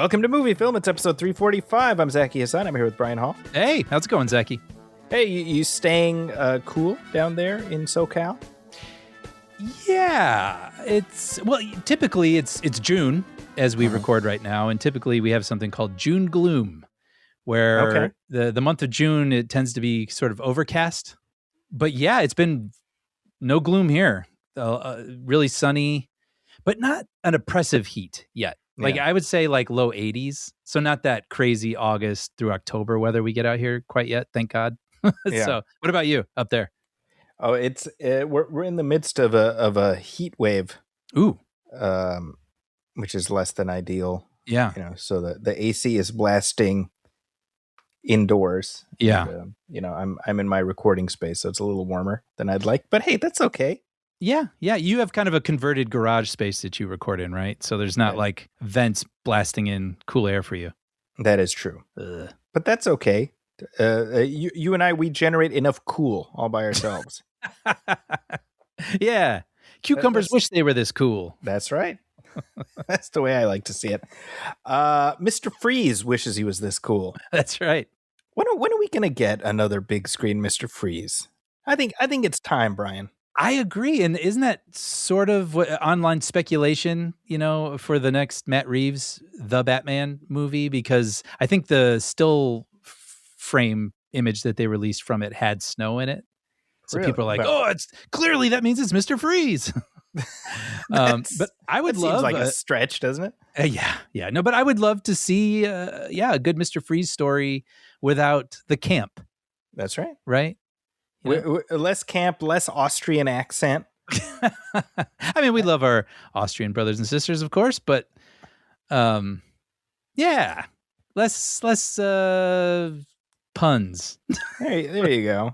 Welcome to MovieFilm. It's episode 345. I'm Zachy Hassan. I'm here with Brian Hall. Hey, how's it going, Zachy? Hey, you staying cool down there in SoCal? Yeah, typically it's June as we record right now, and typically we have something called June gloom, where the month of June it tends to be sort of overcast. But yeah, it's been no gloom here. Really sunny, but not an oppressive heat yet. Like I would say like low 80s. So not that crazy August through October weather we get out here quite yet, thank God. So what about you up there? Oh, it's we're in the midst of a heat wave. Ooh. Which is less than ideal. Yeah. So the AC is blasting indoors. Yeah. And, I'm in my recording space, so it's a little warmer than I'd like, but hey, that's okay. Yeah. You have kind of a converted garage space that you record in, right? So there's not like vents blasting in cool air for you. That is true. But that's okay. You and I, we generate enough cool all by ourselves. Yeah. Cucumbers wish they were this cool. That's right. That's the way I like to see it. Mr. Freeze wishes he was this cool. That's right. When are we going to get another big screen Mr. Freeze? I think it's time, Brian. I agree. And isn't that sort of what online speculation, for the next Matt Reeves, The Batman movie? Because I think the still frame image that they released from it had snow in it. So really? People are like, it's clearly that means it's Mr. Freeze. But I would love seems like a stretch, doesn't it? Yeah. No, but I would love to see, a good Mr. Freeze story without the camp. That's right. Right. Less camp, less Austrian accent. I mean, we love our Austrian brothers and sisters, of course, but less puns. There you go.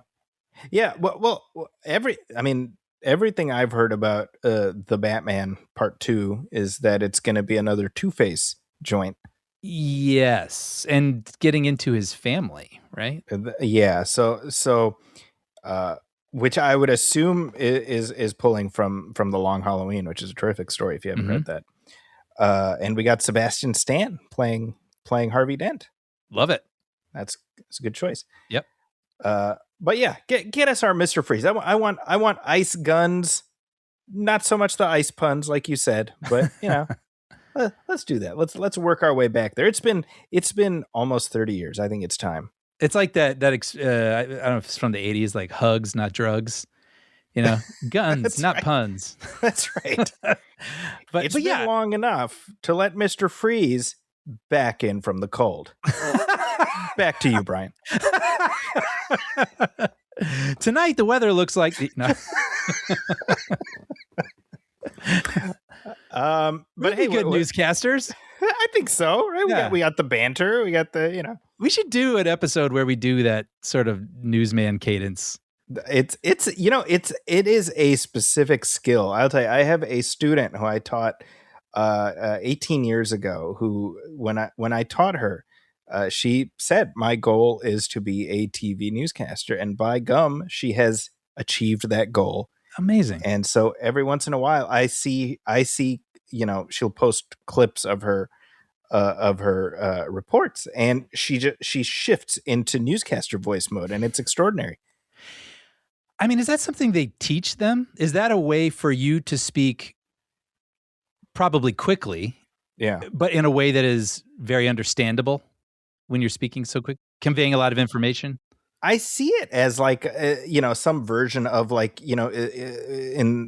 Yeah, well, everything I've heard about the Batman Part 2 is that it's going to be another Two-Face joint. Yes, and getting into his family, right? Yeah, so which I would assume is pulling from The Long Halloween, which is a terrific story if you haven't read that. And we got Sebastian Stan playing Harvey Dent. Love it. That's a good choice. Yep. But yeah, get us our Mr. Freeze. I want ice guns, not so much the ice puns like you said, but let's do that. Let's work our way back there. It's been almost 30 years. I think it's time. It's like that I don't know if it's from the 80s, like hugs, not drugs. Guns, not puns. That's right. but it's been long enough to let Mr. Freeze back in from the cold. Back to you, Brian. Tonight the weather looks like but hey, good newscasters. I think so, right? We got the banter. We got the We should do an episode where we do that sort of newsman cadence. It is a specific skill. I'll tell you, I have a student who I taught 18 years ago who when I taught her, she said, my goal is to be a TV newscaster, and by gum, she has achieved that goal. Amazing. And so every once in a while I see, she'll post clips of her reports, and she shifts into newscaster voice mode, and it's extraordinary. I mean, is that something they teach them? Is that a way for you to speak probably quickly? Yeah. But in a way that is very understandable when you're speaking so quick, conveying a lot of information? I see it as like, some version of like, in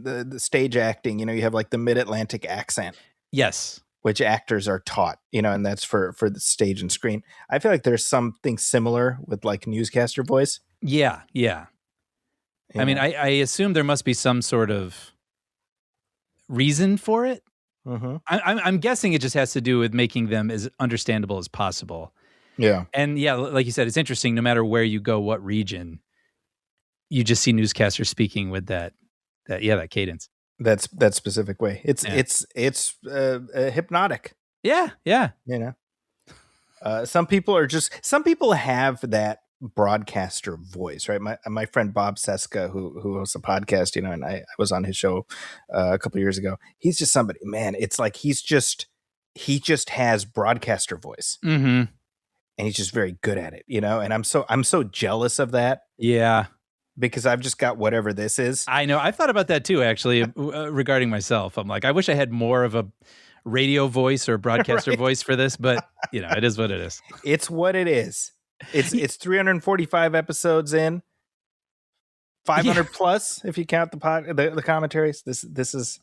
the stage acting, you have like the mid-Atlantic accent. Yes. Which actors are taught, and that's for the stage and screen. I feel like there's something similar with like newscaster voice. Yeah. I mean, I assume there must be some sort of reason for it. Mm-hmm. I'm guessing it just has to do with making them as understandable as possible. Yeah. And yeah, like you said, it's interesting. No matter where you go, what region, you just see newscasters speaking with that cadence. That specific way. It's hypnotic. Yeah. Some people have that broadcaster voice, right? My friend Bob Seska, who hosts a podcast, and I was on his show a couple of years ago. He's just somebody, man. It's like he's just he just has broadcaster voice. Mm-hmm. And he's just very good at it, you know? And I'm so jealous of that. Yeah. Because I've just got whatever this is. I know. I've thought about that too, actually, regarding myself. I'm like, I wish I had more of a radio voice or broadcaster voice for this, but you know, it is what it is. It's what it is. It's 345 episodes in, 500 plus if you count the commentaries. This is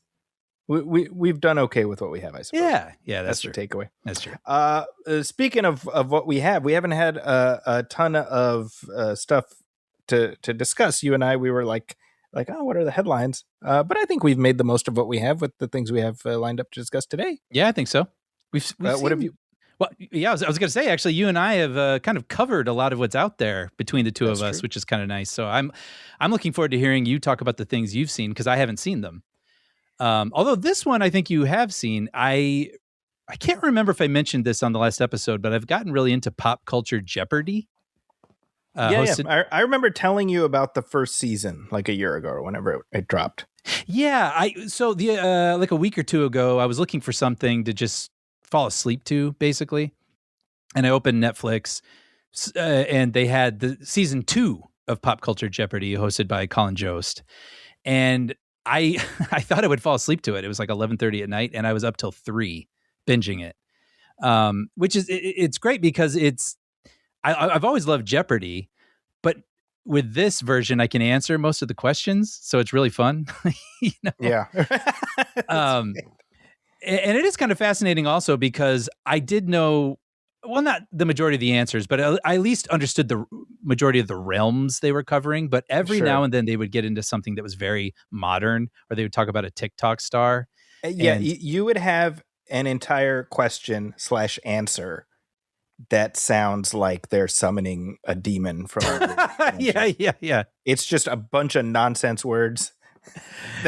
we've done okay with what we have, I suppose. Yeah, that's the takeaway. That's true. Speaking of what we haven't had a ton of stuff to discuss. You and I, we were like, oh, what are the headlines? But I think we've made the most of what we have with the things we have lined up to discuss today. Yeah, I think so. We've seen, what have you? Well, yeah, I was going to say, actually, you and I have kind of covered a lot of what's out there between the two of us, which is kind of nice. So I'm looking forward to hearing you talk about the things you've seen, because I haven't seen them. Although this one I think you have seen. I can't remember if I mentioned this on the last episode, but I've gotten really into Pop Culture Jeopardy. I remember telling you about the first season like a year ago or whenever it dropped. Yeah, so the like a week or two ago, I was looking for something to just fall asleep to, basically, and I opened Netflix, and they had the season 2 of Pop Culture Jeopardy, hosted by Colin Jost, and I thought I would fall asleep to it. It was like 11:30 at night, and I was up till 3 binging it, which is it's great because I've always loved Jeopardy, but with this version, I can answer most of the questions, so it's really fun. You know? Yeah. And it is kind of fascinating also because I did know, well, not the majority of the answers, but I at least understood the majority of the realms they were covering. But every now and then they would get into something that was very modern, or they would talk about a TikTok star. Yeah, you would have an entire question / answer that sounds like they're summoning a demon from yeah. It's just a bunch of nonsense words.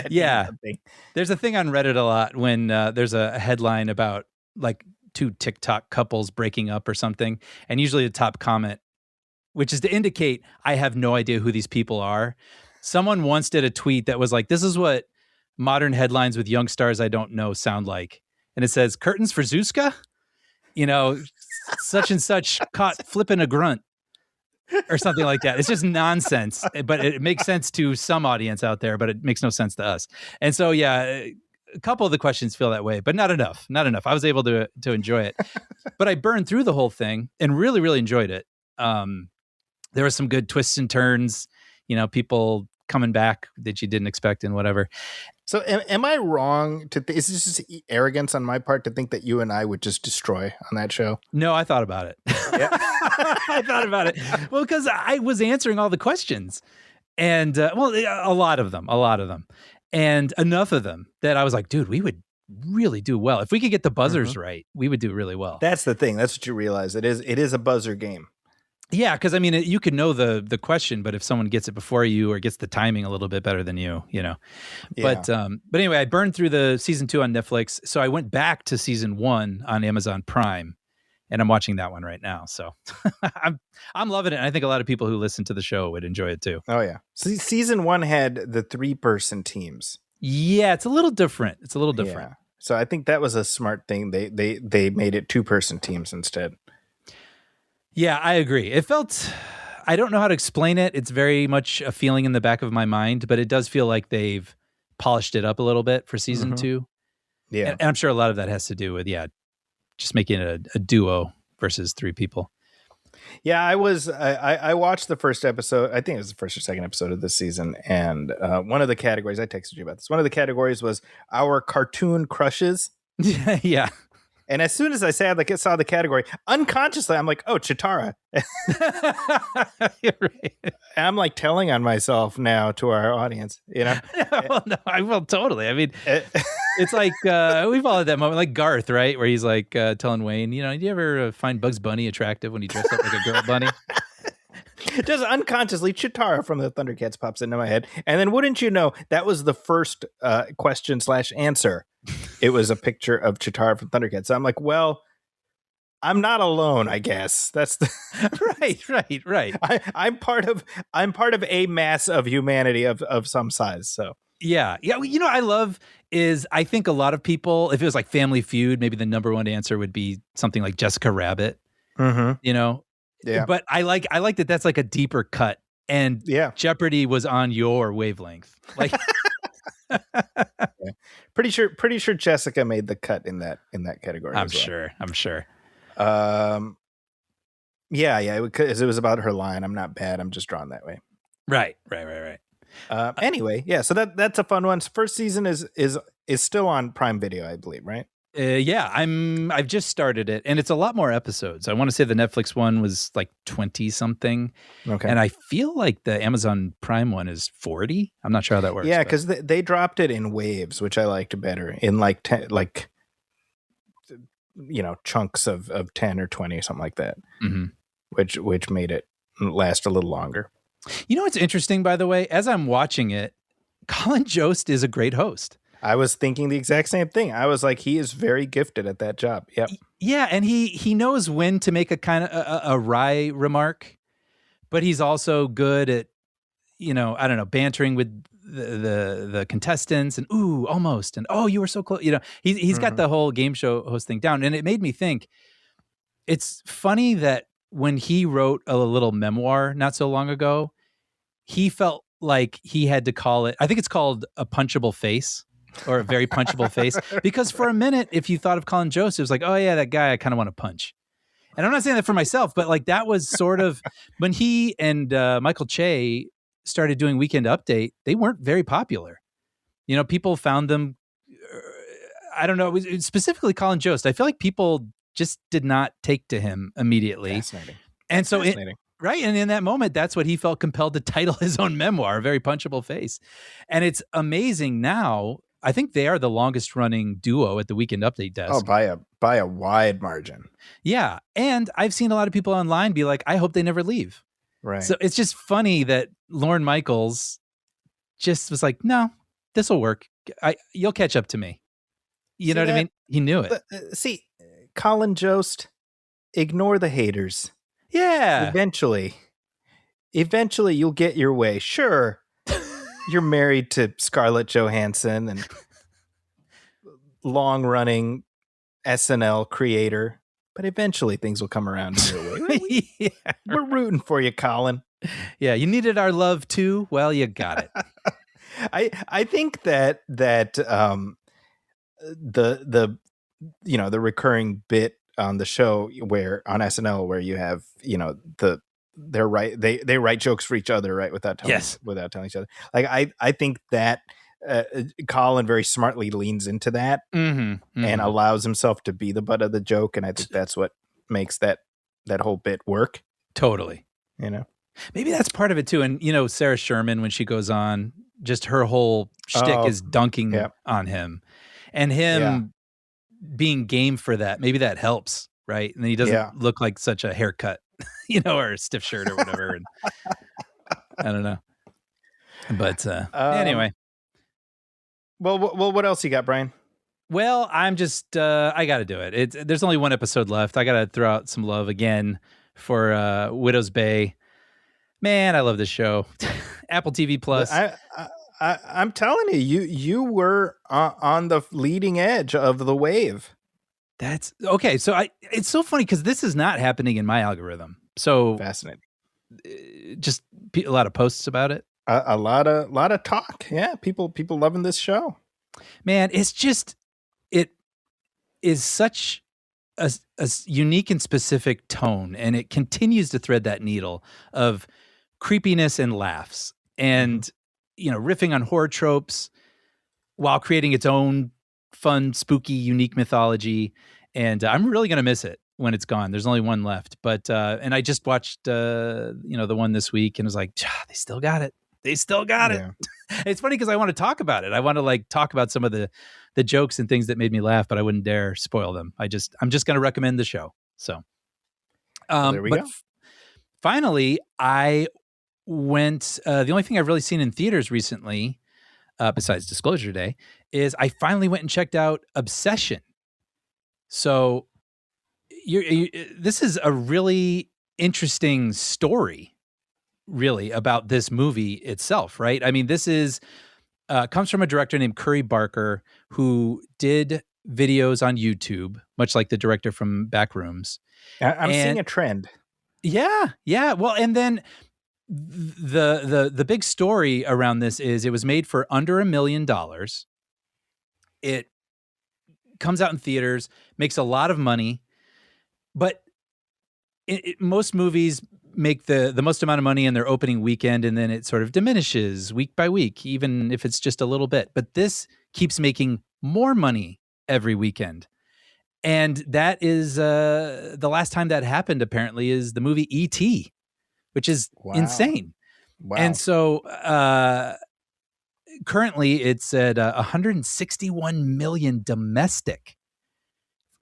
There's a thing on Reddit a lot when there's a headline about like 2 TikTok couples breaking up or something, and usually the top comment, which is to indicate I have no idea who these people are. Someone once did a tweet that was like, this is what modern headlines with young stars I don't know sound like, and it says, curtains for Zuzka, you know, such and such caught flipping a grunt or something like that. It's just nonsense, but it makes sense to some audience out there, but it makes no sense to us. And so, yeah, a couple of the questions feel that way, but not enough. I was able to enjoy it, but I burned through the whole thing and really, really enjoyed it. There were some good twists and turns, you know, people coming back that you didn't expect and whatever. So am I wrong to is this just arrogance on my part to think that you and I would just destroy on that show? No, I thought about it. Yeah. I thought about it. Well, because I was answering all the questions, and a lot of them, and enough of them that I was like, dude, we would really do well if we could get the buzzers right. We would do really well. That's the thing. That's what you realize. It is a buzzer game. Yeah, because I mean, you could know the question, but if someone gets it before you or gets the timing a little bit better than you know. Yeah. But anyway, I burned through the season 2 on Netflix, so I went back to season 1 on Amazon Prime, and I'm watching that one right now. So I'm loving it. And I think a lot of people who listen to the show would enjoy it too. Oh yeah, season 1 had the 3-person teams. Yeah, it's a little different. Yeah. So I think that was a smart thing. They made it 2-person teams instead. Yeah, I agree. It felt, I don't know how to explain it. It's very much a feeling in the back of my mind, but it does feel like they've polished it up a little bit for season 2. Yeah. And I'm sure a lot of that has to do with, just making it a duo versus 3 people. Yeah, I watched the first episode. I think it was the first or second episode of this season. And one of the categories, I texted you about this. One of the categories was our cartoon crushes. Yeah. And as soon as I saw the category, unconsciously, I'm like, oh, Chitara. You're right. I'm like telling on myself now to our audience, you know? Well, no, I will totally. I mean, it's like we've all had that moment, like Garth, right? Where he's like telling Wayne, you know, do you ever find Bugs Bunny attractive when he dressed up like a girl bunny? Just unconsciously, Chitara from the Thundercats pops into my head. And then wouldn't you know, that was the first question / answer. It was a picture of Chitara from Thundercats. So I'm like, well, I'm not alone, I guess. That's the right. I'm part of a mass of humanity of some size. So Yeah. Yeah. Well, I love is I think a lot of people, if it was like Family Feud, maybe the number one answer would be something like Jessica Rabbit, Mm-hmm. Yeah. But I like that that's like a deeper cut, and Yeah. Jeopardy was on your wavelength. Like, Yeah. Pretty sure Jessica made the cut in that category. I'm as well. sure. I'm sure. Yeah, because it was about her line. I'm not bad. I'm just drawn that way. Right. Anyway, yeah. So that's a fun one. First season is still on Prime Video, I believe, right? Yeah, I've just started it, and it's a lot more episodes. I want to say the Netflix one was like 20 something. Okay. And I feel like the Amazon Prime one is 40. I'm not sure how that works. Yeah, because they dropped it in waves, which I liked better, in like chunks of 10 or 20 or something like that. Mm-hmm. Which made it last a little longer. What's interesting, by the way, as I'm watching it, Colin Jost is a great host. I was thinking the exact same thing. I was like, he is very gifted at that job. Yep. Yeah, and he knows when to make a kind of a wry remark, but he's also good at, I don't know, bantering with the contestants and ooh, almost, and oh, you were so close. He's got the whole game show host thing down, and it made me think. It's funny that when he wrote a little memoir not so long ago, he felt like he had to call it. I think it's called A Punchable Face. Or a very punchable face. Because for a minute, if you thought of Colin Jost, it was like, oh yeah, that guy I kind of want to punch. And I'm not saying that for myself, but like that was sort of when he and Michael Che started doing Weekend Update, they weren't very popular. People found them, I don't know, specifically Colin Jost. I feel like people just did not take to him immediately. Fascinating. And so right. And in that moment, that's what he felt compelled to title his own memoir, A Very Punchable Face. And it's amazing now. I think they are the longest running duo at the Weekend Update desk. Oh, by a wide margin. Yeah. And I've seen a lot of people online be like, I hope they never leave. Right. So it's just funny that Lorne Michaels just was like, no, this will work. You'll catch up to me. You know what I mean? He knew it. See, Colin Jost, ignore the haters. Yeah. Eventually you'll get your way. Sure. You're married to Scarlett Johansson and long-running SNL creator, but eventually things will come around in your way. Yeah. We're rooting for you, Colin. Yeah, you needed our love too. Well, you got it. I think that the recurring bit on the show where on SNL where you have they write jokes for each other, right? Without telling each other. Like I think that Colin very smartly leans into that and allows himself to be the butt of the joke, and I think that's what makes that whole bit work. Totally. Maybe that's part of it too. And Sarah Sherman, when she goes on, just her whole shtick is dunking on him, and him being game for that. Maybe that helps, right? And he doesn't look like such a haircut. Or a stiff shirt or whatever. And I don't know. But anyway. Well, what else you got, Brian? Well, I'm just, I got to do it. There's only one episode left. I got to throw out some love again for Widow's Bay. Man, I love this show. Apple TV Plus. I'm telling you were on the leading edge of the wave. That's okay. So it's so funny because this is not happening in my algorithm. So fascinating. Just a lot of posts about it. A lot of talk. Yeah, people loving this show. Man, it's just it is such a unique and specific tone, and it continues to thread that needle of creepiness and laughs, and riffing on horror tropes while creating its own fun, spooky, unique mythology. And I'm really going to miss it when it's gone. There's only one left, but and I just watched the one this week and was like, they still got it. They still got it. It's funny because I want to talk about it. I want to talk about some of the jokes and things that made me laugh, but I wouldn't dare spoil them. I'm just going to recommend the show. So there we go. Finally, I went. The only thing I've really seen in theaters recently, besides Disclosure Day, is I finally went and checked out Obsession. So this is a really interesting story, really, about this movie itself, right? I mean, this is comes from a director named Curry Barker, who did videos on YouTube, much like the director from Backrooms. I'm seeing a trend. Yeah. Well, and then the big story around this is it was made for under $1 million. It comes out in theaters, makes a lot of money, but most movies make the most amount of money in their opening weekend, and then it sort of diminishes week by week, even if it's just a little bit. But this keeps making more money every weekend. And that is the last time that happened, apparently, is the movie E.T., which is insane. Wow. And so currently it's at 161 million domestic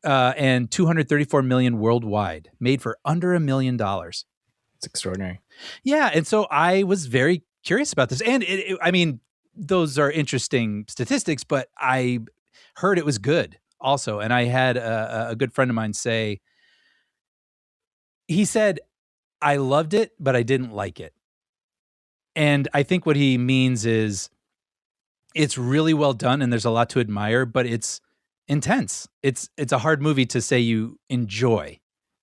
and 234 million worldwide, made for under $1 million. It's extraordinary. Yeah. And so I was very curious about this. And I mean, those are interesting statistics, but I heard it was good also. And I had a good friend of mine say, he said, I loved it, but I didn't like it. And I think what he means is it's really well done and there's a lot to admire, but it's intense. It's a hard movie to say you enjoy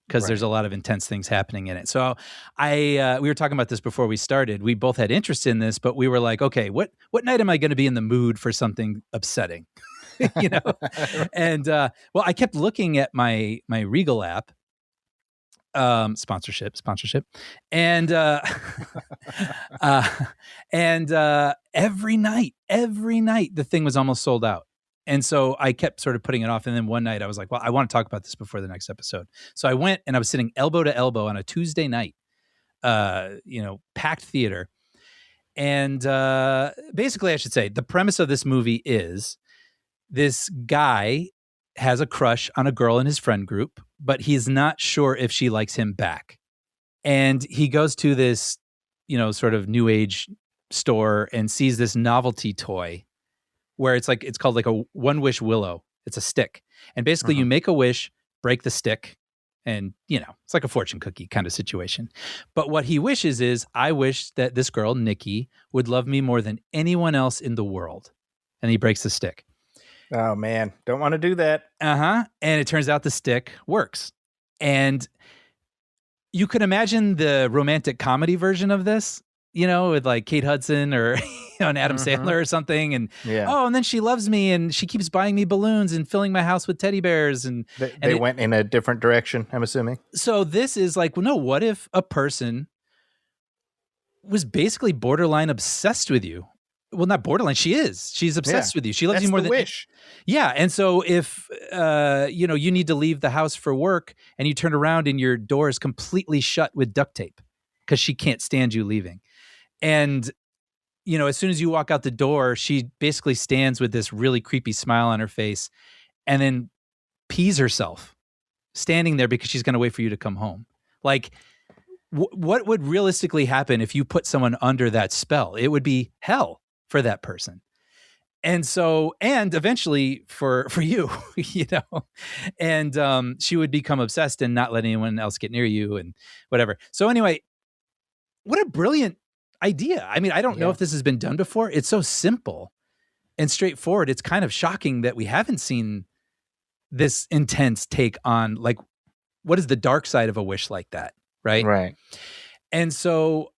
because there's a lot of intense things happening in it. So we were talking about this before we started. We both had interest in this, but we were like, okay, what night am I going to be in the mood for something upsetting? You know? And well, I kept looking at my Regal app, sponsorship, and every night the thing was almost sold out. And so I kept sort of putting it off. And then one night I was like, well, I want to talk about this before the next episode. So I went and I was sitting elbow to elbow on a Tuesday night, packed theater. And basically, I should say, the premise of this movie is this guy has a crush on a girl in his friend group, but he's not sure if she likes him back. And he goes to this, sort of new age store and sees this novelty toy where it's called like a One Wish Willow. It's a stick. And basically you make a wish, break the stick, and, it's like a fortune cookie kind of situation. But what he wishes is, I wish that this girl, Nikki, would love me more than anyone else in the world. And he breaks the stick. Oh, man. Don't want to do that. And it turns out the stick works. And you could imagine the romantic comedy version of this, with like Kate Hudson or and Adam Sandler or something. And and then she loves me and she keeps buying me balloons and filling my house with teddy bears. And they went in a different direction, I'm assuming. So this is like, well, no, what if a person was basically borderline obsessed with you? Well, not borderline. She is. She's obsessed with you. She loves you more than wish. Yeah. And so if, you need to leave the house for work and you turn around and your door is completely shut with duct tape because she can't stand you leaving. And, as soon as you walk out the door, she basically stands with this really creepy smile on her face and then pees herself standing there because she's going to wait for you to come home. Like, what would realistically happen if you put someone under that spell? It would be hell for that person. And so, and eventually for you, and she would become obsessed and not let anyone else get near you and whatever. So anyway, what a brilliant idea. I mean, I don't know if this has been done before. It's so simple and straightforward. It's kind of shocking that we haven't seen this intense take on, like, what is the dark side of a wish like that? Right. Right. And so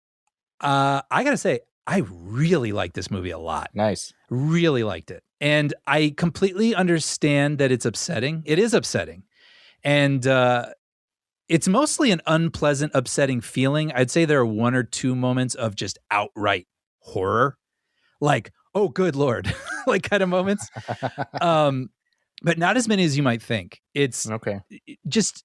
I got to say, I really liked this movie a lot. Nice. Really liked it. And I completely understand that it's upsetting. It is upsetting. And it's mostly an unpleasant, upsetting feeling. I'd say there are one or two moments of just outright horror. Like, oh, good Lord, like kind of moments. But not as many as you might think. It's just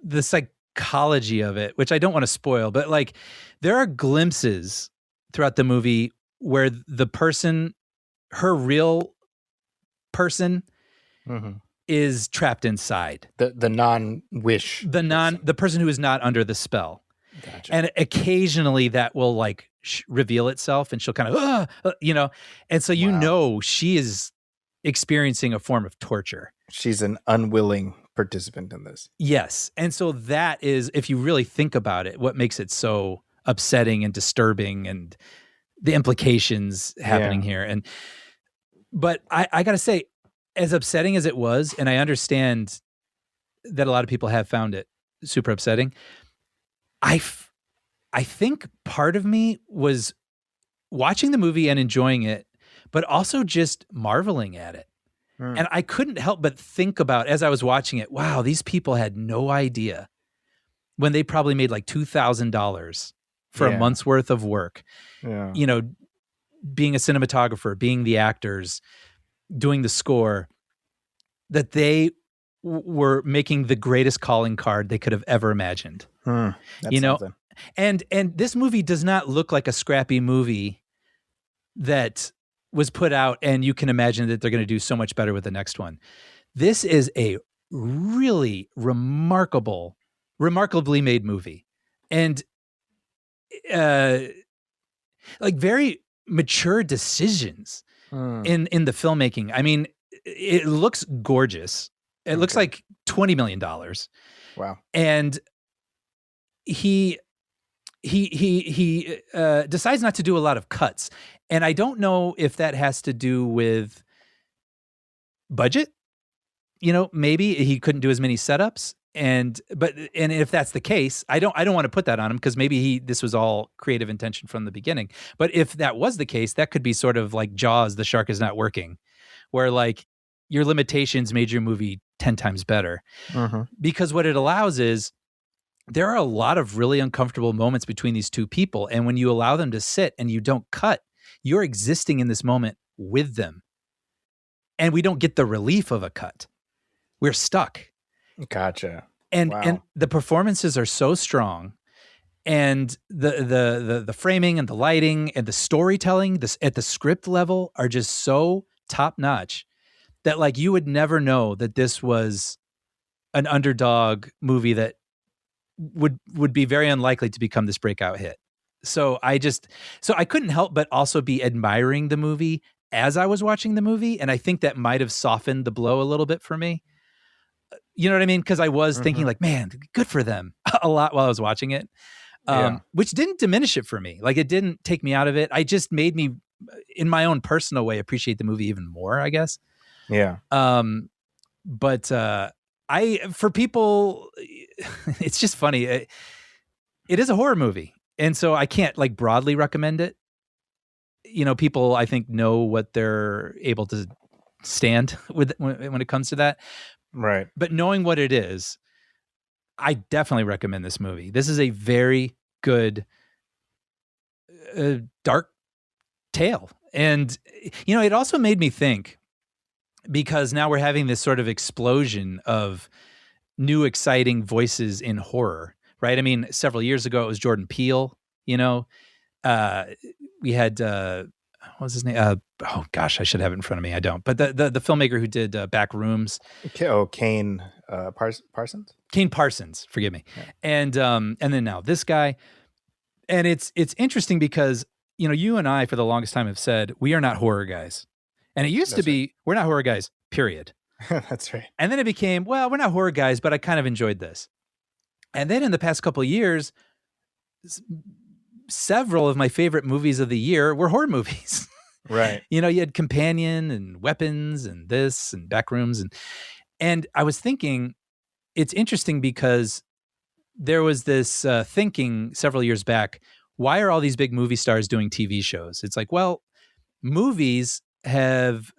the psychology of it, which I don't want to spoil, but like there are glimpses throughout the movie where the person, her real person, is trapped inside. The non-wish. The person who is not under the spell. Gotcha. And occasionally that will like reveal itself and she'll kind of, and so she is experiencing a form of torture. She's an unwilling participant in this. Yes. And so that is, if you really think about it, what makes it so upsetting and disturbing and the implications happening here. But I got to say, as upsetting as it was, and I understand that a lot of people have found it super upsetting, I think part of me was watching the movie and enjoying it, but also just marveling at it. And I couldn't help but think about, as I was watching it, wow, these people had no idea when they probably made like $2,000 for a month's worth of work. You know, being a cinematographer, being the actors, doing the score, that they were making the greatest calling card they could have ever imagined. You know, and this movie does not look like a scrappy movie that was put out and you can imagine that they're going to do so much better with the next one. This is a really remarkably made movie, and like very mature decisions in the filmmaking. I mean, it looks gorgeous. It looks like $20 million. Wow. And he decides not to do a lot of cuts. And I don't know if that has to do with budget. You know, maybe he couldn't do as many setups. And if that's the case, I don't want to put that on him, because maybe this was all creative intention from the beginning. But if that was the case, that could be sort of like Jaws, the shark is not working, where like your limitations made your movie 10 times better. Because what it allows is, there are a lot of really uncomfortable moments between these two people. And when you allow them to sit and you don't cut, you're existing in this moment with them. And we don't get the relief of a cut. We're stuck. Gotcha. And the performances are so strong, and the framing and the lighting and the storytelling at the script level are just so top notch that like you would never know that this was an underdog movie that would be very unlikely to become this breakout hit. So I couldn't help but also be admiring the movie as I was watching the movie. And I think that might have softened the blow a little bit for me. You know what I mean? Because I was thinking like, man, good for them a lot while I was watching it, which didn't diminish it for me. Like it didn't take me out of it. I just made me, in my own personal way, appreciate the movie even more, I guess. Yeah. But for people, it's just funny. It is a horror movie. And so I can't like broadly recommend it. You know, people I think know what they're able to stand with when it comes to that. Right. But knowing what it is, I definitely recommend this movie. This is a very good, dark tale. And, you know, it also made me think, because now we're having this sort of explosion of new exciting voices in horror, right? I mean, several years ago, it was Jordan Peele, you know, we had, what was his name? Oh gosh, I should have it in front of me. I don't, but the filmmaker who did Back Rooms. Kane Parsons? Kane Parsons, forgive me. Yeah. And then now this guy. And it's interesting because, you know, you and I for the longest time have said, we are not horror guys. And it used to be, we're not horror guys, period. That's right. And then it became, well, we're not horror guys, but I kind of enjoyed this. And then in the past couple of years, several of my favorite movies of the year were horror movies. Right. You know, you had Companion and Weapons and this and Backrooms. And I was thinking, it's interesting because there was this thinking several years back, why are all these big movie stars doing TV shows? It's like, well, movies have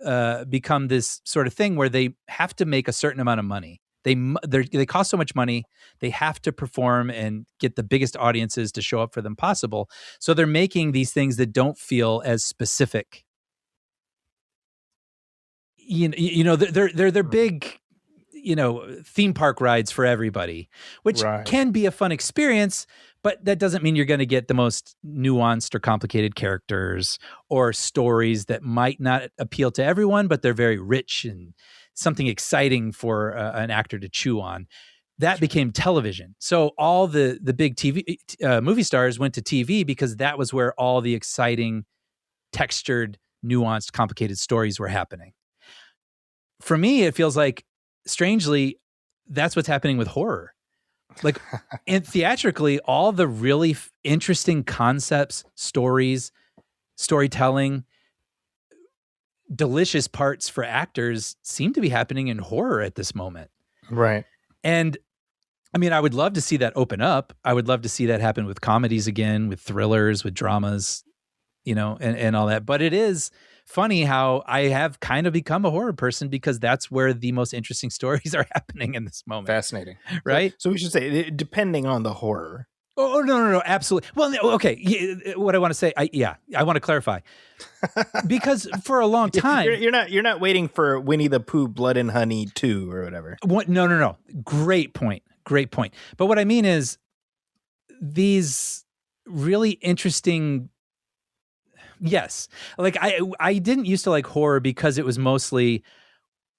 become this sort of thing where they have to make a certain amount of money. They cost so much money, they have to perform and get the biggest audiences to show up for them possible. So they're making these things that don't feel as specific. You know, they're big, you know, theme park rides for everybody, which can be a fun experience, but that doesn't mean you're going to get the most nuanced or complicated characters or stories that might not appeal to everyone, but they're very rich and something exciting for an actor to chew on. That became television. So all the big TV movie stars went to TV because that was where all the exciting, textured, nuanced, complicated stories were happening. For me, it feels like, strangely, that's what's happening with horror. Like, and theatrically, all the really interesting concepts, stories, storytelling, delicious parts for actors seem to be happening in horror at this moment. Right. And I mean, I would love to see that open up. I would love to see that happen with comedies again, with thrillers, with dramas, and all that. But it is funny how I have kind of become a horror person because that's where the most interesting stories are happening in this moment. Fascinating. Right? So we should say, depending on the horror. Oh, no, absolutely. Well, okay. What I want to say, I want to clarify. Because for a long time... You're not waiting for Winnie the Pooh Blood and Honey 2 or whatever. No. Great point. But what I mean is these really interesting... Yes. Like I didn't used to like horror because it was mostly,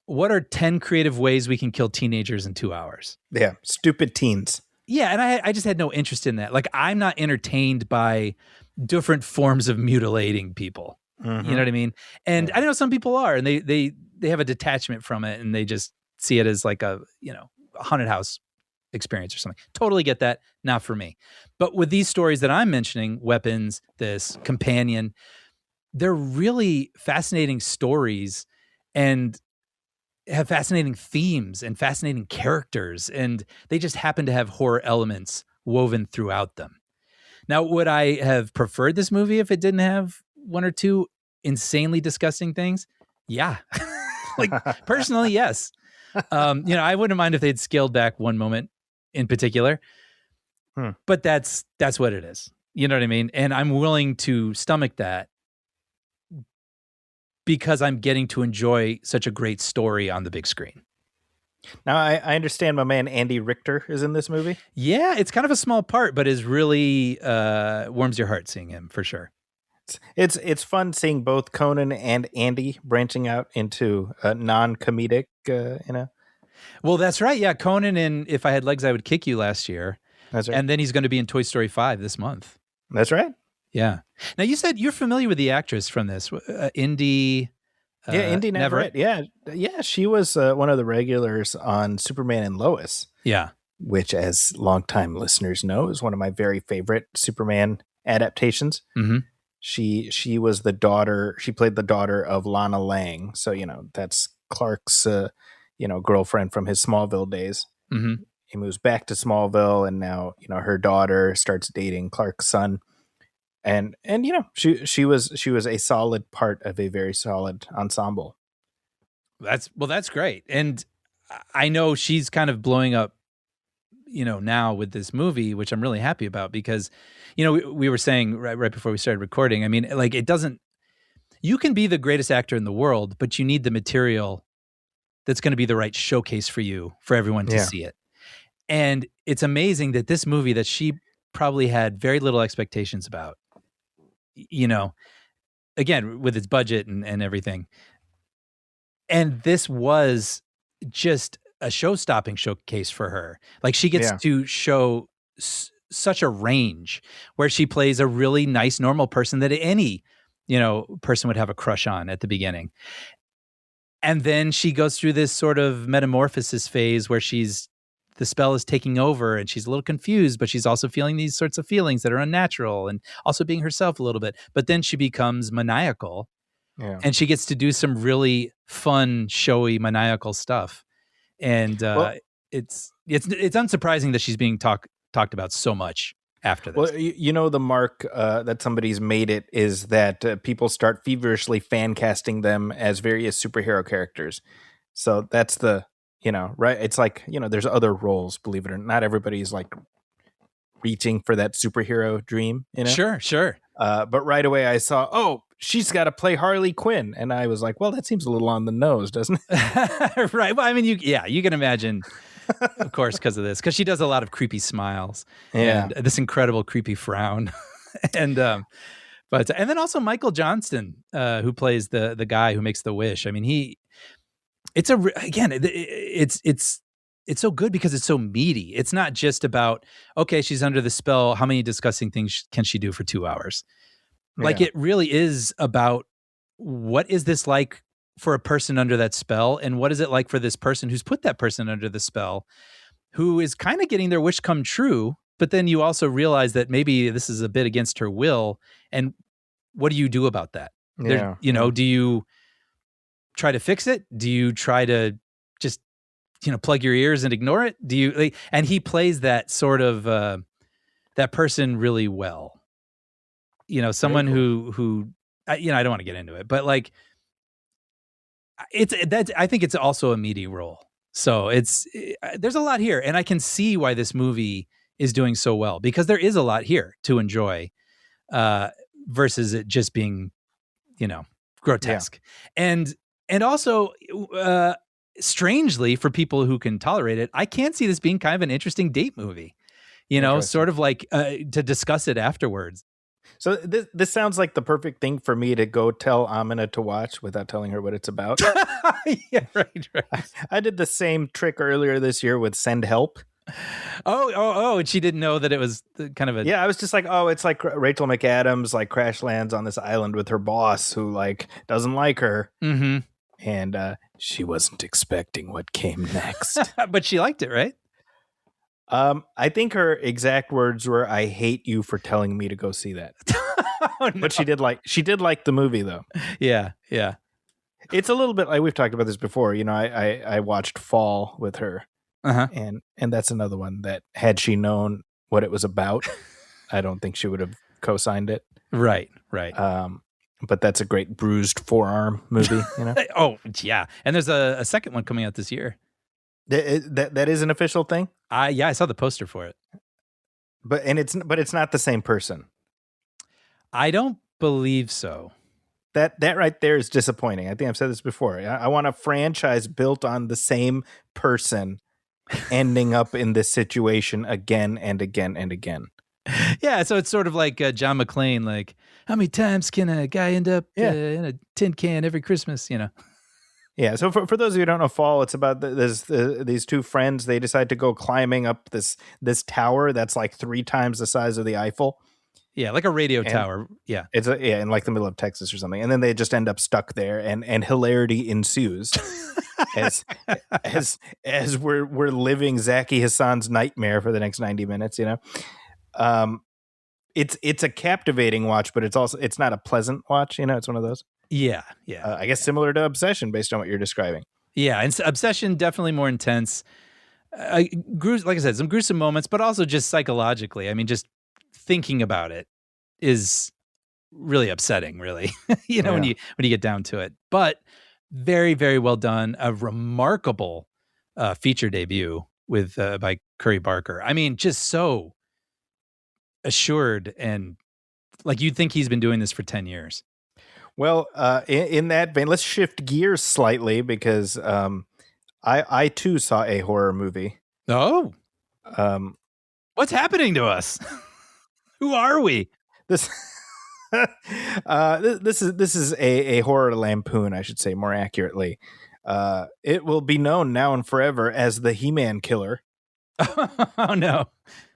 what are 10 creative ways we can kill teenagers in 2 hours? Yeah. Stupid teens. Yeah. And I just had no interest in that. Like, I'm not entertained by different forms of mutilating people. Mm-hmm. You know what I mean? And I know some people are, and they have a detachment from it, and they just see it as like a haunted house experience or something. Totally get that. Not for me. But with these stories that I'm mentioning, Weapons, this Companion, they're really fascinating stories and have fascinating themes and fascinating characters. And they just happen to have horror elements woven throughout them. Now, would I have preferred this movie if it didn't have one or two insanely disgusting things? Yeah. Like, personally, yes. I wouldn't mind if they'd scaled back one moment in particular, but that's what it is. You know what I mean? And I'm willing to stomach that because I'm getting to enjoy such a great story on the big screen. Now, I understand my man Andy Richter is in this movie. Yeah, it's kind of a small part, but is really warms your heart seeing him for sure. It's fun seeing both Conan and Andy branching out into non-comedic, Well, that's right. Yeah, Conan in If I Had Legs, I Would Kick You last year. That's right. And then he's going to be in Toy Story 5 this month. That's right. Yeah. Now, you said you're familiar with the actress from this, Indy. Indy Neverett. Yeah. She was one of the regulars on Superman and Lois. Yeah. Which, as longtime listeners know, is one of my very favorite Superman adaptations. Mm-hmm. She was the daughter. She played the daughter of Lana Lang. So, that's Clark's, girlfriend from his Smallville days. Mm-hmm. He moves back to Smallville, and now, her daughter starts dating Clark's son. And she was a solid part of a very solid ensemble. That's great. And I know she's kind of blowing up, now with this movie, which I'm really happy about because, we were saying right before we started recording, I mean, like, you can be the greatest actor in the world, but you need the material that's going to be the right showcase for you, for everyone to see it. And it's amazing that this movie that she probably had very little expectations about, again, with its budget and everything. And this was just a show-stopping showcase for her. Like, she gets to show such a range where she plays a really nice, normal person that any, person would have a crush on at the beginning. And then she goes through this sort of metamorphosis phase where the spell is taking over and she's a little confused, but she's also feeling these sorts of feelings that are unnatural and also being herself a little bit. But then she becomes maniacal and she gets to do some really fun, showy, maniacal stuff. And it's unsurprising that she's being talked about so much after this. Well, the mark that somebody's made it is that people start feverishly fan casting them as various superhero characters. So that's the, right? It's like, there's other roles, believe it or not. Everybody's like reaching for that superhero dream, Sure. But right away I saw, she's got to play Harley Quinn. And I was like, well, that seems a little on the nose, doesn't it? Right. Well, I mean, you can imagine, of course, because of this, because she does a lot of creepy smiles and this incredible creepy frown. And then also Michael Johnston, who plays the guy who makes the wish. I mean, it's so good because it's so meaty. It's not just about, okay, she's under the spell. How many disgusting things can she do for 2 hours? Like, it really is about what is this like for a person under that spell? And what is it like for this person who's put that person under the spell, who is kind of getting their wish come true? But then you also realize that maybe this is a bit against her will. And what do you do about that? Yeah. Do you try to fix it? Do you try to just, plug your ears and ignore it? Do you and he plays that sort of that person really well. Someone who I don't want to get into it, but like I think it's also a meaty role. So there's a lot here, and I can see why this movie is doing so well, because there is a lot here to enjoy, versus it just being, grotesque. Yeah. And also, strangely, for people who can tolerate it, I can't see this being kind of an interesting date movie. Sort of like to discuss it afterwards. So this sounds like the perfect thing for me to go tell Amina to watch without telling her what it's about. Yeah, right. I did the same trick earlier this year with Send Help. Oh, and she didn't know that it was kind of a... Yeah, I was just like, it's like Rachel McAdams like crash lands on this island with her boss who like doesn't like her. Mm-hmm. And she wasn't expecting what came next. But she liked it, right? I think her exact words were, "I hate you for telling me to go see that." Oh, no. But she did like the movie though. Yeah. It's a little bit like we've talked about this before. I watched Fall with her, and that's another one that had she known what it was about, I don't think she would have co-signed it. Right. But that's a great bruised forearm movie. Oh yeah, and there's a second one coming out this year. That is an official thing? Yeah, I saw the poster for it. But it's not the same person. I don't believe so. That right there is disappointing. I think I've said this before. I want a franchise built on the same person ending up in this situation again and again and again. Yeah, so it's sort of like John McClane, like, how many times can a guy end up in a tin can every Christmas, Yeah, so for those of you who don't know Fall, it's about these two friends. They decide to go climbing up this tower that's like 3 times the size of the Eiffel. Yeah, like a radio tower. Yeah. It's in like the middle of Texas or something. And then they just end up stuck there, and hilarity ensues as we're living Zaki Hassan's nightmare for the next 90 minutes, It's a captivating watch, but it's not a pleasant watch, it's one of those. Yeah. I guess similar to Obsession based on what you're describing. Yeah, and Obsession definitely more intense. Like I said, some gruesome moments, but also just psychologically. I mean, just thinking about it is really upsetting, really. When you get down to it. But very, very well done. A remarkable feature debut with by Curry Barker. I mean, just so assured, and like you'd think he's been doing this for 10 years. Well, in that vein, let's shift gears slightly, because I too saw a horror movie. Oh, what's happening to us? Who are we? This this is a horror lampoon, I should say more accurately. It will be known now and forever as the He-Man Killer. Oh no,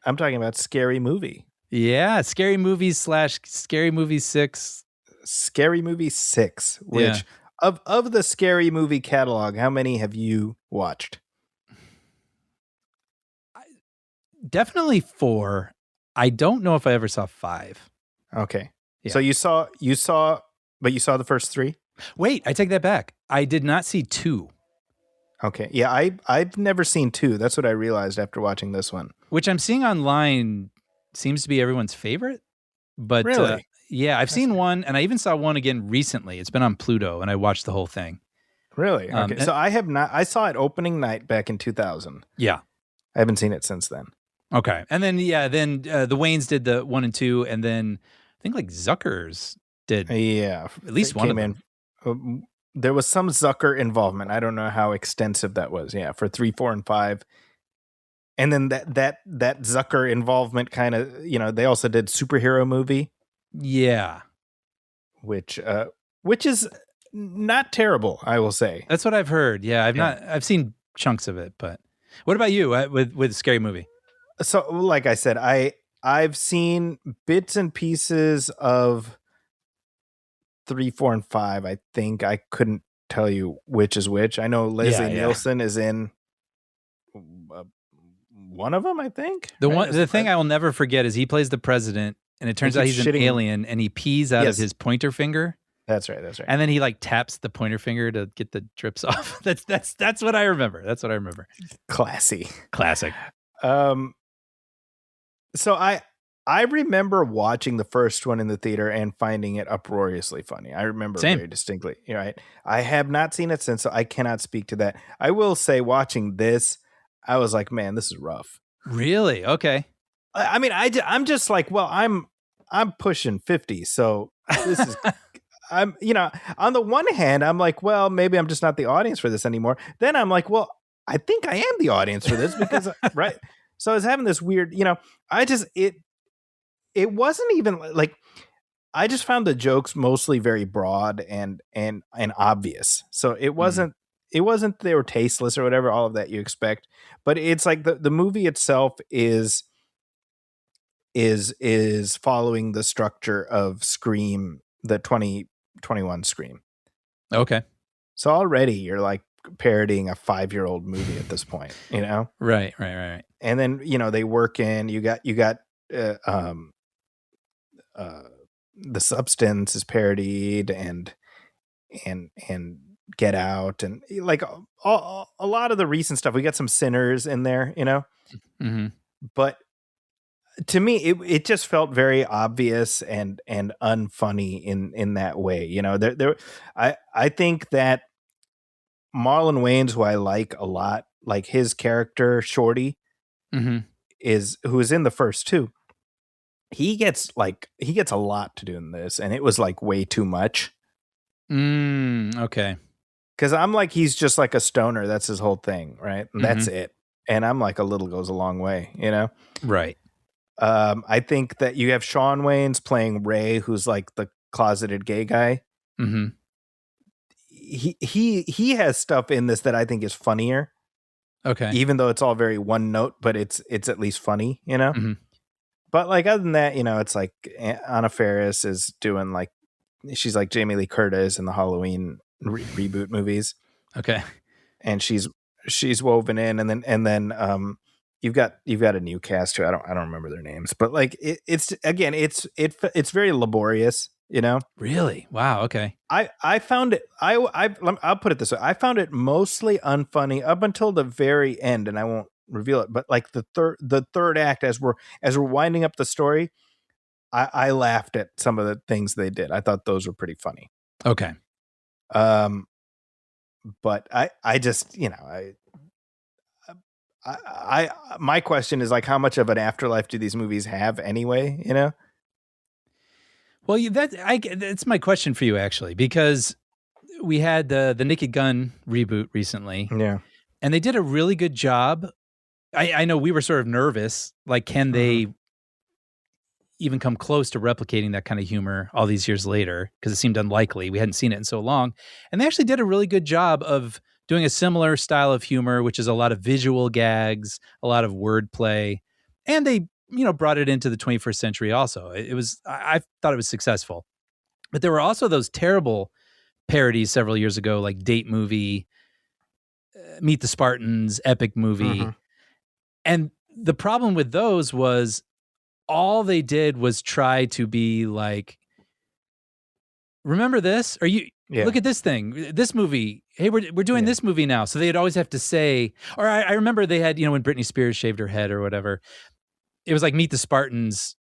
I'm talking about Scary Movie. Yeah, Scary Movie / Scary Movie 6. Scary Movie 6, which of the Scary Movie catalog, how many have you watched? Definitely 4. I don't know if I ever saw 5. Okay. Yeah. So you saw but you saw the first 3? Wait, I take that back. I did not see 2. Okay. Yeah, I've never seen 2. That's what I realized after watching this one. Which I'm seeing online seems to be everyone's favorite. But really? Yeah, I've seen 1, and I even saw 1 again recently. It's been on Pluto, and I watched the whole thing. Really? Okay. So I have not. I saw it opening night back in 2000. Yeah. I haven't seen it since then. Okay. And then, the Waynes did the 1 and 2, and then I think like Zuckers did. Yeah. At least one of them. There was some Zucker involvement. I don't know how extensive that was. Yeah, for 3, 4, and 5. And then that Zucker involvement kind of, they also did Superhero Movie. Yeah. Which is not terrible, I will say. That's what I've heard. Yeah, I've seen chunks of it, but what about you with Scary Movie? So, like I said, I've seen bits and pieces of 3, 4, and 5. I think I couldn't tell you which is which. I know Leslie Nielsen is in one of them, I think. The thing I will never forget is he plays the president, and it turns out he's an alien, and he pees out of his pointer finger. That's right. That's right. And then he like taps the pointer finger to get the drips off. That's what I remember. That's what I remember. Classy. Classic. So I remember watching the first one in the theater and finding it uproariously funny. I remember very distinctly. Right. I have not seen it since, so I cannot speak to that. I will say, watching this, I was like, man, this is rough. Really? Okay. I mean, I'm just like, well, I'm pushing 50, so this is. I'm, on the one hand, I'm like, well, maybe I'm just not the audience for this anymore. Then I'm like, well, I think I am the audience for this because, right. So I was having this weird, it wasn't even like, I just found the jokes mostly very broad and obvious. So it wasn't, they were tasteless or whatever, all of that you expect, but it's like the movie itself is following the structure of Scream, the 2021 Scream. Okay. So already you're like parodying a 5-year-old movie at this point, Right. And then, they work in, you got The Substance is parodied and Get Out, and like a lot of the recent stuff. We got some Sinners in there, Mm-hmm. But to me, it just felt very obvious and unfunny in that way. I think that Marlon Wayans, who I like a lot, like his character Shorty, who is in the first two. He gets a lot to do in this, and it was like way too much. Okay. Because I'm like, he's just like a stoner. That's his whole thing, right? And that's it. And I'm like, a little goes a long way, Right. I think that you have Shawn Wayans playing Ray, who's like the closeted gay guy. Mm-hmm. He has stuff in this that I think is funnier. Okay. Even though it's all very one note, but it's at least funny, Mm-hmm. But like, other than that, it's like Anna Faris is doing like, she's like Jamie Lee Curtis in the Halloween reboot movies. Okay. And she's woven in, and then you've got a Newscaster. I don't remember their names, but like it's very laborious, Really? Wow. Okay. I found it. I'll put it this way. I found it mostly unfunny up until the very end, and I won't reveal it. But like the third act, as we're winding up the story, I laughed at some of the things they did. I thought those were pretty funny. Okay. But I just, my question is like, how much of an afterlife do these movies have anyway? Well, that's my question for you, actually, because we had the Naked Gun reboot recently. Yeah. And they did a really good job. I know we were sort of nervous. Like, can they even come close to replicating that kind of humor all these years later? Because it seemed unlikely. We hadn't seen it in so long. And they actually did a really good job of doing a similar style of humor, which is a lot of visual gags, a lot of wordplay. And they, brought it into the 21st century also. I thought it was successful. But there were also those terrible parodies several years ago, like Date Movie, Meet the Spartans, Epic Movie. And the problem with those was all they did was try to be like, remember this? Look at this thing, this movie. Hey, we're doing this movie now. So they'd always have to say, or I remember they had, when Britney Spears shaved her head or whatever, it was like Meet the Spartans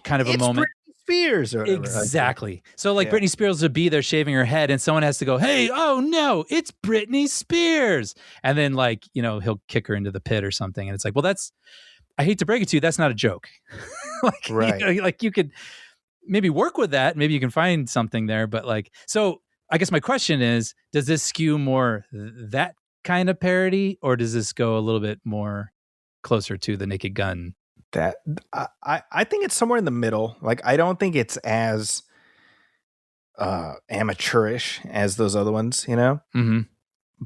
kind of a moment. Britney Spears or whatever. Exactly. So like Britney Spears would be there shaving her head and someone has to go, hey, oh no, it's Britney Spears. And then like, he'll kick her into the pit or something. And it's like, well, I hate to break it to you, that's not a joke. Right. Like you could maybe work with that. Maybe you can find something there. But like, so I guess my question is, does this skew more that kind of parody, or does this go a little bit more closer to the Naked Gun? That I think it's somewhere in the middle. Like, I don't think it's as amateurish as those other ones,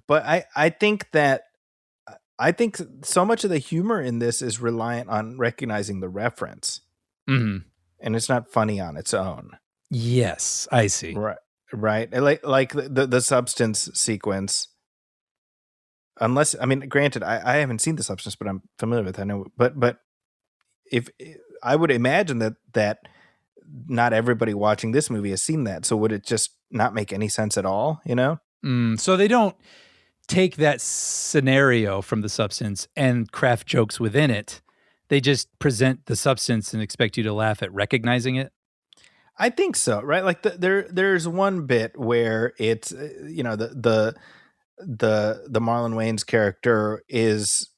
But I think so much of the humor in this is reliant on recognizing the reference, and it's not funny on its own. Yes, I see. Right. Like the Substance sequence. Unless, I mean, granted, I haven't seen The Substance, but I'm familiar with it. I know, but if I would imagine that not everybody watching this movie has seen that. So would it just not make any sense at all? You know? So they don't take that scenario from the substance and craft jokes within it. They just present the substance and expect you to laugh at recognizing it. I think so, right? Like there's one bit where it's the Marlon Wayans character is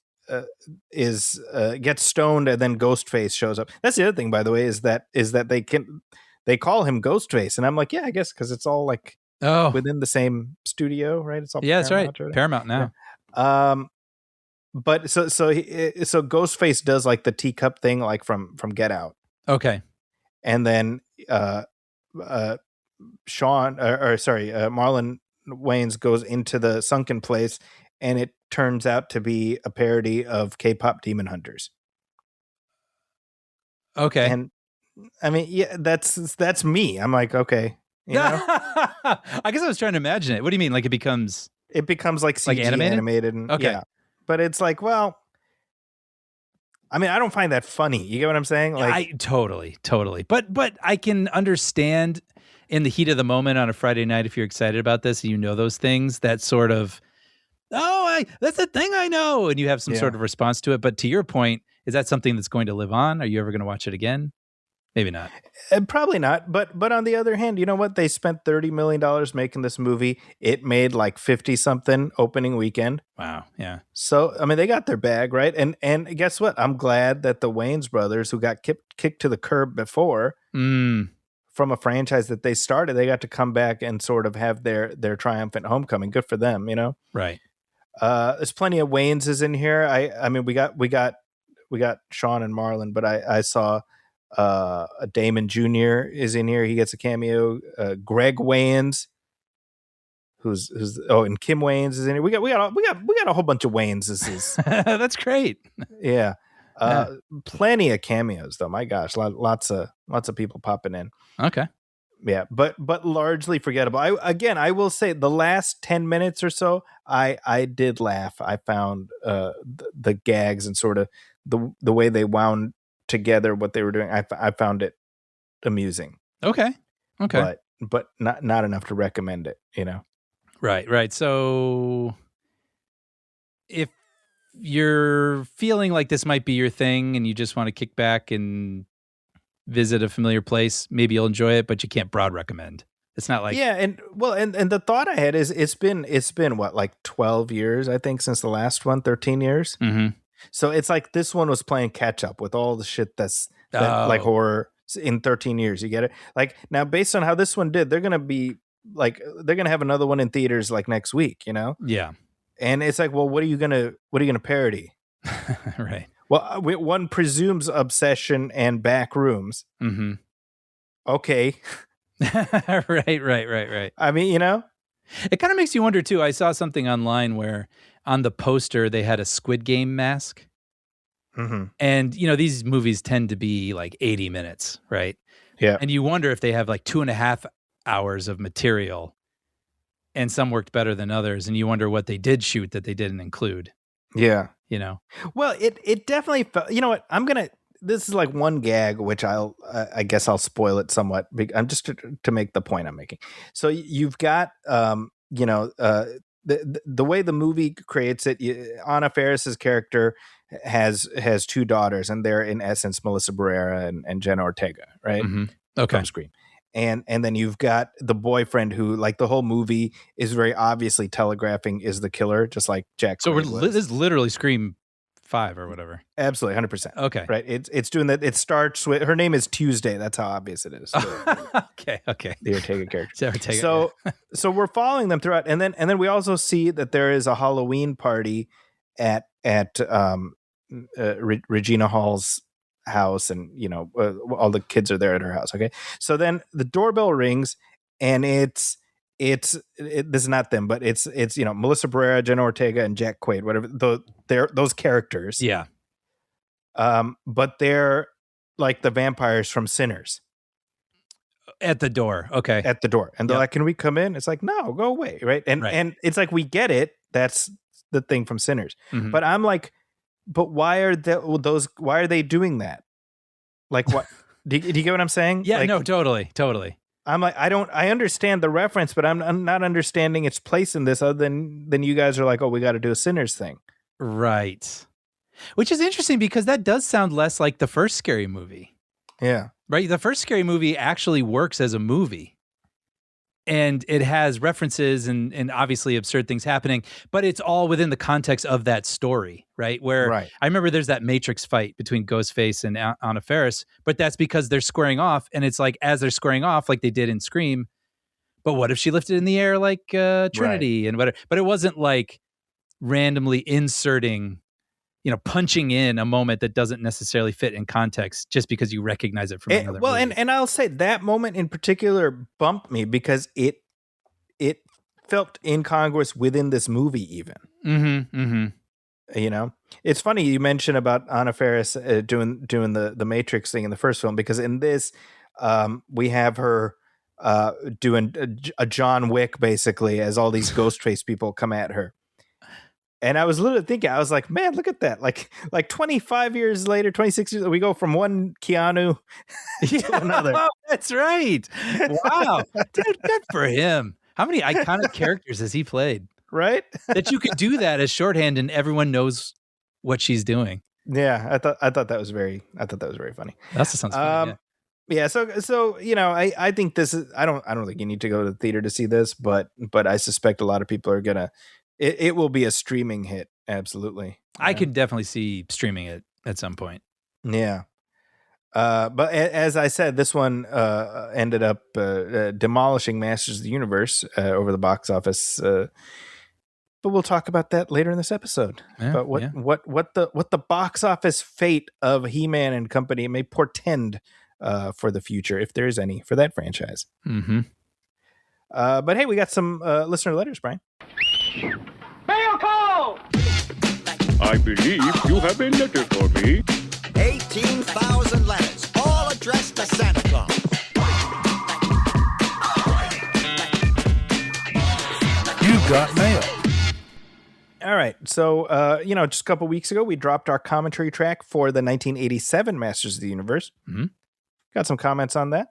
gets stoned and then Ghostface shows up. That's the other thing, by the way, is that they call him Ghostface, and I'm like, yeah, I guess because it's all like within the same studio, right? It's all that's right. Paramount now. Yeah. But so Ghostface does like the teacup thing, like from Get Out. Okay. And then Marlon Wayans goes into the sunken place, and it turns out to be a parody of K-pop Demon Hunters. Okay. And I mean, yeah, that's me. I'm like, okay, you know? I guess I was trying to imagine it. What do you mean? Like it becomes like CG animated and okay. Yeah. But it's like, well, I mean, I don't find that funny. You get what I'm saying? Like, totally. But I can understand in the heat of the moment on a Friday night, if you're excited about this, and you know those things, that sort of, that's a thing I know, and you have some sort of response to it. But to your point, is that something that's going to live on? Are you ever going to watch it again? Maybe not. Probably not. But on the other hand, you know what? They spent $30 million making this movie. It made like 50 something opening weekend. Wow. Yeah. So, I mean, they got their bag, right? And guess what? I'm glad that the Wayans brothers, who got kicked to the curb before from a franchise that they started, they got to come back and sort of have their triumphant homecoming. Good for them, you know? Right. There's plenty of Wayanses in here. I mean, we got Sean and Marlon, but I saw Damon Jr. is in here. He gets a cameo. Greg Wayans, and Kim Wayans is in here. We got a whole bunch of Wayanses. That's great. Yeah. Plenty of cameos though. My gosh, lots of people popping in. Okay. Yeah, but largely forgettable. I will say the last 10 minutes or so, I did laugh. I found the gags and sort of the way they wound together what they were doing. I found it amusing. Okay. But not enough to recommend it, you know. Right. So if you're feeling like this might be your thing and you just want to kick back and visit a familiar place, maybe you'll enjoy it, but you can't broad recommend. It's not like and the thought I had is it's been what, like 12 years I think since the last one, 13 years. Mm-hmm. So it's like this one was playing catch up with all the shit that like horror in 13 years. You get it? Like now, based on how this one did, they're gonna have another one in theaters like next week. You know? Yeah. And it's like, well, what are you gonna parody? Right. Well, one presumes obsession and back rooms. Mm-hmm. Okay. Right. I mean, you know, it kind of makes you wonder too. I saw something online where on the poster they had a Squid Game mask. Mm-hmm. And, you know, these movies tend to be like 80 minutes, right? Yeah. And you wonder if they have like 2.5 hours of material and some worked better than others. And you wonder what they did shoot that they didn't include. Yeah. You know? Well, it definitely felt, you know what, this is like one gag, which I guess I'll spoil it somewhat. I'm just to make the point I'm making. So you've got, the way the movie creates it, Anna Faris's character has two daughters, and they're in essence Melissa Barrera and Jenna Ortega, right? Mm-hmm. Okay. From Scream. And then you've got the boyfriend who, like, the whole movie is very obviously telegraphing is the killer, just like Jack. So this is literally Scream 5 or whatever. Absolutely, 100%. Okay, right. It's doing that. It starts with her name is Tuesday. That's how obvious it is. Okay. The Ortega character. Ortega, so we're following them throughout, and then we also see that there is a Halloween party at Regina Hall's house, and you know all the kids are there at her house. Okay, so then the doorbell rings, and it's this is not them, but it's you know Melissa Barrera, Jenna Ortega, and Jack Quaid, whatever they're those characters. Yeah. But they're like the vampires from Sinners. At the door. Okay. At the door, and they're like, "Can we come in?" It's like, "No, go away." Right, and it's like we get it. That's the thing from Sinners. Mm-hmm. But I'm like, but why are those? Why are they doing that? Like what? Do you get what I'm saying? Yeah, like, no, totally. I'm like, I understand the reference, but I'm not understanding its place in this other than you guys are like, oh, we got to do a Sinners thing. Right. Which is interesting because that does sound less like the first Scary Movie. Yeah. Right? The first Scary Movie actually works as a movie. And it has references and obviously absurd things happening, but it's all within the context of that story, right? Where I remember there's that Matrix fight between Ghostface and Anna Faris, but that's because they're squaring off, and it's like as they're squaring off, like they did in Scream. But what if she lifted in the air like Trinity and whatever? But it wasn't like randomly inserting, punching in a moment that doesn't necessarily fit in context just because you recognize it from another movie. And I'll say that moment in particular bumped me because it felt incongruous within this movie even. It's funny you mentioned about Anna Faris doing the Matrix thing in the first film, because in this we have her doing a John Wick basically as all these Ghostface people come at her. And I was literally thinking, I was like, man, look at that. Like 25 years later, 26 years, we go from one Keanu to another. Oh, that's right. Wow. Dude, good for him. How many iconic characters has he played? Right? That you could do that as shorthand and everyone knows what she's doing. Yeah, I thought that was very funny. That sounds funny. Yeah, so I think this is I don't think you need to go to the theater to see this, but I suspect a lot of people are gonna it will be a streaming hit, absolutely. I could definitely see streaming it at some point. Yeah. But as I said, this one ended up demolishing Masters of the Universe over the box office. But we'll talk about that later in this episode. Yeah, but what the box office fate of He-Man and company may portend for the future, if there is any, for that franchise. Mm-hmm. But hey, we got some listener letters, Brian. Mail call! I believe you have a letter for me. 18,000 letters, all addressed to Santa Claus. You got mail. All right. So, just a couple weeks ago, we dropped our commentary track for the 1987 Masters of the Universe. Mm-hmm. Got some comments on that.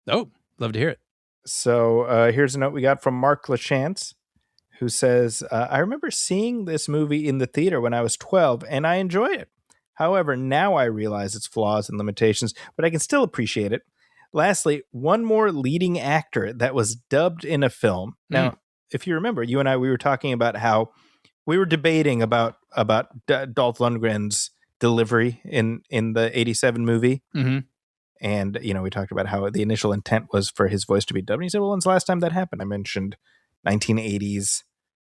Oh, love to hear it. So here's a note we got from Mark LaChance, who says, I remember seeing this movie in the theater when I was 12, and I enjoyed it. However, now I realize its flaws and limitations, but I can still appreciate it. Lastly, one more leading actor that was dubbed in a film. Now, if you remember, you and I, we were talking about how we were debating about Dolph Lundgren's delivery in the 87 movie. Mm-hmm. And, we talked about how the initial intent was for his voice to be dubbed. And he said, well, when's the last time that happened? I mentioned 1980s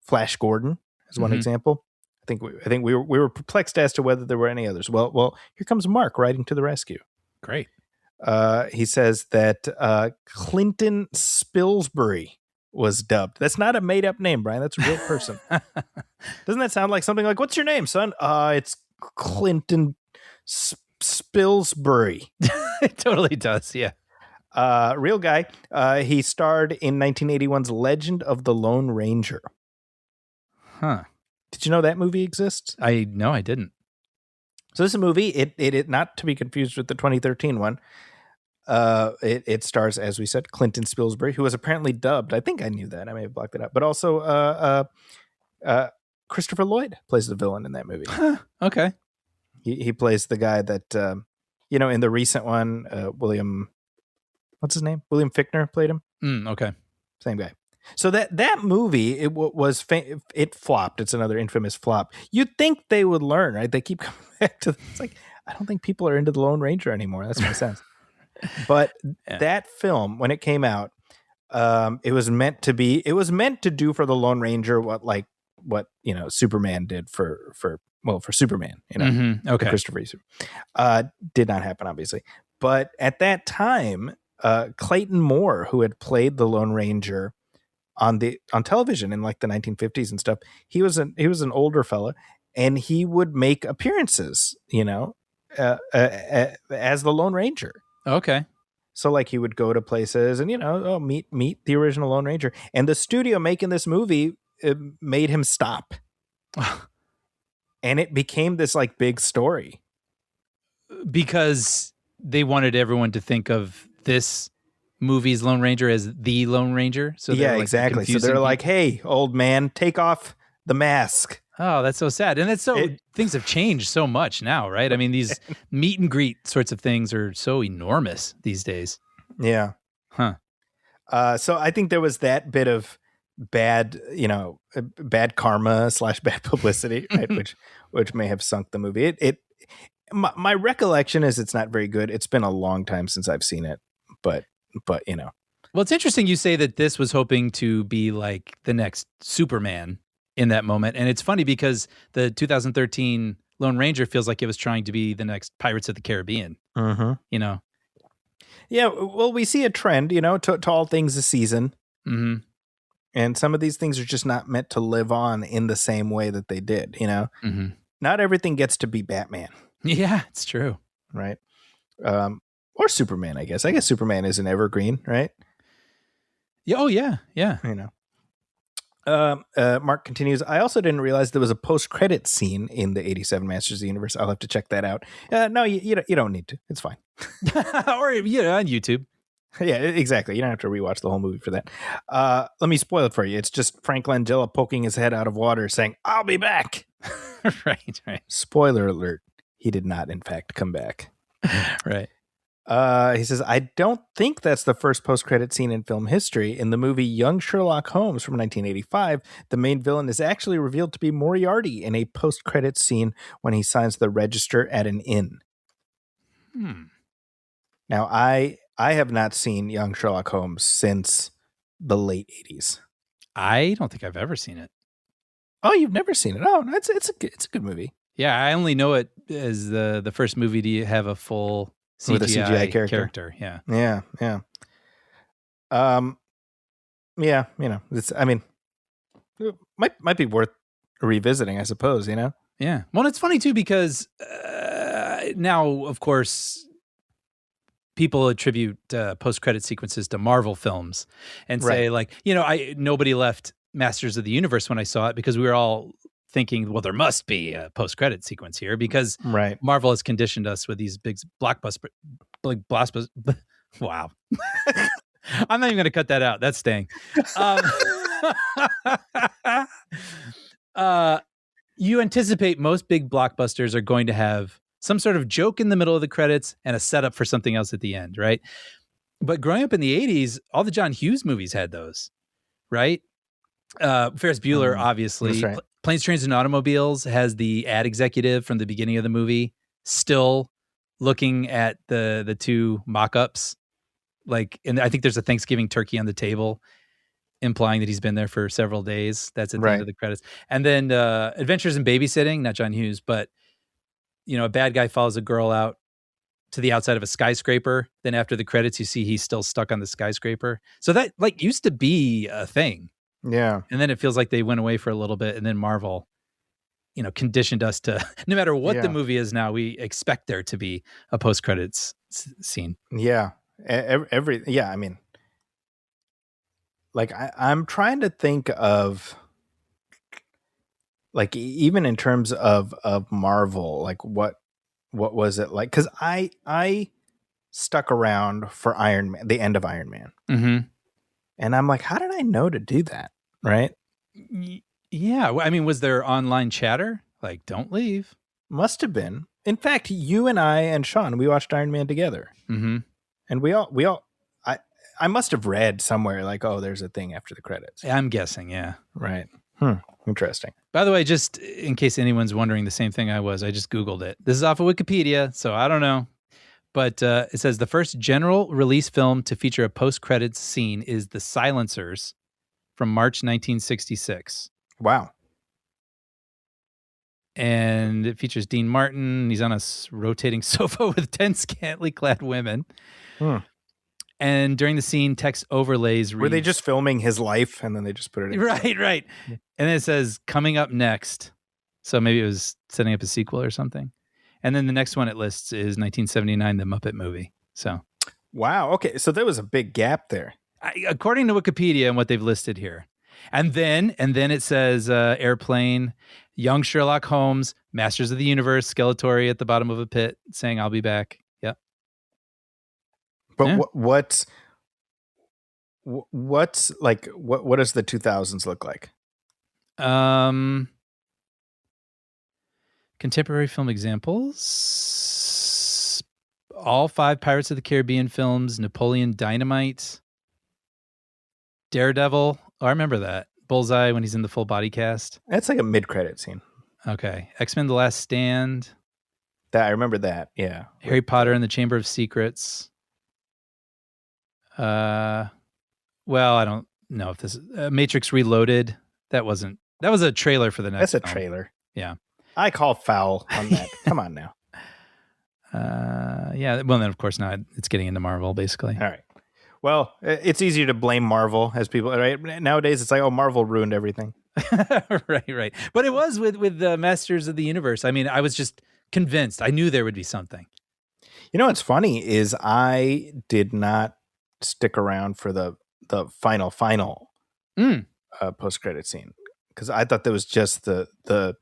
Flash Gordon as one example. I think we were perplexed as to whether there were any others. Well, here comes Mark riding to the rescue. Great. He says that Clinton Spilsbury was dubbed. That's not a made up name, Brian. That's a real person. Doesn't that sound like something like, what's your name, son? It's Clinton Spilsbury. It totally does. Yeah. Real guy. He starred in 1981's Legend of the Lone Ranger. Huh. Did you know that movie exists? No, I didn't. So this is a movie. It not to be confused with the 2013 one. It stars, as we said, Clinton Spilsbury, who was apparently dubbed. I think I knew that. I may have blocked it out. But also, Christopher Lloyd plays the villain in that movie. Huh. Okay. He plays the guy that, in the recent one, William, what's his name? William Fichtner played him. Okay. Same guy. So that movie, it flopped. It's another infamous flop. You'd think they would learn, right? They keep coming back to it's like, I don't think people are into the Lone Ranger anymore. That's my sense. But that film, when it came out, it was meant to do for the Lone Ranger what Superman did for Superman, Okay. Christopher Reeve. Did not happen, obviously. But at that time, Clayton Moore, who had played the Lone Ranger on television in like the 1950s and stuff, he was an older fella, and he would make appearances, as the Lone Ranger. Okay. So like he would go to places and meet the original Lone Ranger, and the studio making this movie made him stop. And it became this like big story because they wanted everyone to think of this movie's Lone Ranger as the Lone Ranger. So yeah, like exactly. So they're like, hey, old man, take off the mask. Oh, that's so sad. And things have changed so much now, right? I mean, these meet and greet sorts of things are so enormous these days. Yeah. Huh. So I think there was that bit of bad karma / bad publicity, right? which may have sunk the movie. My recollection is it's not very good. It's been a long time since I've seen it, but Well, it's interesting you say that this was hoping to be like the next Superman in that moment. And it's funny because the 2013 Lone Ranger feels like it was trying to be the next Pirates of the Caribbean. Yeah, well, we see a trend, to all things a season. Mm-hmm. And some of these things are just not meant to live on in the same way that they did, Mm-hmm. Not everything gets to be Batman. Yeah, it's true. Right. Or Superman, I guess. I guess Superman is an evergreen, right? Yeah. Oh, yeah. Yeah. Mark continues, I also didn't realize there was a post-credit scene in the 87 Masters of the Universe. I'll have to check that out. No, you don't need to. It's fine. Or, on YouTube. Yeah, exactly. You don't have to rewatch the whole movie for that. Let me spoil it for you. It's just Frank Langella poking his head out of water saying, I'll be back. Right. Spoiler alert. He did not, in fact, come back. Right. He says, I don't think that's the first post-credit scene in film history. In the movie Young Sherlock Holmes from 1985, the main villain is actually revealed to be Moriarty in a post-credit scene when he signs the register at an inn. Now, I have not seen Young Sherlock Holmes since the late 80s. I don't think I've ever seen it. Oh, you've never seen it? Oh, no, it's a good movie. Yeah, I only know it as the first movie to have a full CGI, with a CGI character. Yeah. Yeah. Yeah, it's, I mean, it might be worth revisiting, I suppose, Yeah. Well, it's funny too, because now, of course, people attribute post-credit sequences to Marvel films and say nobody left Masters of the Universe when I saw it, because we were all thinking, well, there must be a post-credit sequence here because Marvel has conditioned us with these big blockbuster. Wow. I'm not even going to cut that out. That's staying. You anticipate most big blockbusters are going to have some sort of joke in the middle of the credits and a setup for something else at the end, right? But growing up in the 80s, all the John Hughes movies had those, right? Ferris Bueller, obviously. Right. Planes, Trains, and Automobiles has the ad executive from the beginning of the movie still looking at the two mock-ups. And I think there's a Thanksgiving turkey on the table, implying that he's been there for several days. That's at the end of the credits. And then Adventures in Babysitting, not John Hughes, but a bad guy follows a girl out to the outside of a skyscraper. Then after the credits, you see he's still stuck on the skyscraper. So that used to be a thing. Yeah. And then it feels like they went away for a little bit, and then Marvel, conditioned us to, no matter what the movie is now, we expect there to be a post-credits scene. Yeah. I mean, I'm trying to think of, even in terms of Marvel, what was it like? Because I stuck around for Iron Man, the end of Iron Man. Mm-hmm. And I'm like, how did I know to do that? Right? Yeah. I mean, was there online chatter? Don't leave. Must have been. In fact, you and I and Sean, we watched Iron Man together. Mm-hmm. And I must have read somewhere there's a thing after the credits. I'm guessing. Yeah. Right. Interesting. By the way, just in case anyone's wondering the same thing I just Googled it. This is off of Wikipedia, so I don't know. But it says the first general release film to feature a post-credits scene is The Silencers from March 1966. Wow. And it features Dean Martin. He's on a rotating sofa with 10 scantily clad women. And during the scene, text overlays read, were they just filming his life and then they just put it in? Right. And then it says, coming up next. So maybe it was setting up a sequel or something. And then the next one it lists is 1979, The Muppet Movie. So, wow. Okay. So there was a big gap there. According to Wikipedia and what they've listed here. And then it says Airplane, Young Sherlock Holmes, Masters of the Universe, Skeletori at the bottom of a pit saying, I'll be back. Yep. But Yeah. what's like what does the 2000s look like? Contemporary film examples. All 5 Pirates of the Caribbean films, Napoleon Dynamite, Daredevil. Oh, I remember that. Bullseye when he's in the full body cast. That's like a mid-credit scene. Okay. X-Men The Last Stand. That I remember that. Yeah. Harry Potter and the Chamber of Secrets. Well, I don't know if this is Matrix Reloaded. That was a trailer for the next That's a film. trailer. Yeah. I call foul on that. Come on now. Yeah. Well, then of course now it's getting into Marvel basically. All right. Well, it's easier to blame Marvel as people, right? Nowadays, it's like, oh, Marvel ruined everything. Right. But it was with the Masters of the Universe. I mean, I was just convinced. I knew there would be something. You know what's funny is I did not stick around for the final post-credit scene because I thought that was just the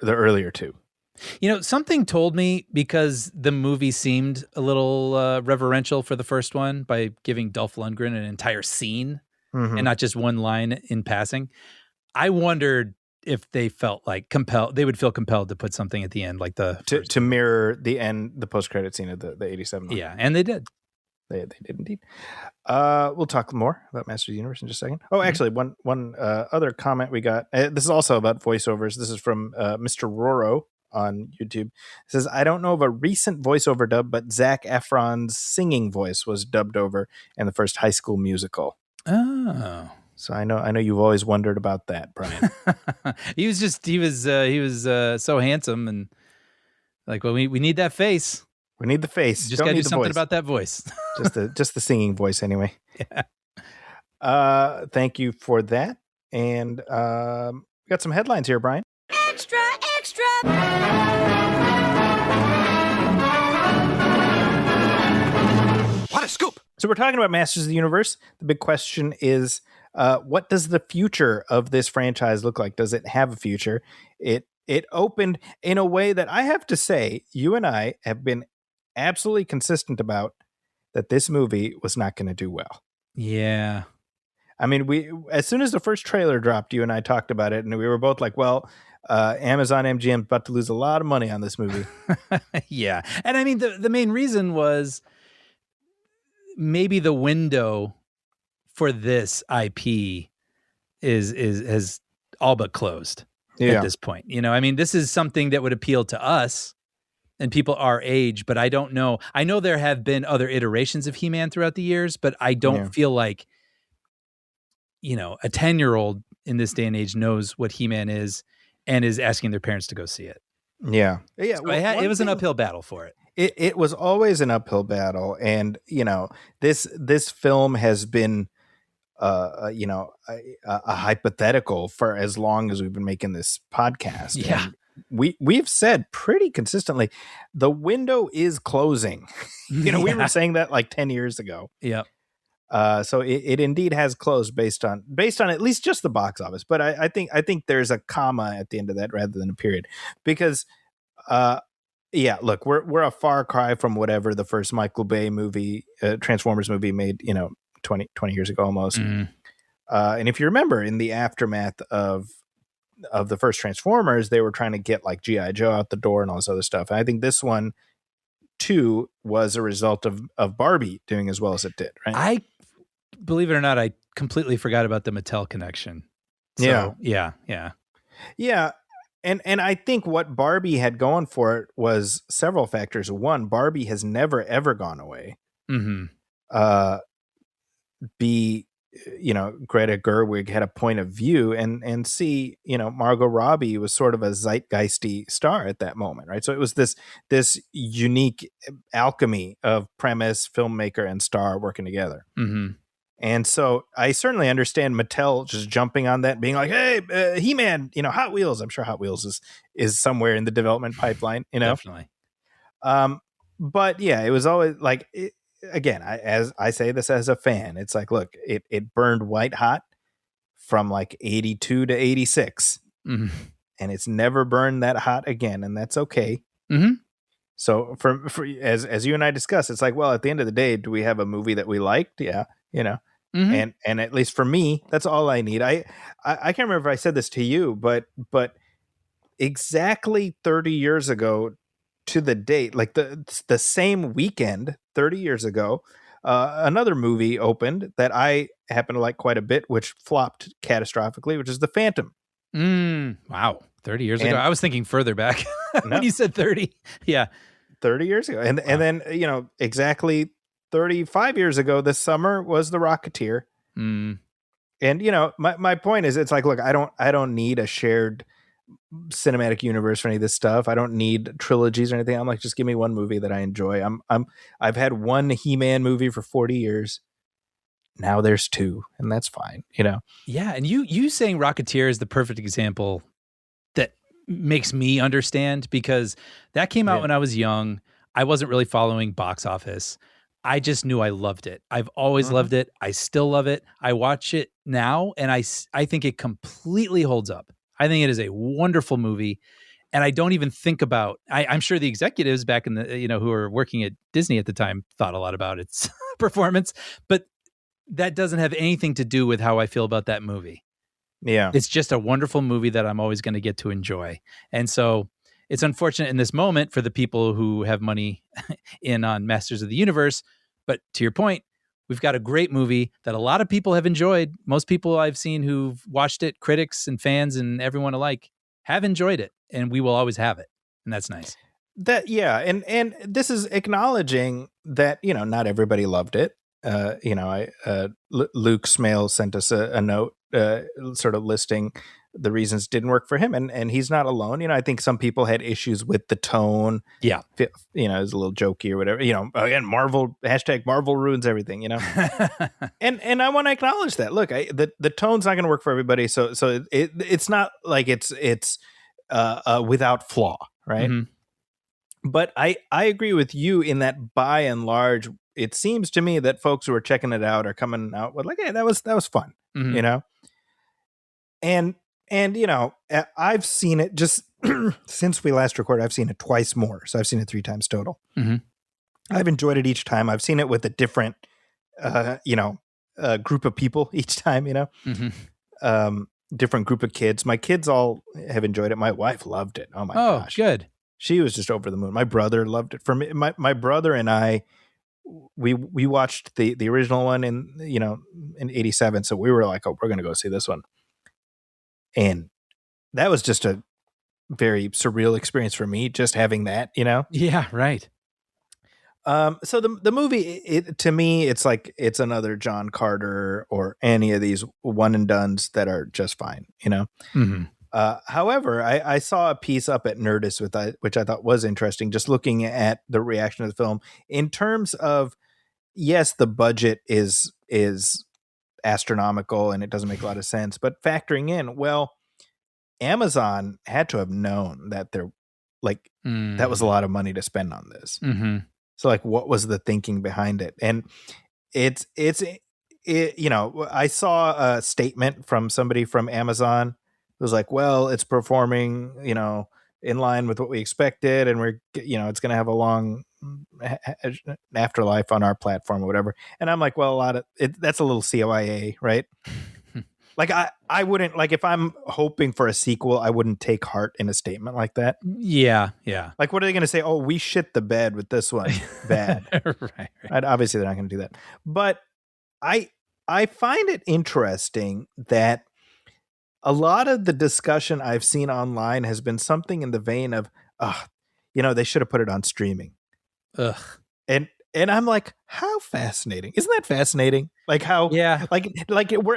earlier two. You know, something told me, because the movie seemed a little reverential for the first one by giving Dolph Lundgren an entire scene and not just one line in passing. I wondered if they felt like they would feel compelled to put something at the end, like to mirror the end, the post-credit scene of the 87 one. Yeah, and they did. They did indeed. We'll talk more about Masters of the Universe in just a second. Oh, actually, one other comment we got. This is also about voiceovers. This is from Mr. Roro on YouTube. It says, I don't know of a recent voiceover dub, but Zac Efron's singing voice was dubbed over in the first High School Musical. Oh. So I know you've always wondered about that, Brian. he was so handsome and like, well, we need that face. We need the face. Just got to do something about that voice. just the singing voice anyway. Yeah. Thank you for that. And we got some headlines here, Brian. Extra, extra. What a scoop! So we're talking about Masters of the Universe. The big question is, what does the future of this franchise look like? Does it have a future? It opened in a way that I have to say, you and I have been absolutely consistent about that this movie was not going to do well. Yeah. I mean, as soon as the first trailer dropped, you and I talked about it, and we were both like, well, Amazon MGM is about to lose a lot of money on this movie. Yeah. And I mean, the main reason was maybe the window for this IP has all but closed at this point. You know, I mean, this is something that would appeal to us and people our age, but I don't know. I know there have been other iterations of He-Man throughout the years, but I don't feel like, you know, a 10-year-old in this day and age knows what He-Man is and is asking their parents to go see it. Yeah. Yeah. So it was an uphill battle for it. It was always an uphill battle. And, you know, this film has been, a hypothetical for as long as we've been making this podcast. Yeah. And we've said pretty consistently, the window is closing. We were saying that like 10 years ago. Yeah. So it indeed has closed based on at least just the box office. But I think there's a comma at the end of that rather than a period, because look, we're a far cry from whatever the first Michael Bay movie, Transformers movie made, 20 years ago almost. And if you remember, in the aftermath of the first Transformers, they were trying to get like G.I. Joe out the door and all this other stuff. And I think this one too was a result of Barbie doing as well as it did, right? I believe it or not, I completely forgot about the Mattel connection. So, yeah. And I think what Barbie had going for it was several factors. One, Barbie has never ever gone away. B, Greta Gerwig had a point of view, and C, Margot Robbie was sort of a zeitgeisty star at that moment, right? So it was this unique alchemy of premise, filmmaker, and star working together. And so I certainly understand Mattel just jumping on that, being like, "Hey, He-Man, Hot Wheels." I'm sure Hot Wheels is somewhere in the development pipeline, Definitely. But yeah, it was always like. Again, as I say this as a fan, it's like, look, it burned white hot from like 82 to 86, and it's never burned that hot again, and that's okay. So for as you and I discussed, it's like, well, at the end of the day, do we have a movie that we liked? Yeah, Mm-hmm. and at least for me, that's all I need. I can't remember if I said this to you, but exactly 30 years ago to the date, like the same weekend 30 years ago, another movie opened that I happen to like quite a bit, which flopped catastrophically, which is The Phantom. Wow. 30 years ago. And I was thinking further back when no, you said 30. Yeah. 30 years ago. And Wow. and then, exactly 35 years ago this summer was The Rocketeer. Mm. And my point is, it's like, look, I don't need a shared cinematic universe for any of this stuff. I don't need trilogies or anything. I'm like, just give me one movie that I enjoy. I've had one He-Man movie for 40 years. Now there's two, and that's fine, Yeah, and you saying Rocketeer is the perfect example that makes me understand, because that came out when I was young. I wasn't really following box office. I just knew I loved it. I've always loved it. I still love it. I watch it now, and I think it completely holds up. I think it is a wonderful movie, and I don't even think about. I'm sure the executives back in the who were working at Disney at the time thought a lot about its performance, but that doesn't have anything to do with how I feel about that movie. Yeah. It's just a wonderful movie that I'm always going to get to enjoy. And so it's unfortunate in this moment for the people who have money in on Masters of the Universe. But to your point, we've got a great movie that a lot of people have enjoyed. Most people I've seen who've watched it, critics and fans and everyone alike, have enjoyed it. And we will always have it. And that's nice. And this is acknowledging that, not everybody loved it. Luke Smale sent us a note sort of listing the reasons it didn't work for him, and he's not alone. I think some people had issues with the tone. Yeah, it was a little jokey or whatever. Again, Marvel #Marvel ruins everything. And I want to acknowledge that. Look, the tone's not going to work for everybody, so it's not like it's without flaw, right? Mm-hmm. But I agree with you in that by and large, it seems to me that folks who are checking it out are coming out with like, hey, that was fun, mm-hmm. And I've seen it just since we last recorded. I've seen it twice more, so I've seen it 3 times total. Mm-hmm. I've enjoyed it each time. I've seen it with a different, group of people each time. Mm-hmm. Different group of kids. My kids all have enjoyed it. My wife loved it. Oh my gosh, good. She was just over the moon. My brother loved it. For me, my brother and I, we watched the original one in 87. So we were like, oh, we're going to go see this one. And that was just a very surreal experience for me, just having that, Yeah, right. So the movie, to me, it's like it's another John Carter or any of these one and dones that are just fine, Mm-hmm. However, I saw a piece up at Nerdist which I thought was interesting, just looking at the reaction of the film in terms of, yes, the budget is astronomical and it doesn't make a lot of sense, but factoring in, well, Amazon had to have known that that was a lot of money to spend on this. Mm-hmm. So like, what was the thinking behind it? And it's I saw a statement from somebody from Amazon. It was like, well, it's performing, in line with what we expected, and we're, it's going to have a long afterlife on our platform or whatever. And I'm like, well, that's a little CYA, right? Like I wouldn't, like, if I'm hoping for a sequel, I wouldn't take heart in a statement like that. Yeah, yeah. Like, what are they going to say? Oh, we shit the bed with this one. Bad. Right. Obviously, they're not going to do that. But I find it interesting that a lot of the discussion I've seen online has been something in the vein of, they should have put it on streaming. Ugh. And I'm like, how fascinating. Isn't that fascinating? Like how, yeah, like we're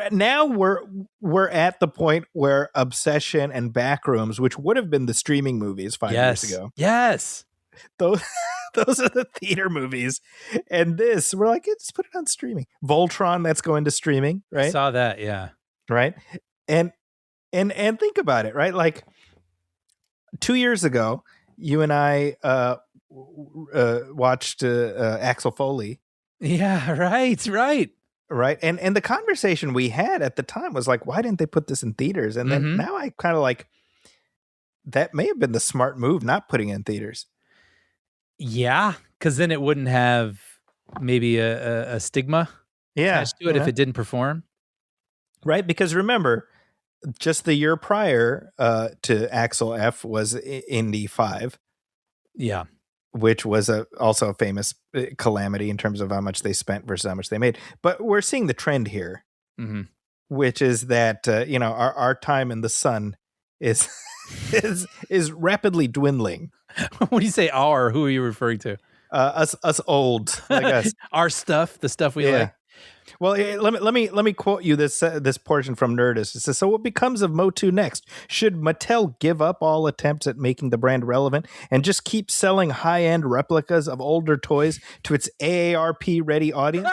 at the point where Obsession and Backrooms, which would have been the streaming movies 5 years ago. Yes. Those are the theater movies. And this, we're like, let's put it on streaming. Voltron, that's going to streaming, right? I saw that, yeah. Right. And think about it, right? Like 2 years ago, you and I watched Axel Foley. Yeah, right. And the conversation we had at the time was like, why didn't they put this in theaters? And then now I kind of like, that may have been the smart move, not putting it in theaters. Yeah, because then it wouldn't have maybe a stigma attached to it if it didn't perform. Right, because remember, just the year prior to Axel F was Indy 5. Yeah. Which was also a famous calamity in terms of how much they spent versus how much they made. But we're seeing the trend here, which is that our time in the sun is is rapidly dwindling. When you say "our," who are you referring to? Us old like us. Our stuff, the stuff we like. Well, let me quote you this portion from Nerdist. It says, "So what becomes of Motu next? Should Mattel give up all attempts at making the brand relevant and just keep selling high-end replicas of older toys to its AARP ready audience?"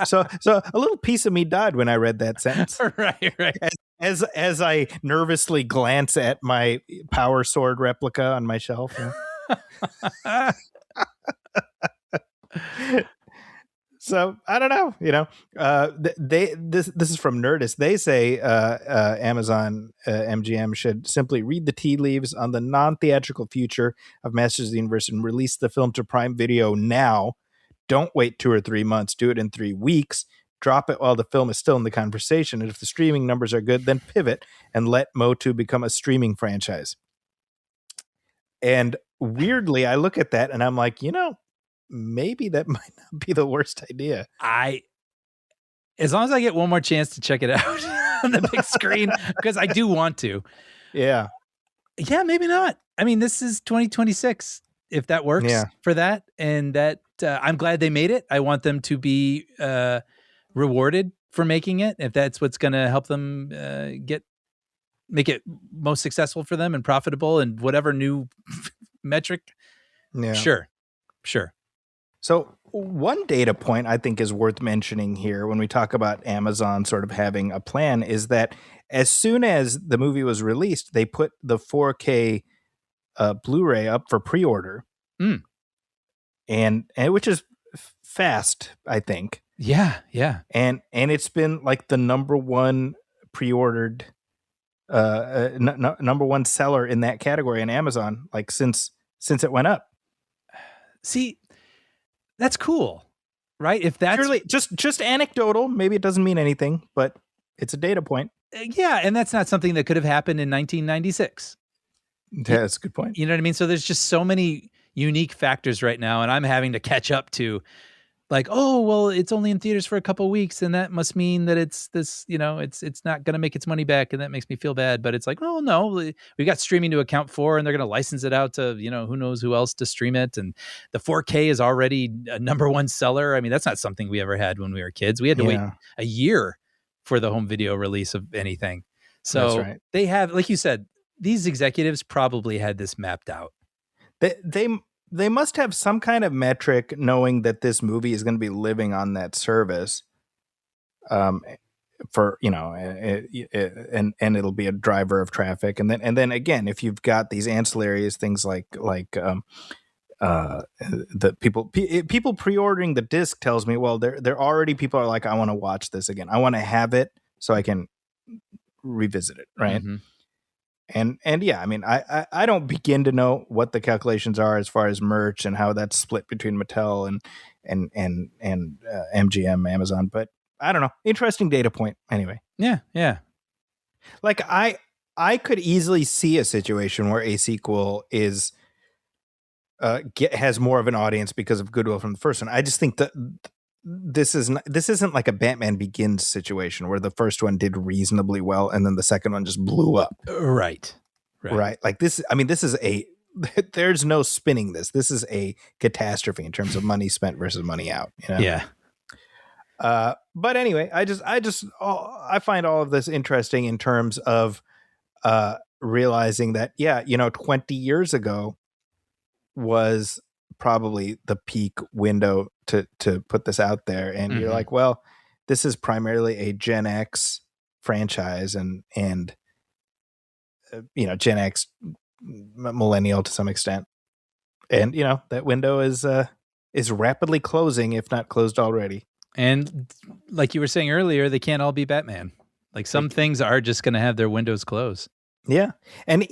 So a little piece of me died when I read that sentence. Right. As I nervously glance at my Power Sword replica on my shelf. So I don't know, this is from Nerdist. They say Amazon MGM should simply read the tea leaves on the non-theatrical future of Masters of the Universe and release the film to Prime Video now. Don't wait 2 or 3 months. Do it in 3 weeks. Drop it while the film is still in the conversation. And if the streaming numbers are good, then pivot and let Motu become a streaming franchise. And weirdly, I look at that and I'm like, maybe that might not be the worst idea. As long as I get one more chance to check it out on the big screen, because I do want to. Yeah, maybe not. I mean, this is 2026. If that works for that, and that I'm glad they made it. I want them to be rewarded for making it. If that's what's going to help them make it most successful for them and profitable and whatever new metric. Yeah. Sure. So one data point I think is worth mentioning here when we talk about Amazon sort of having a plan is that as soon as the movie was released, they put the 4K Blu-ray up for pre-order. And which is fast, I think. Yeah. And it's been like the number one pre-ordered number one seller in that category in Amazon, like since it went up. See, that's cool, right? If that's surely just anecdotal, maybe it doesn't mean anything, but it's a data point. Yeah, and that's not something that could have happened in 1996. Yeah, that's a good point. You know what I mean? So there's just so many unique factors right now, and I'm having to catch up to, like, oh, well, it's only in theaters for a couple of weeks, and that must mean that it's this, it's not going to make its money back, and that makes me feel bad. But it's like, oh, no, we got streaming to account for, and they're going to license it out to, who knows who else to stream it. And the 4K is already a number one seller. I mean, that's not something we ever had when we were kids. We had to wait a year for the home video release of anything. So that's right. They have, like you said, these executives probably had this mapped out. They must have some kind of metric knowing that this movie is going to be living on that service. For and it'll be a driver of traffic, and then again, if you've got these ancillaries, things like the people pre-ordering the disc tells me, well, they're already people are like, I want to watch this again, I want to have it so I can revisit it, right? Mm-hmm. And yeah, I mean, I don't begin to know what the calculations are as far as merch and how that's split between Mattel and MGM, Amazon, but I don't know. Interesting data point. Anyway. Yeah. Like I could easily see a situation where a sequel is has more of an audience because of goodwill from the first one. I just think that this isn't like a Batman Begins situation where the first one did reasonably well and then the second one just blew up. Right. Like this. I mean, this is there's no spinning this. This is a catastrophe in terms of money spent versus money out. Yeah. But anyway, I find all of this interesting in terms of realizing that 20 years ago was probably the peak window to put this out there, and you're like, well, this is primarily a Gen X franchise, and Gen X millennial to some extent, and that window is rapidly closing, if not closed already. And like you were saying earlier, they can't all be Batman. Like some things are just going to have their windows closed. Yeah. And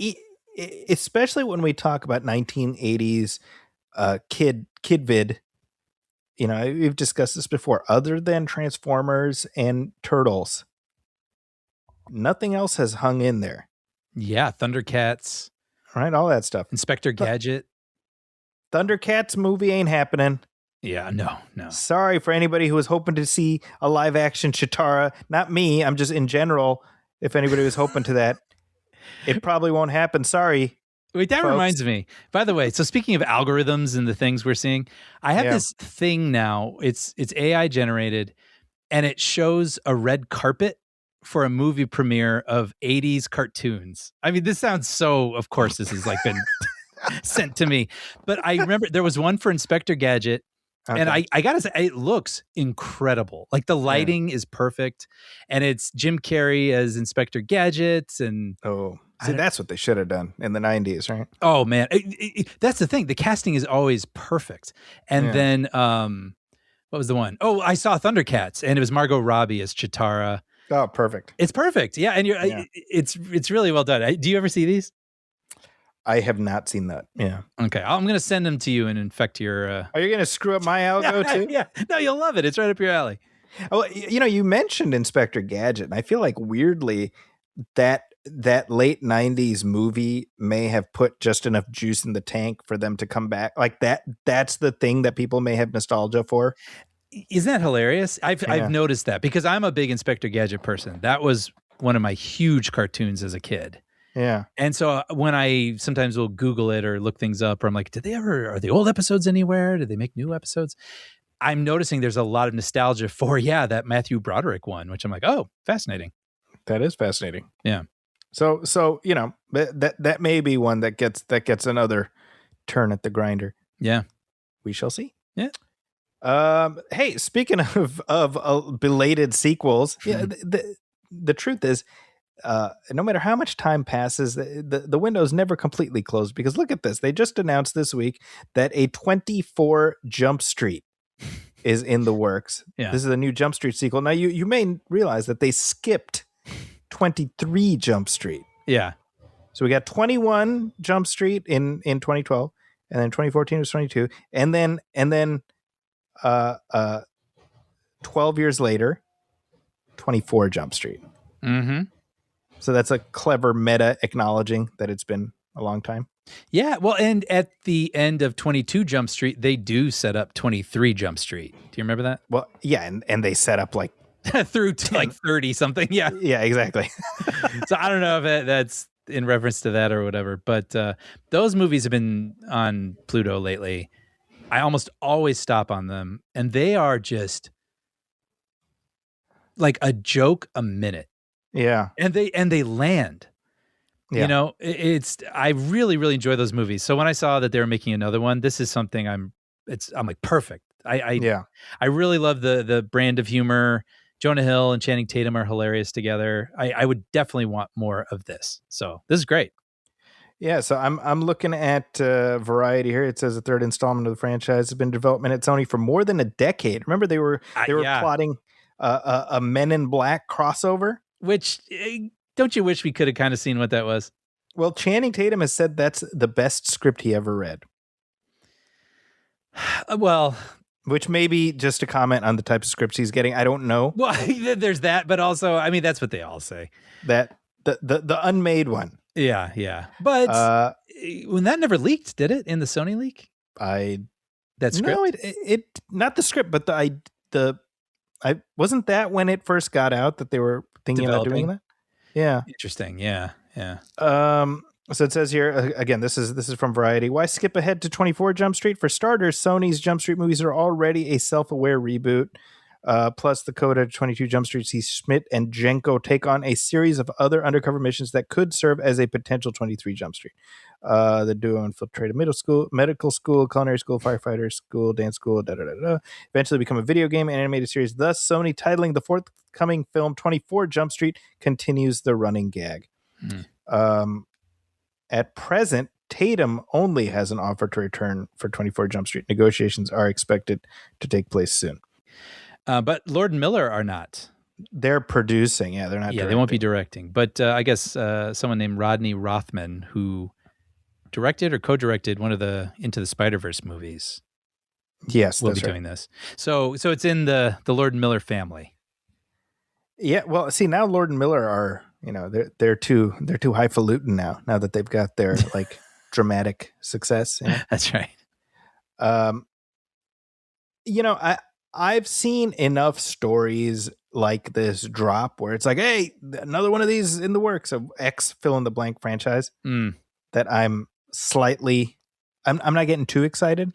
especially when we talk about 1980s kid vid. We've discussed this before. Other than Transformers and Turtles, nothing else has hung in there. Yeah, Thundercats. Right, all that stuff. Inspector Gadget. Thundercats movie ain't happening. Yeah, no. Sorry for anybody who was hoping to see a live action Chitara. Not me. I'm just in general. If anybody was hoping to that, it probably won't happen. Sorry. Wait, that folks. reminds me. By the way, so speaking of algorithms and the things we're seeing, I have this thing now. It's AI generated, and it shows a red carpet for a movie premiere of 80s cartoons. I mean, this sounds so, of course, this has like been sent to me. But I remember there was one for Inspector Gadget. Okay. And I gotta say, it looks incredible. Like the lighting is perfect, and it's Jim Carrey as Inspector Gadget. And that's what they should have done in the 90s, right? Oh man, that's the thing. The casting is always perfect. And then, what was the one? Oh, I saw Thundercats, and it was Margot Robbie as Chitara. Oh, perfect. It's perfect. Yeah, and it's really well done. Do you ever see these? I have not seen that. Yeah. Okay. I'm going to send them to you and infect your... Are you going to screw up my algo too? Yeah. No, you'll love it. It's right up your alley. Oh, you mentioned Inspector Gadget, and I feel like weirdly that late 90s movie may have put just enough juice in the tank for them to come back. Like that's the thing that people may have nostalgia for. Isn't that hilarious? I've noticed that because I'm a big Inspector Gadget person. That was one of my huge cartoons as a kid. Yeah. And so when I sometimes will Google it or look things up, or I'm like, are the old episodes anywhere? Did they make new episodes? I'm noticing there's a lot of nostalgia for, that Matthew Broderick one, which I'm like, oh, fascinating. That is fascinating. Yeah. So, that may be one that gets another turn at the grinder. Yeah. We shall see. Yeah. Hey, speaking of belated sequels, the truth is, no matter how much time passes, the window's never completely closed, because look at this. They just announced this week that a 24 Jump Street is in the works. Yeah. This is a new Jump Street sequel. Now, you may realize that they skipped 23 Jump Street. Yeah. So we got 21 Jump Street in 2012, and then 2014 was 22, and then 12 years later, 24 Jump Street. Mm-hmm. So that's a clever meta acknowledging that it's been a long time. Yeah. Well, and at the end of 22 Jump Street, they do set up 23 Jump Street. Do you remember that? Well, yeah. And they set up like through to like 30 something. Yeah. Yeah, exactly. So I don't know if that's in reference to that or whatever, but those movies have been on Pluto lately. I almost always stop on them, and they are just like a joke a minute. Yeah. And they land. Yeah. I really, really enjoy those movies. So when I saw that they were making another one, this is something I'm like, perfect. I really love the brand of humor. Jonah Hill and Channing Tatum are hilarious together. I would definitely want more of this. So this is great. Yeah, so I'm looking at Variety here. It says the third installment of the franchise has been in development at Sony for more than a decade. Remember, they were plotting a Men in Black crossover. Which, don't you wish we could have kind of seen what that was? Well, Channing Tatum has said that's the best script he ever read. Well, which may be just a comment on the type of scripts he's getting. I don't know. Well, there's that, but also, I mean, that's what they all say. That the unmade one. Yeah. But when that never leaked, did it in the Sony leak? That script? No, it not the script, but I wasn't that when it first got out that they were thinking about doing that. Yeah. Interesting. Yeah. So it says here again, this is from Variety. Why skip ahead to 24 Jump Street? For starters, Sony's Jump Street movies are already a self-aware reboot. Plus, the coda 22 Jump Street sees Schmidt and Jenko take on a series of other undercover missions that could serve as a potential 23 Jump Street. The duo infiltrate a medical school, culinary school, firefighter school, dance school, eventually become a video game and animated series. Thus, Sony titling the forthcoming film 24 Jump Street continues the running gag. At present, Tatum only has an offer to return for 24 Jump Street. Negotiations are expected to take place soon. But Lord and Miller are not. They're producing. Yeah, they're not. Yeah, they won't be directing. But I guess someone named Rodney Rothman, who directed or co-directed one of the Into the Spider-Verse movies. Yes, We'll be doing this. So it's in the Lord and Miller family. Yeah, well, see, now Lord and Miller are, they're too highfalutin now that they've got their like dramatic success. That's right. I've seen enough stories like this drop where it's like, hey, another one of these in the works of X fill in the blank franchise that I'm not getting too excited.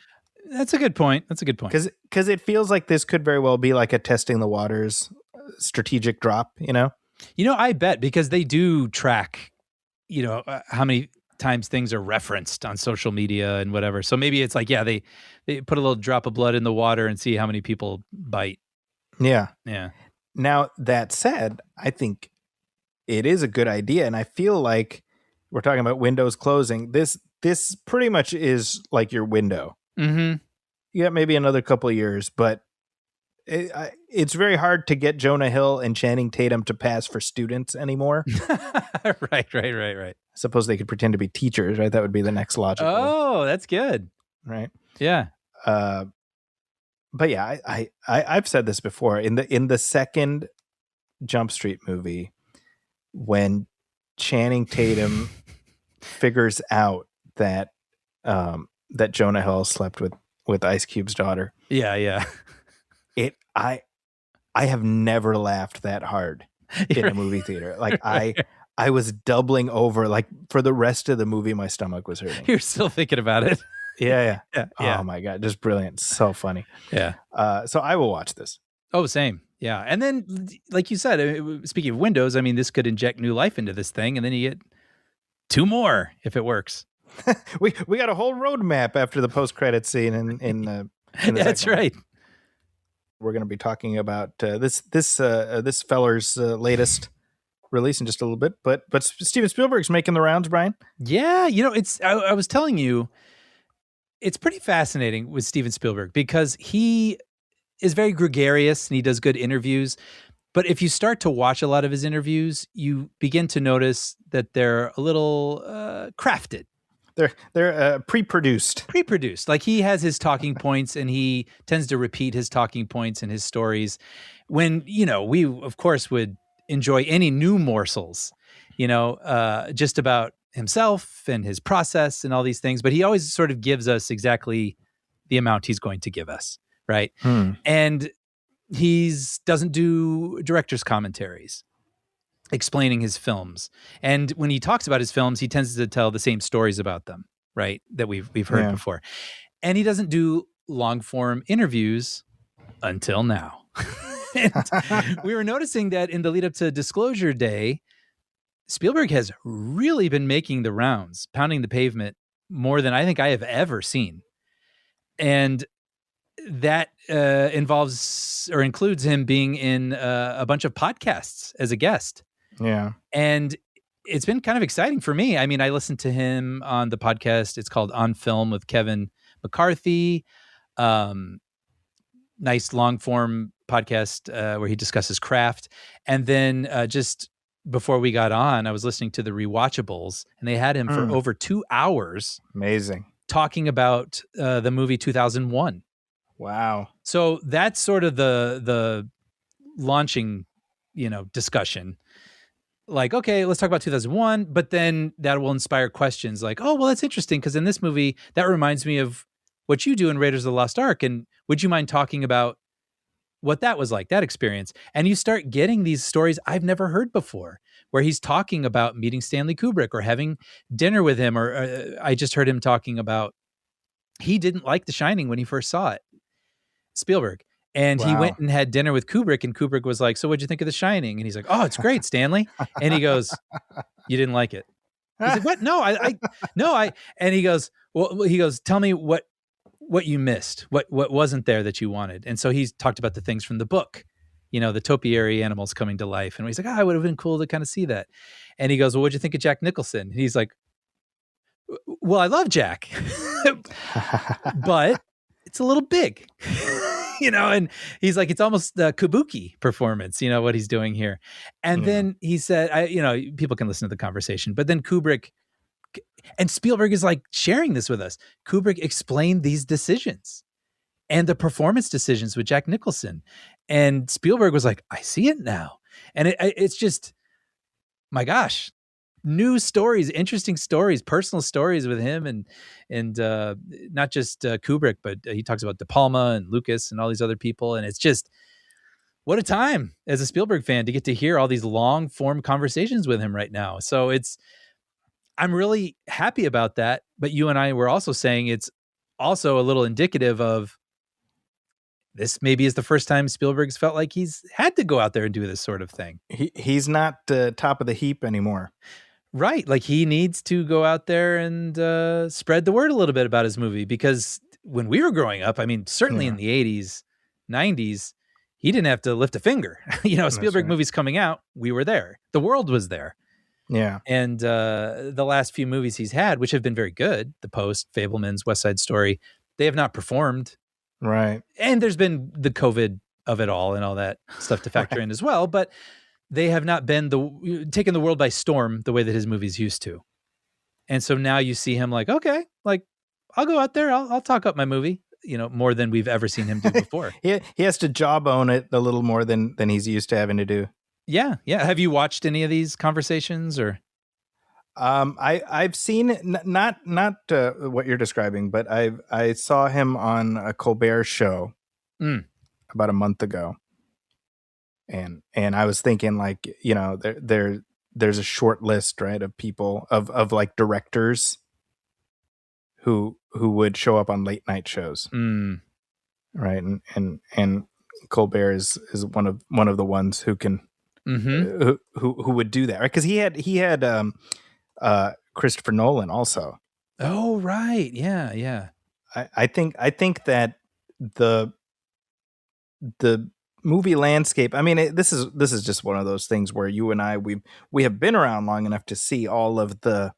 That's a good point. Because it feels like this could very well be like a testing the waters strategic drop, I bet, because they do track, how many times things are referenced on social media and whatever. So maybe it's like, yeah, they put a little drop of blood in the water and see how many people bite. Yeah. Yeah. Now, that said, I think it is a good idea. And I feel like we're talking about windows closing. This pretty much is like your window. Mm-hmm. You got maybe another couple of years, but it's very hard to get Jonah Hill and Channing Tatum to pass for students anymore. Right. I suppose they could pretend to be teachers, right? That would be the next logical. Oh, that's good. Right. Yeah. But yeah, I've said this before in the second Jump Street movie, when Channing Tatum figures out that Jonah Hill slept with Ice Cube's daughter. Yeah. I have never laughed that hard in a movie theater. Like I was doubling over. Like for the rest of the movie, my stomach was hurting. You're still thinking about it. Yeah. Yeah. Oh my God, just brilliant, so funny. Yeah. So I will watch this. Oh, same. Yeah, and then like you said, speaking of windows, I mean, this could inject new life into this thing, and then you get two more if it works. we got a whole roadmap after the post-credit scene in the That's right. We're going to be talking about this feller's latest release in just a little bit, but Steven Spielberg's making the rounds, Brian. Yeah, it's I was telling you, it's pretty fascinating with Steven Spielberg because he is very gregarious and he does good interviews. But if you start to watch a lot of his interviews, you begin to notice that they're a little crafted. They're pre-produced. Like he has his talking points and he tends to repeat his talking points and his stories when, we of course would enjoy any new morsels, just about himself and his process and all these things. But he always sort of gives us exactly the amount he's going to give us. Right. And he doesn't do director's commentaries explaining his films. And when he talks about his films, he tends to tell the same stories about them, right? That we've heard before. And he doesn't do long form interviews until now. And we were noticing that in the lead up to Disclosure Day, Spielberg has really been making the rounds, pounding the pavement more than I think I have ever seen. And that involves or includes him being in a bunch of podcasts as a guest. Yeah. And it's been kind of exciting for me. I mean, I listened to him on the podcast. It's called On Film with Kevin McCarthy. Nice long form podcast where he discusses craft. And then just before we got on, I was listening to the Rewatchables and they had him for over 2 hours. Amazing. Talking about the movie 2001. Wow. So that's sort of the launching, discussion. Like, okay, let's talk about 2001, but then that will inspire questions like, oh, well, that's interesting because in this movie, that reminds me of what you do in Raiders of the Lost Ark. And would you mind talking about what that was like, that experience? And you start getting these stories I've never heard before, where he's talking about meeting Stanley Kubrick or having dinner with him. Or I just heard him talking about he didn't like The Shining when he first saw it. Spielberg. And he went and had dinner with Kubrick, and Kubrick was like, so what'd you think of The Shining? And he's like, oh, it's great, Stanley. And he goes, you didn't like it. He's like, what? No, and he goes, tell me what you missed, what wasn't there that you wanted. And so he's talked about the things from the book, the topiary animals coming to life. And he's like, it would have been cool to kind of see that. And he goes, well, what'd you think of Jack Nicholson? And he's like, well, I love Jack, but it's a little big. And he's like, it's almost the kabuki performance, what he's doing here. And then he said, people can listen to the conversation, but then Kubrick And Spielberg is like sharing this with us. Kubrick explained these decisions and the performance decisions with Jack Nicholson. And Spielberg was like, I see it now. And it's just, my gosh, new stories, interesting stories, personal stories with him, and not just Kubrick, but he talks about De Palma and Lucas and all these other people. And it's just, what a time as a Spielberg fan to get to hear all these long form conversations with him right now. So I'm really happy about that. But you and I were also saying it's also a little indicative of this maybe is the first time Spielberg's felt like he's had to go out there and do this sort of thing. He's not top of the heap anymore. Right. Like he needs to go out there and spread the word a little bit about his movie, because when we were growing up, I mean, certainly in the 80s, 90s, he didn't have to lift a finger. Spielberg movies coming out, we were there. The world was there. Yeah. And the last few movies he's had, which have been very good, The Post, Fabelmans, West Side Story, they have not performed. Right. And there's been the COVID of it all and all that stuff to factor in as well. But they have not been taken the world by storm the way that his movies used to. And so now you see him like, okay, like I'll go out there. I'll talk up my movie, more than we've ever seen him do before. He has to jawbone it a little more than he's used to having to do. Yeah. Yeah. Have you watched any of these conversations or? I've seen not what you're describing, but I saw him on a Colbert show about a month ago. And I was thinking like, there's a short list, right, of people of like directors who would show up on late night shows. Right. And Colbert is one of the ones who can, who would do that. Right. Cause he had Christopher Nolan also. Oh, right. Yeah. Yeah. I think that the movie landscape, I mean, this is just one of those things where you and I, we have been around long enough to see all of the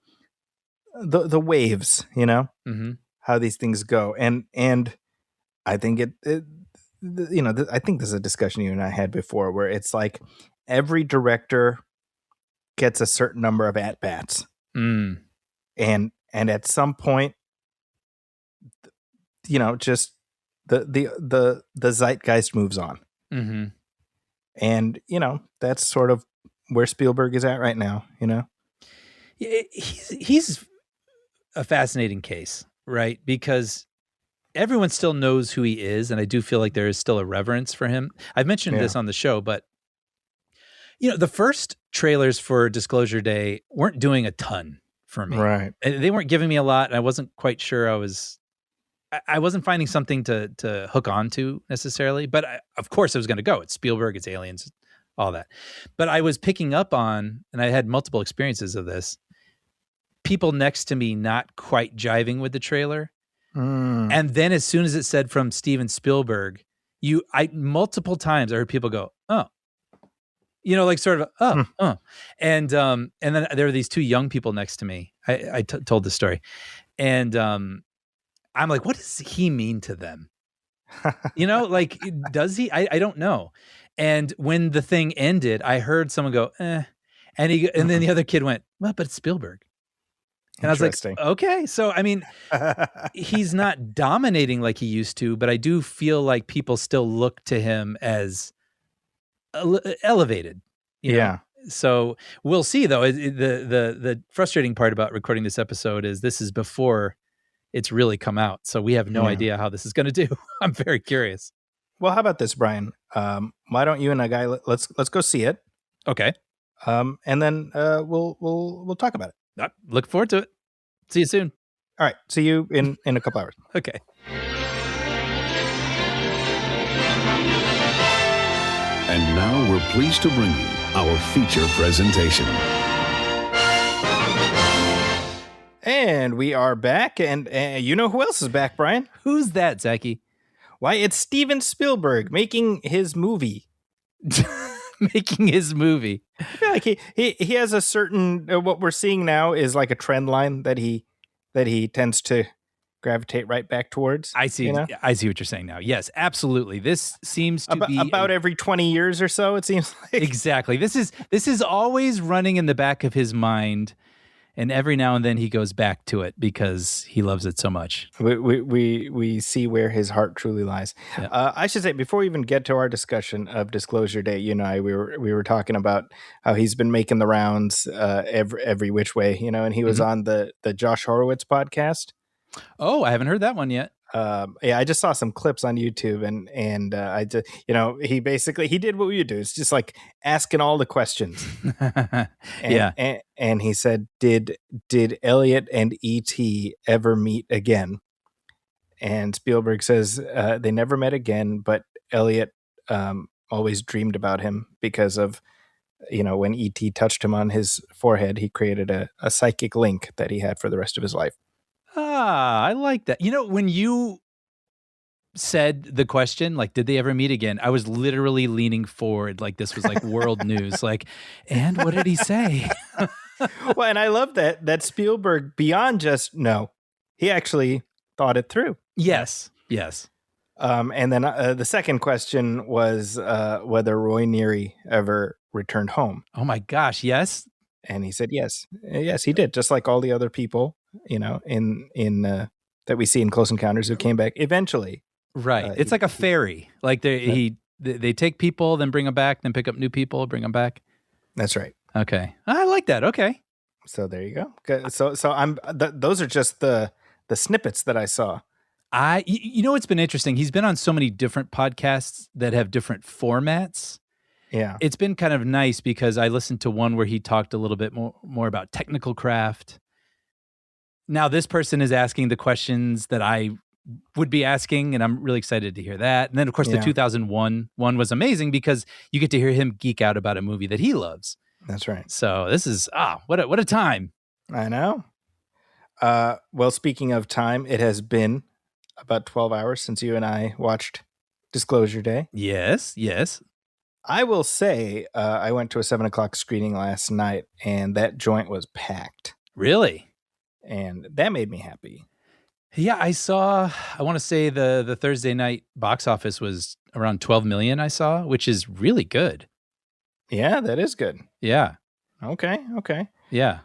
waves, how these things go. And I think I think this is a discussion you and I had before where it's like every director gets a certain number of at-bats. And at some point, just the zeitgeist moves on. And, that's sort of where Spielberg is at right now, He's a fascinating case, right? Because everyone still knows who he is. And I do feel like there is still a reverence for him. I've mentioned this on the show, but the first trailers for Disclosure Day weren't doing a ton for me. Right. They weren't giving me a lot. And I wasn't quite sure I wasn't finding something to hook onto necessarily, but of course I was going to go. It's Spielberg, it's aliens, all that. But I was picking up on, and I had multiple experiences of this, people next to me not quite jiving with the trailer. And then as soon as it said from Steven Spielberg, multiple times I heard people go, oh, like sort of, and then there were these two young people next to me. I told the story, and I'm like, what does he mean to them? Like, does he? I don't know. And when the thing ended, I heard someone go, and then the other kid went, well, but it's Spielberg. And I was like, okay. So, I mean, he's not dominating like he used to, but I do feel like people still look to him as elevated. You know? So we'll see, though. The frustrating part about recording this episode is this is before it's really come out. So we have no idea how this is going to do. I'm very curious. Well, how about this, Brian? Why don't you and a guy, let's go see it. Okay. And then we'll talk about it. Look forward to it. See you soon. All right. See you in a couple hours. Okay. And now we're pleased to bring you our feature presentation. And we are back. And you know who else is back, Brian? Who's that, Zachy? Why, it's Steven Spielberg making his movie. Making his movie. I feel like he has a certain what we're seeing now is like a trend line that he tends to gravitate right back towards. I see. I see what you're saying now. Yes, absolutely. This seems to be about every 20 years or so. It seems like exactly. This is always running in the back of his mind, And every now and then he goes back to it because he loves it so much. We see where his heart truly lies. Yeah. I should say, before we even get to our discussion of Disclosure Day, you and I, we were talking about how he's been making the rounds every which way, and he was on the Josh Horowitz podcast. Oh, I haven't heard that one yet. I just saw some clips on YouTube, and I just, he did what you do. It's just like asking all the questions. And he said, did Elliot and E.T. ever meet again? And Spielberg says they never met again, but Elliot always dreamed about him because of, when E.T. touched him on his forehead, he created a psychic link that he had for the rest of his life. I like that. When you said the question, like, did they ever meet again? I was literally leaning forward like this was like world news. Like, and what did he say? Well, and I love that Spielberg, beyond just no, he actually thought it through. Yes. And then the second question was whether Roy Neary ever returned home. Oh my gosh, yes. And he said yes. Yes, he did, just like all the other people, in that we see in Close Encounters who came back eventually. Right. It's like a ferry. Like they take people, then bring them back, then pick up new people, bring them back. That's right. Okay. I like that. Okay. So there you go. So those are just the snippets that I saw. It's been interesting. He's been on so many different podcasts that have different formats. Yeah. It's been kind of nice because I listened to one where he talked a little bit more about technical craft. Now this person is asking the questions that I would be asking, and I'm really excited to hear that. And then, of course, the 2001 one was amazing because you get to hear him geek out about a movie that he loves. That's right. So this is what a time. I know. Well, speaking of time, it has been about 12 hours since you and I watched Disclosure Day. Yes. I will say I went to a 7:00 screening last night, and that joint was packed. Really? And that made me happy. Yeah, I want to say the Thursday night box office was around 12 million I saw, which is really good. Yeah, that is good. Yeah. Okay. Yeah.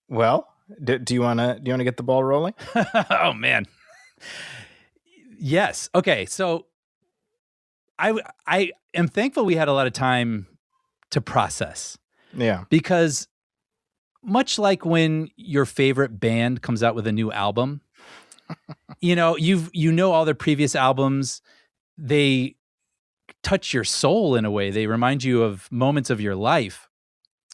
Well, do you want to get the ball rolling? Oh man. Yes. Okay. So I am thankful we had a lot of time to process. Yeah. Because much like when your favorite band comes out with a new album, all their previous albums, they touch your soul in a way. They remind you of moments of your life.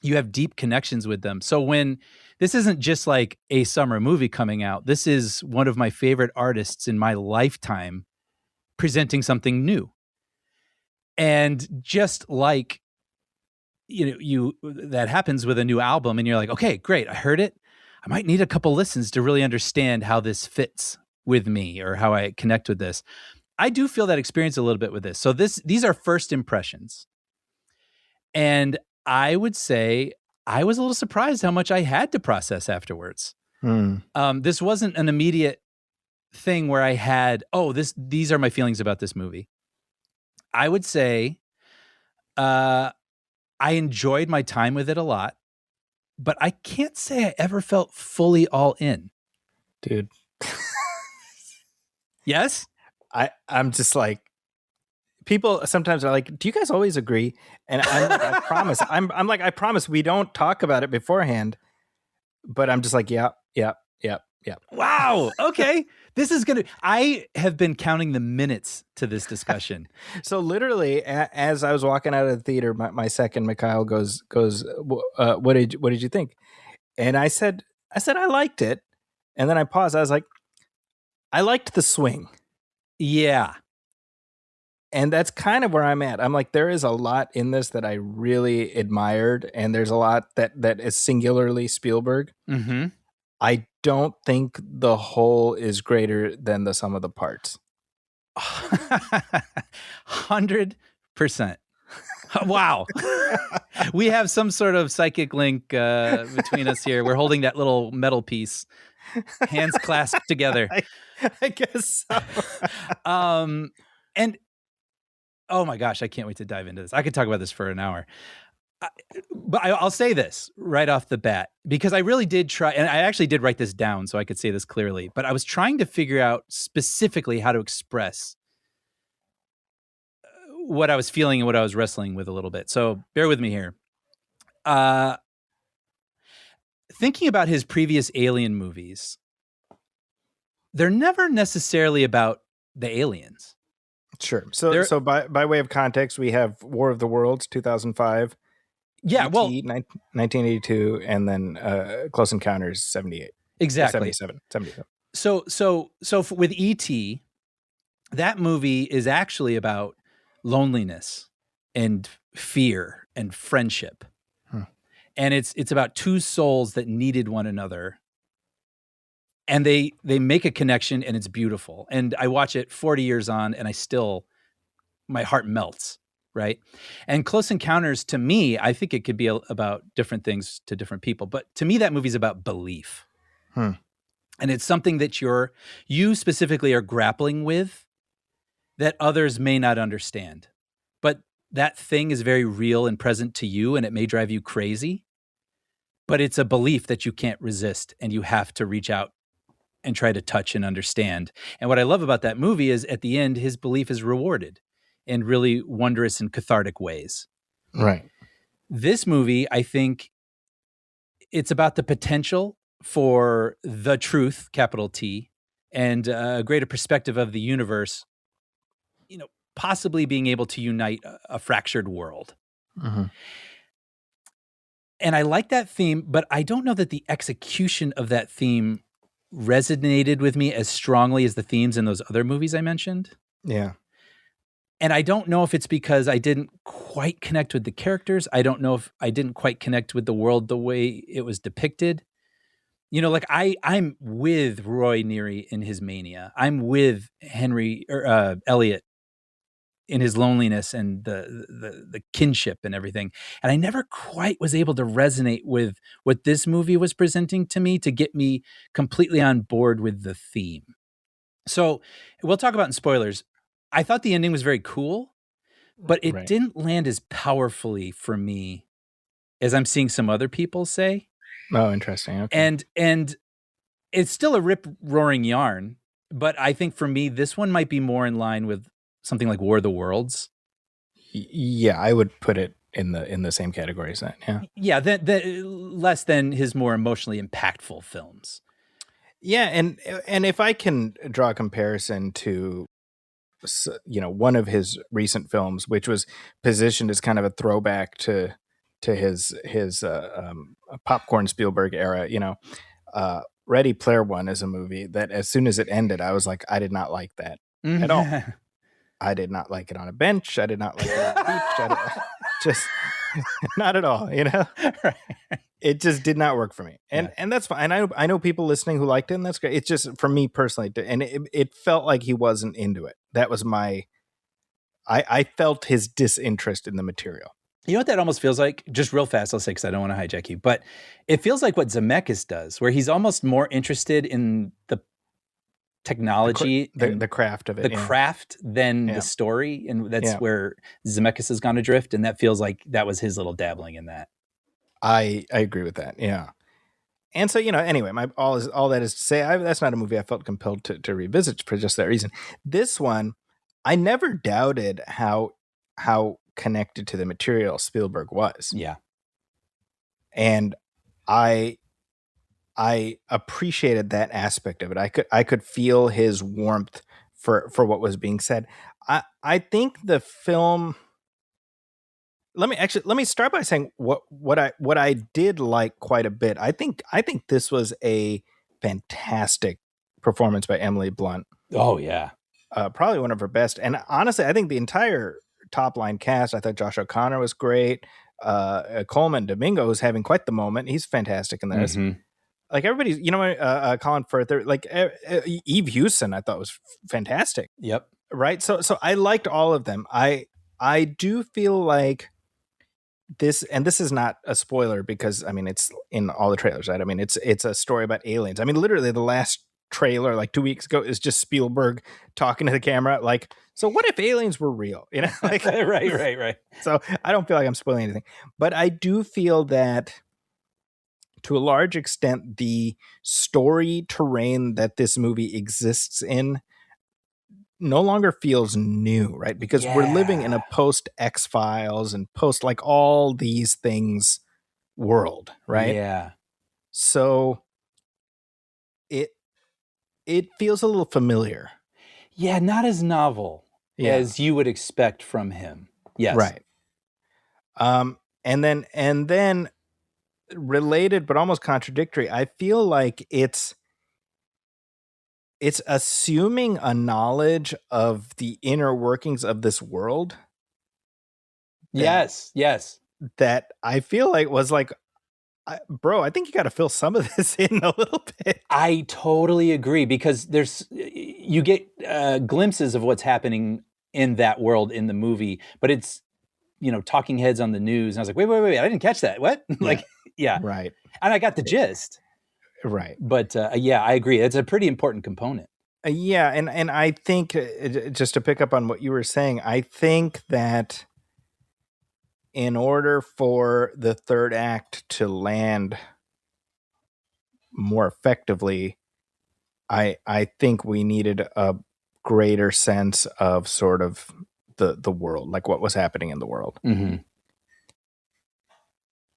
You have deep connections with them. So when this isn't just like a summer movie coming out, this is one of my favorite artists in my lifetime presenting something new. And just like that happens with a new album and you're like, okay, great. I heard it. I might need a couple listens to really understand how this fits with me or how I connect with this. I do feel that experience a little bit with this. So these are first impressions. And I would say I was a little surprised how much I had to process afterwards. This wasn't an immediate thing where I had, these are my feelings about this movie. I would say, I enjoyed my time with it a lot, but I can't say I ever felt fully all in. Dude. Yes? I'm just like, people sometimes are like, do you guys always agree? And I'm like, I promise. I'm like, I promise we don't talk about it beforehand. But I'm just like, yeah. Wow. Okay. I have been counting the minutes to this discussion. So literally, as I was walking out of the theater, my second Mikhail goes, what did you think? And I said, I liked it. And then I paused. I was like, I liked the swing. Yeah. And that's kind of where I'm at. I'm like, there is a lot in this that I really admired. And there's a lot that is singularly Spielberg. Mm-hmm. I don't think the whole is greater than the sum of the parts. 100%. Wow. We have some sort of psychic link between us here. We're holding that little metal piece, hands clasped together. I guess so. And oh my gosh, I can't wait to dive into this. I could talk about this for an hour. But I'll say this right off the bat, because I really did try, and I actually did write this down so I could say this clearly, but I was trying to figure out specifically how to express what I was feeling and what I was wrestling with a little bit. So bear with me here. Thinking about his previous Alien movies, they're never necessarily about the aliens. Sure. So by way of context, we have War of the Worlds, 2005. Yeah, ET, well, 1982, and then Close Encounters, 78. Exactly. 77. So with E.T., that movie is actually about loneliness and fear and friendship. And it's about two souls that needed one another. And they make a connection, and it's beautiful. And I watch it 40 years on, and my heart melts. Right. And Close Encounters, to me, I think it could be about different things to different people. But to me, that movie's about belief. And it's something that you specifically are grappling with that others may not understand. But that thing is very real and present to you, and it may drive you crazy. But it's a belief that you can't resist, and you have to reach out and try to touch and understand. And what I love about that movie is at the end, his belief is rewarded in really wondrous and cathartic ways. Right. This movie, I think it's about the potential for the truth, capital T, and a greater perspective of the universe, possibly being able to unite a fractured world. And I like that theme, but I don't know that the execution of that theme resonated with me as strongly as the themes in those other movies I mentioned. Yeah. And I don't know if it's because I didn't quite connect with the characters. I don't know if I didn't quite connect with the world the way it was depicted. I'm with Roy Neary in his mania. I'm with Elliot in his loneliness and the kinship and everything. And I never quite was able to resonate with what this movie was presenting to me to get me completely on board with the theme. So we'll talk about in spoilers. I thought the ending was very cool, but it didn't land as powerfully for me as I'm seeing some other people say. Oh, interesting. Okay. And it's still a rip-roaring yarn, but I think for me, this one might be more in line with something like War of the Worlds. Yeah, I would put it in the same category as that. Yeah. Yeah, less than his more emotionally impactful films. Yeah, and if I can draw a comparison to one of his recent films, which was positioned as kind of a throwback to his popcorn Spielberg era, Ready Player One is a movie that as soon as it ended, I was like, I did not like that at all. I did not like it on a bench. I did not like it on a beach. Just not at all, Right. It just did not work for me. And that's fine. And I know people listening who liked it, and that's great. It's just for me personally, and it felt like he wasn't into it. That was I felt his disinterest in the material. You know what that almost feels like? Just real fast, I'll say, because I don't want to hijack you, but it feels like what Zemeckis does, where he's almost more interested in the technology, the craft of it, craft than the story. And that's where Zemeckis has gone adrift. And that feels like that was his little dabbling in that. I agree with that. Yeah. And so, anyway, all that is to say, that's not a movie I felt compelled to revisit for just that reason. This one, I never doubted how connected to the material Spielberg was. Yeah. And I appreciated that aspect of it. I could feel his warmth for what was being said. I think the film. Let me start by saying what I did like quite a bit. I think this was a fantastic performance by Emily Blunt. Oh yeah, probably one of her best. And honestly, I think the entire top line cast. I thought Josh O'Connor was great. Coleman Domingo is having quite the moment. He's fantastic in this. Mm-hmm. Like everybody's, Colin Firth, like Eve Hewson, I thought was fantastic. Yep. Right. So I liked all of them. I do feel like this, and this is not a spoiler because it's in all the trailers, right? It's a story about aliens. Literally the last trailer like 2 weeks ago is just Spielberg talking to the camera like, so what if aliens were real? You know, like right. So I don't feel like I'm spoiling anything, but I do feel that to a large extent, the story terrain that this movie exists in no longer feels new, right? Because we're living in a post X-Files and post like all these things world, right? Yeah. So it feels a little familiar. Yeah, not as novel as you would expect from him. Yes. Right. And then related but almost contradictory, I feel like it's assuming a knowledge of the inner workings of this world. Yes. That I feel like was like, bro, I think you got to fill some of this in a little bit. I totally agree, because you get glimpses of what's happening in that world in the movie, but it's, talking heads on the news. And I was like, wait, I didn't catch that. What? Like, yeah. Right. And I got the gist. Right. But yeah, I agree. It's a pretty important component. Yeah. And I think just to pick up on what you were saying, I think that in order for the third act to land more effectively, I think we needed a greater sense of sort of the world, like what was happening in the world. Mm-hmm.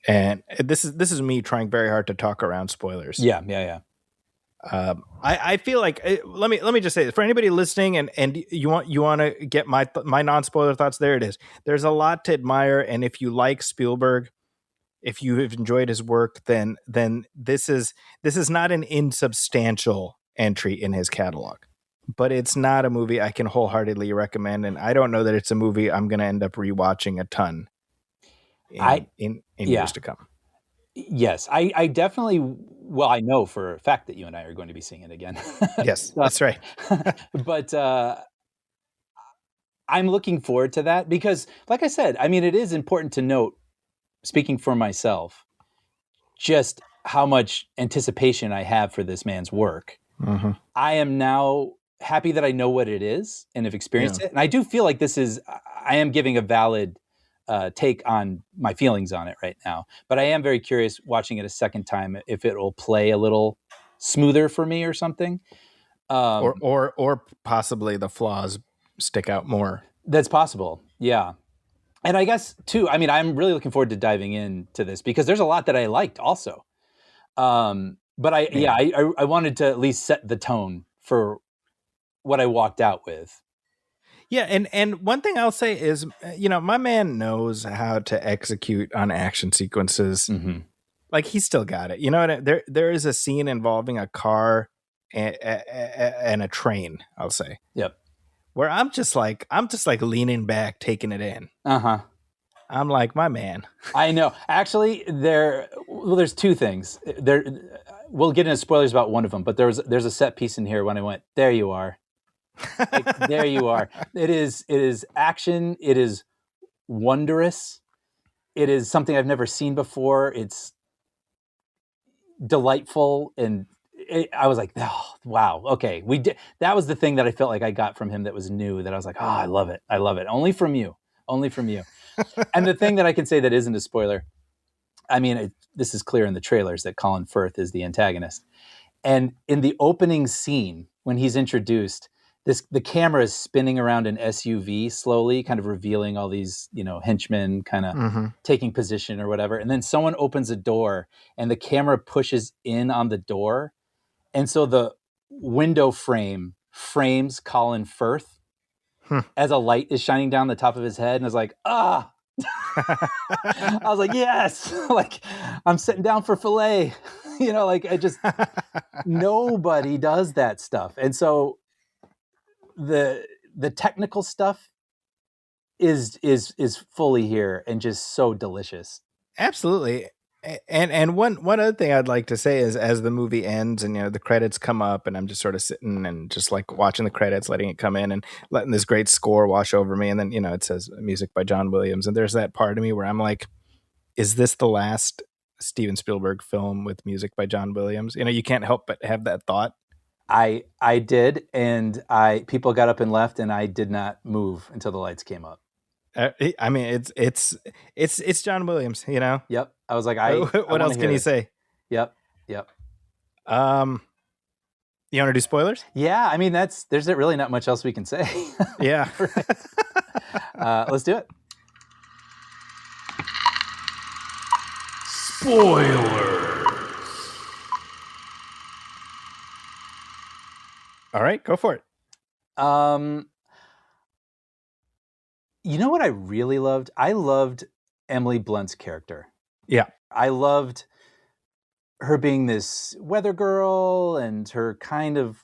And this is me trying very hard to talk around spoilers. Yeah. I feel like let me just say this for anybody listening, and you want to get my non-spoiler thoughts. There it is. There's a lot to admire, and if you like Spielberg, if you have enjoyed his work, then this is not an insubstantial entry in his catalog. But it's not a movie I can wholeheartedly recommend, and I don't know that it's a movie I'm going to end up rewatching a ton in years to come. Yes, I definitely. Well, I know for a fact that you and I are going to be seeing it again. Yes, that's right. But I'm looking forward to that because, like I said, I mean, it is important to note, speaking for myself, just how much anticipation I have for this man's work. Mm-hmm. I am now happy that I know what it is and have experienced it. And I do feel like I am giving a valid take on my feelings on it right now. But I am very curious watching it a second time if it will play a little smoother for me or something. Or possibly the flaws stick out more. That's possible. Yeah. And I guess too, I mean, I'm really looking forward to diving into this because there's a lot that I liked also. But I wanted to at least set the tone for what I walked out with. Yeah, and one thing I'll say is, my man knows how to execute on action sequences. Mm-hmm. Like he's still got it. You know what? There is a scene involving a car and a train, I'll say. Yep. Where I'm just like leaning back, taking it in. Uh-huh. I'm like, my man. I know. Actually, there's two things. We'll get into spoilers about one of them, but there's a set piece in here when I went, there you are. Like, there you are. It is action. It is wondrous. It is something I've never seen before. It's delightful. And I was like, oh, wow. Okay. That was the thing that I felt like I got from him that was new, that I was like, oh, I love it. I love it. Only from you. And the thing that I can say that isn't a spoiler, I mean, this is clear in the trailers that Colin Firth is the antagonist. And in the opening scene, when he's introduced, the camera is spinning around an SUV slowly, kind of revealing all these, henchmen kind of taking position or whatever. And then someone opens a door and the camera pushes in on the door. And so the window frames Colin Firth as a light is shining down the top of his head. And I was like, I was like, yes, like I'm sitting down for filet, nobody does that stuff. And so the technical stuff is fully here and just so delicious. Absolutely. And one other thing I'd like to say is, as the movie ends and the credits come up, and I'm just sort of sitting and just like watching the credits, letting it come in and letting this great score wash over me, and then it says music by John Williams, and there's that part of me where I'm like, is this the last Steven Spielberg film with music by John Williams? You can't help but have that thought. I did, and people got up and left, and I did not move until the lights came up. I mean, it's John Williams, you know. Yep. I was like, what else can you say? Yep. You want to do spoilers? Yeah, I mean, there's really not much else we can say. Yeah. Let's do it. Spoiler. All right, go for it. You know what I really loved? I loved Emily Blunt's character. Yeah. I loved her being this weather girl and her kind of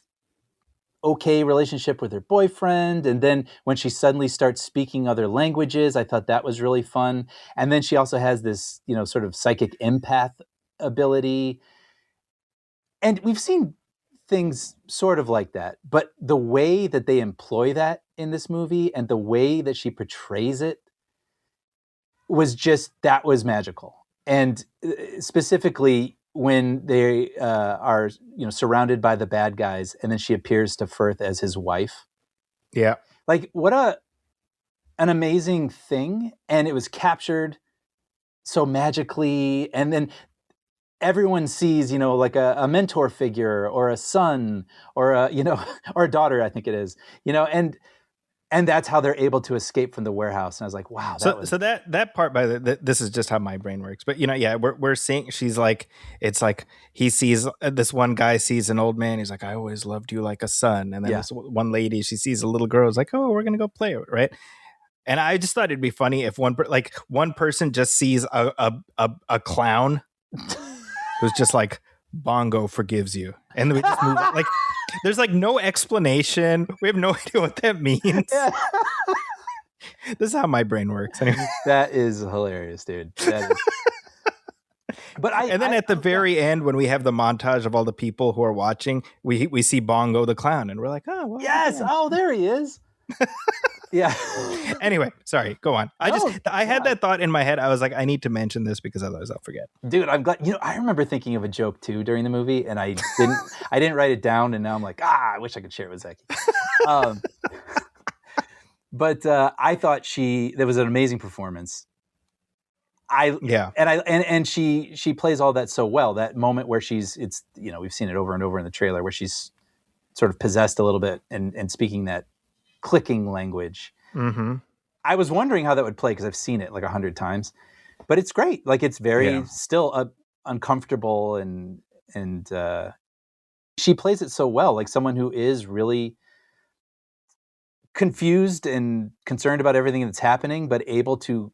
okay relationship with her boyfriend. And then when she suddenly starts speaking other languages, I thought that was really fun. And then she also has this, sort of psychic empath ability. And we've seen things sort of like that, but the way that they employ that in this movie and the way that she portrays it was magical. And specifically when they are, surrounded by the bad guys, and then she appears to Firth as his wife. Yeah. Like, what an amazing thing. And it was captured so magically. And then everyone sees, like a mentor figure or a son or or a daughter, I think it is, and that's how they're able to escape from the warehouse. And I was like, wow. So that part, this is just how my brain works. But we're seeing, she's like, it's like he sees, this one guy sees an old man. He's like, I always loved you like a son. And then this one lady, she sees a little girl. Is like, oh, we're gonna go play, right? And I just thought it'd be funny if one person just sees a clown who's just like, Bongo forgives you, and we just move on. Like, there's like no explanation. We have no idea what that means. Yeah. This is how my brain works. Anyway. That is hilarious, dude. But then at the very end, when we have the montage of all the people who are watching, we see Bongo the clown, and we're like, oh, well, yes, yeah. Oh, there he is. Yeah. Anyway, sorry, go on. I had that thought in my head. I was like, I need to mention this because otherwise I'll forget. Dude, I'm glad. I remember thinking of a joke too during the movie, and I didn't write it down, and now I'm like, I wish I could share it with Zachy. But I thought there was an amazing performance. And she plays all that so well. That moment where we've seen it over and over in the trailer, where she's sort of possessed a little bit and speaking that clicking language. Mm-hmm. I was wondering how that would play because I've seen it like 100 times, but it's great. Like, it's very still uncomfortable, and she plays it so well. Like someone who is really confused and concerned about everything that's happening, but able to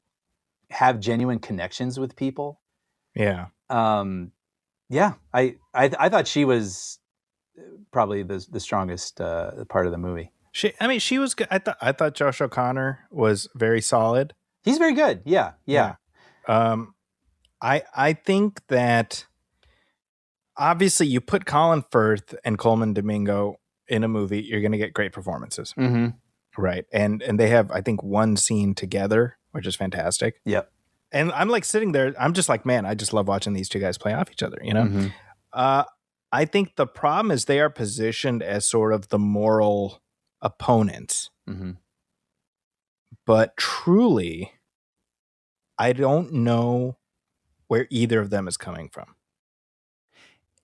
have genuine connections with people. Yeah. I thought she was probably the strongest part of the movie. She was good. I thought Josh O'Connor was very solid. He's very good. Yeah. I think that obviously you put Colin Firth and Coleman Domingo in a movie, you're going to get great performances. Mm-hmm. Right. And they have, I think, one scene together, which is fantastic. Yep. And I'm like sitting there, I'm just like, man, I just love watching these two guys play off each other, Mm-hmm. I think the problem is they are positioned as sort of the moral opponents. Mm-hmm. But truly, I don't know where either of them is coming from.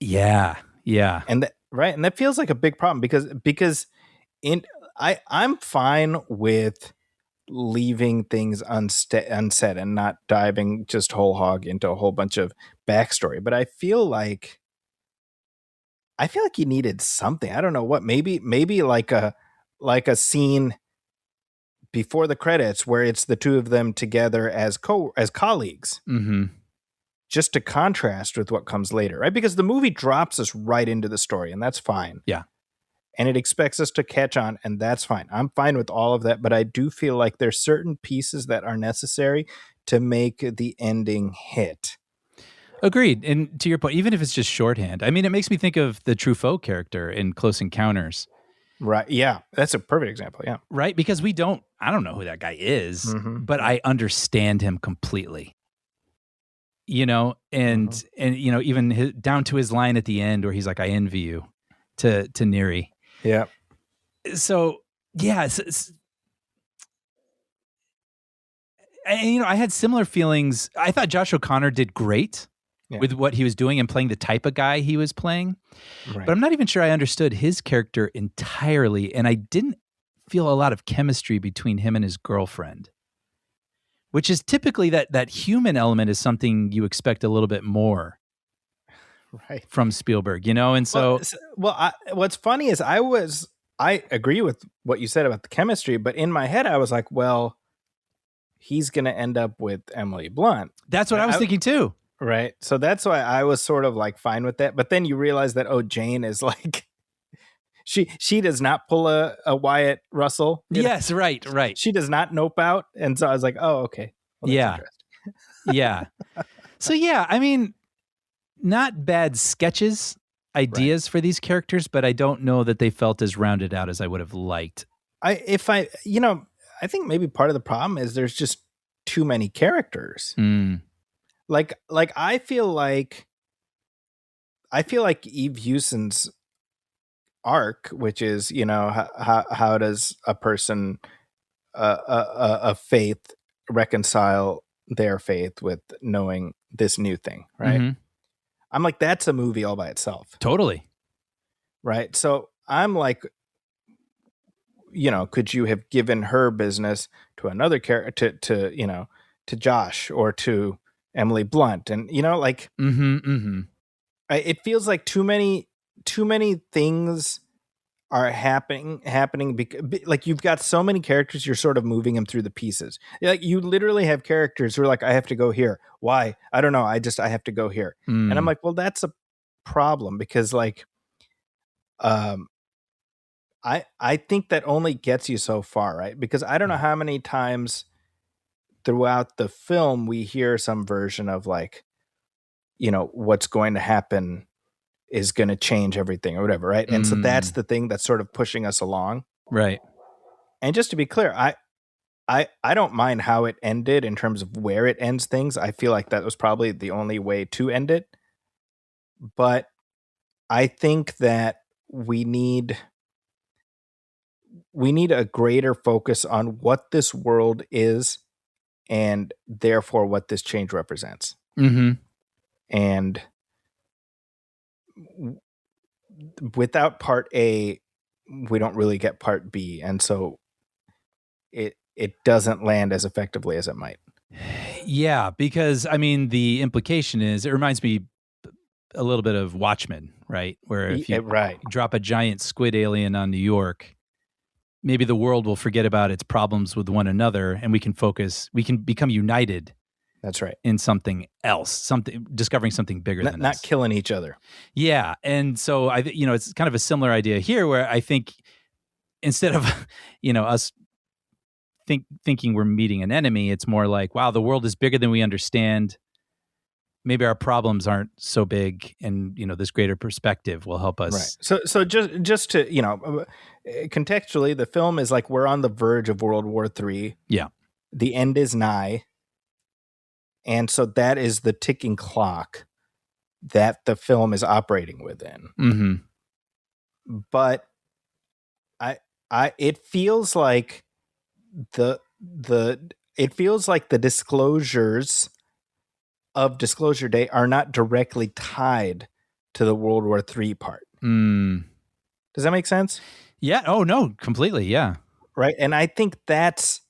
Yeah. And that feels like a big problem because I'm fine with leaving things unsaid and not diving just whole hog into a whole bunch of backstory. But I feel like you needed something. I don't know what. Maybe like a scene before the credits where it's the two of them together as colleagues. Mm-hmm. Just to contrast with what comes later, right? Because the movie drops us right into the story, and that's fine. Yeah. And it expects us to catch on, and that's fine. I'm fine with all of that, but I do feel like there's certain pieces that are necessary to make the ending hit. Agreed. And to your point, even if it's just shorthand, I mean, it makes me think of the Truffaut character in Close Encounters. Right. Yeah. That's a perfect example. Yeah. Right. Because I don't know who that guy is, mm-hmm. but I understand him completely. And mm-hmm. even down to his line at the end where he's like, I envy you. to Neri. Yeah. So yeah, and, I had similar feelings. I thought Josh O'Connor did great with what he was doing and playing the type of guy he was playing. Right. But I'm not even sure I understood his character entirely, and I didn't feel a lot of chemistry between him and his girlfriend, which is typically that human element is something you expect a little bit more from Spielberg, and so what's funny is I agree with what you said about the chemistry, but in my head I was like, well, he's going to end up with Emily Blunt. That's what I was thinking too. Right. So that's why I was sort of like fine with that. But then you realize that, Jane is like, she does not pull a Wyatt Russell. Yes, right. She does not nope out. And so I was like, oh, okay. Well, that's interesting. Yeah. So yeah, I mean, not bad sketches, ideas for these characters, but I don't know that they felt as rounded out as I would have liked. I think maybe part of the problem is there's just too many characters. Like I feel like Eve Hewson's arc, which is, how does a person a faith reconcile their faith with knowing this new thing, right? Mm-hmm. I'm like, that's a movie all by itself. Totally. Right. So I'm like, could you have given her business to another character, to Josh or to Emily Blunt? And, it feels like too many things are happening like you've got so many characters, you're sort of moving them through the pieces. Like you literally have characters who are like, I have to go here. Why? I don't know. I have to go here. And I'm like, well, that's a problem because like, I think that only gets you so far, right? Because I don't know how many times throughout the film we hear some version of like, what's going to happen is going to change everything or whatever, right? And so that's the thing that's sort of pushing us along. Right. And just to be clear, I don't mind how it ended in terms of where it ends things. I feel like that was probably the only way to end it. But I think that we need a greater focus on what this world is and therefore what this change represents. Mm-hmm. And without part A, we don't really get part B. And so it doesn't land as effectively as it might. Yeah, because I mean, the implication is, it reminds me a little bit of Watchmen, right? Where if you drop a giant squid alien on New York, maybe the world will forget about its problems with one another and we can become united. That's right. In something else, discovering something bigger than us. Not killing each other. Yeah. And so it's kind of a similar idea here where I think instead of, us thinking we're meeting an enemy, it's more like, wow, the world is bigger than we understand. Maybe our problems aren't so big, and this greater perspective will help us. Right. So just to contextually, the film is like we're on the verge of World War III. Yeah, the end is nigh, and so that is the ticking clock that the film is operating within. Mm-hmm. But it feels like the disclosures of Disclosure Day are not directly tied to the World War III part. Does that make sense? Yeah. Oh, no, completely. Yeah. Right. And I think that's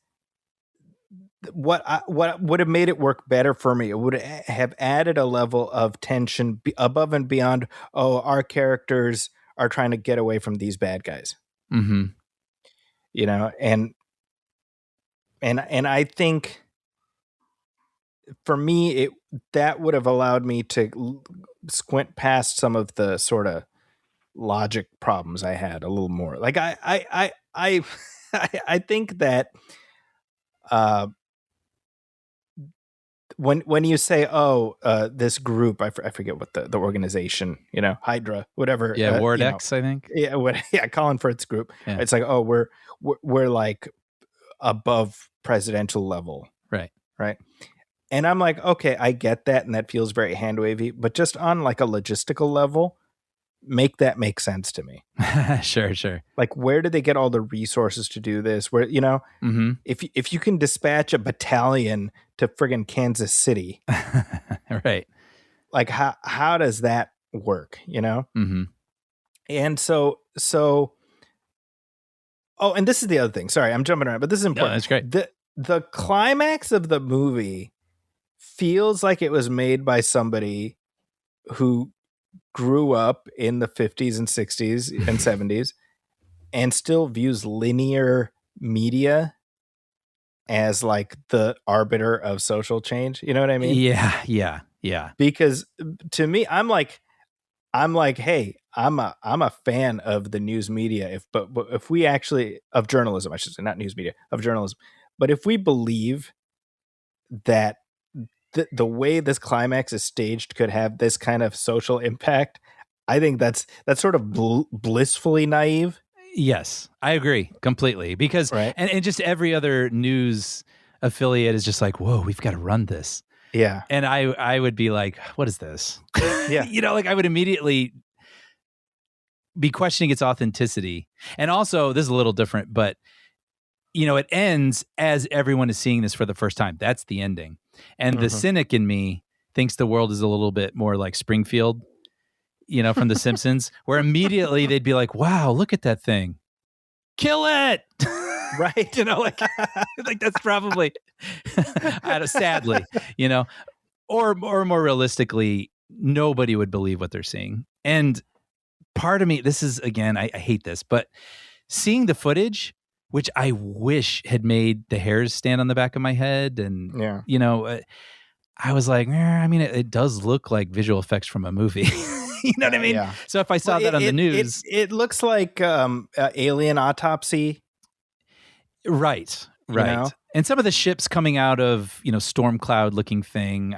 what would have made it work better for me. It would have added a level of tension above and beyond, our characters are trying to get away from these bad guys. Mm-hmm. And I think for me, that would have allowed me to squint past some of the sort of logic problems I had a little more. Like I think that when you say, this group, I forget what the organization, Hydra, whatever. Yeah, Ward X, I think. Yeah, Colin Firth's group. Yeah. It's like, we're like above presidential level. Right. And I'm like, okay, I get that, and that feels very hand wavy. But just on like a logistical level, make that make sense to me. Sure. Like, where did they get all the resources to do this? Where, Mm-hmm. if you can dispatch a battalion to friggin' Kansas City, Right. like how does that work? Mm-hmm. And so, oh, and this is the other thing. Sorry, I'm jumping around, but this is important. No, that's great. The climax of the movie feels like it was made by somebody who grew up in the 50s and 60s and 70s and still views linear media as like the arbiter of social change. You know what I mean? Yeah. Because to me, I'm like, hey, I'm a fan of the news media. But if we actually, of journalism, I should say, not news media, of journalism. But if we believe that the way this climax is staged could have this kind of social impact, I think that's sort of blissfully naive. Yes, I agree completely, because right. and just every other news affiliate is just like, whoa, we've got to run this. Yeah. And I would be like, what is this? Yeah. Like I would immediately be questioning its authenticity. And also, this is a little different, but it ends as everyone is seeing this for the first time. That's the ending. And the cynic in me thinks the world is a little bit more like Springfield, from The Simpsons, where immediately they'd be like, wow, look at that thing. Kill it. Right. Like that's probably, sadly, or more realistically, nobody would believe what they're seeing. And part of me, this is, again, I hate this, but seeing the footage, which I wish had made the hairs stand on the back of my head. And, I was like, it does look like visual effects from a movie. You know what I mean? Yeah. So if I saw that on the news. It looks like Alien Autopsy. Right. And some of the ships coming out of, storm cloud looking thing,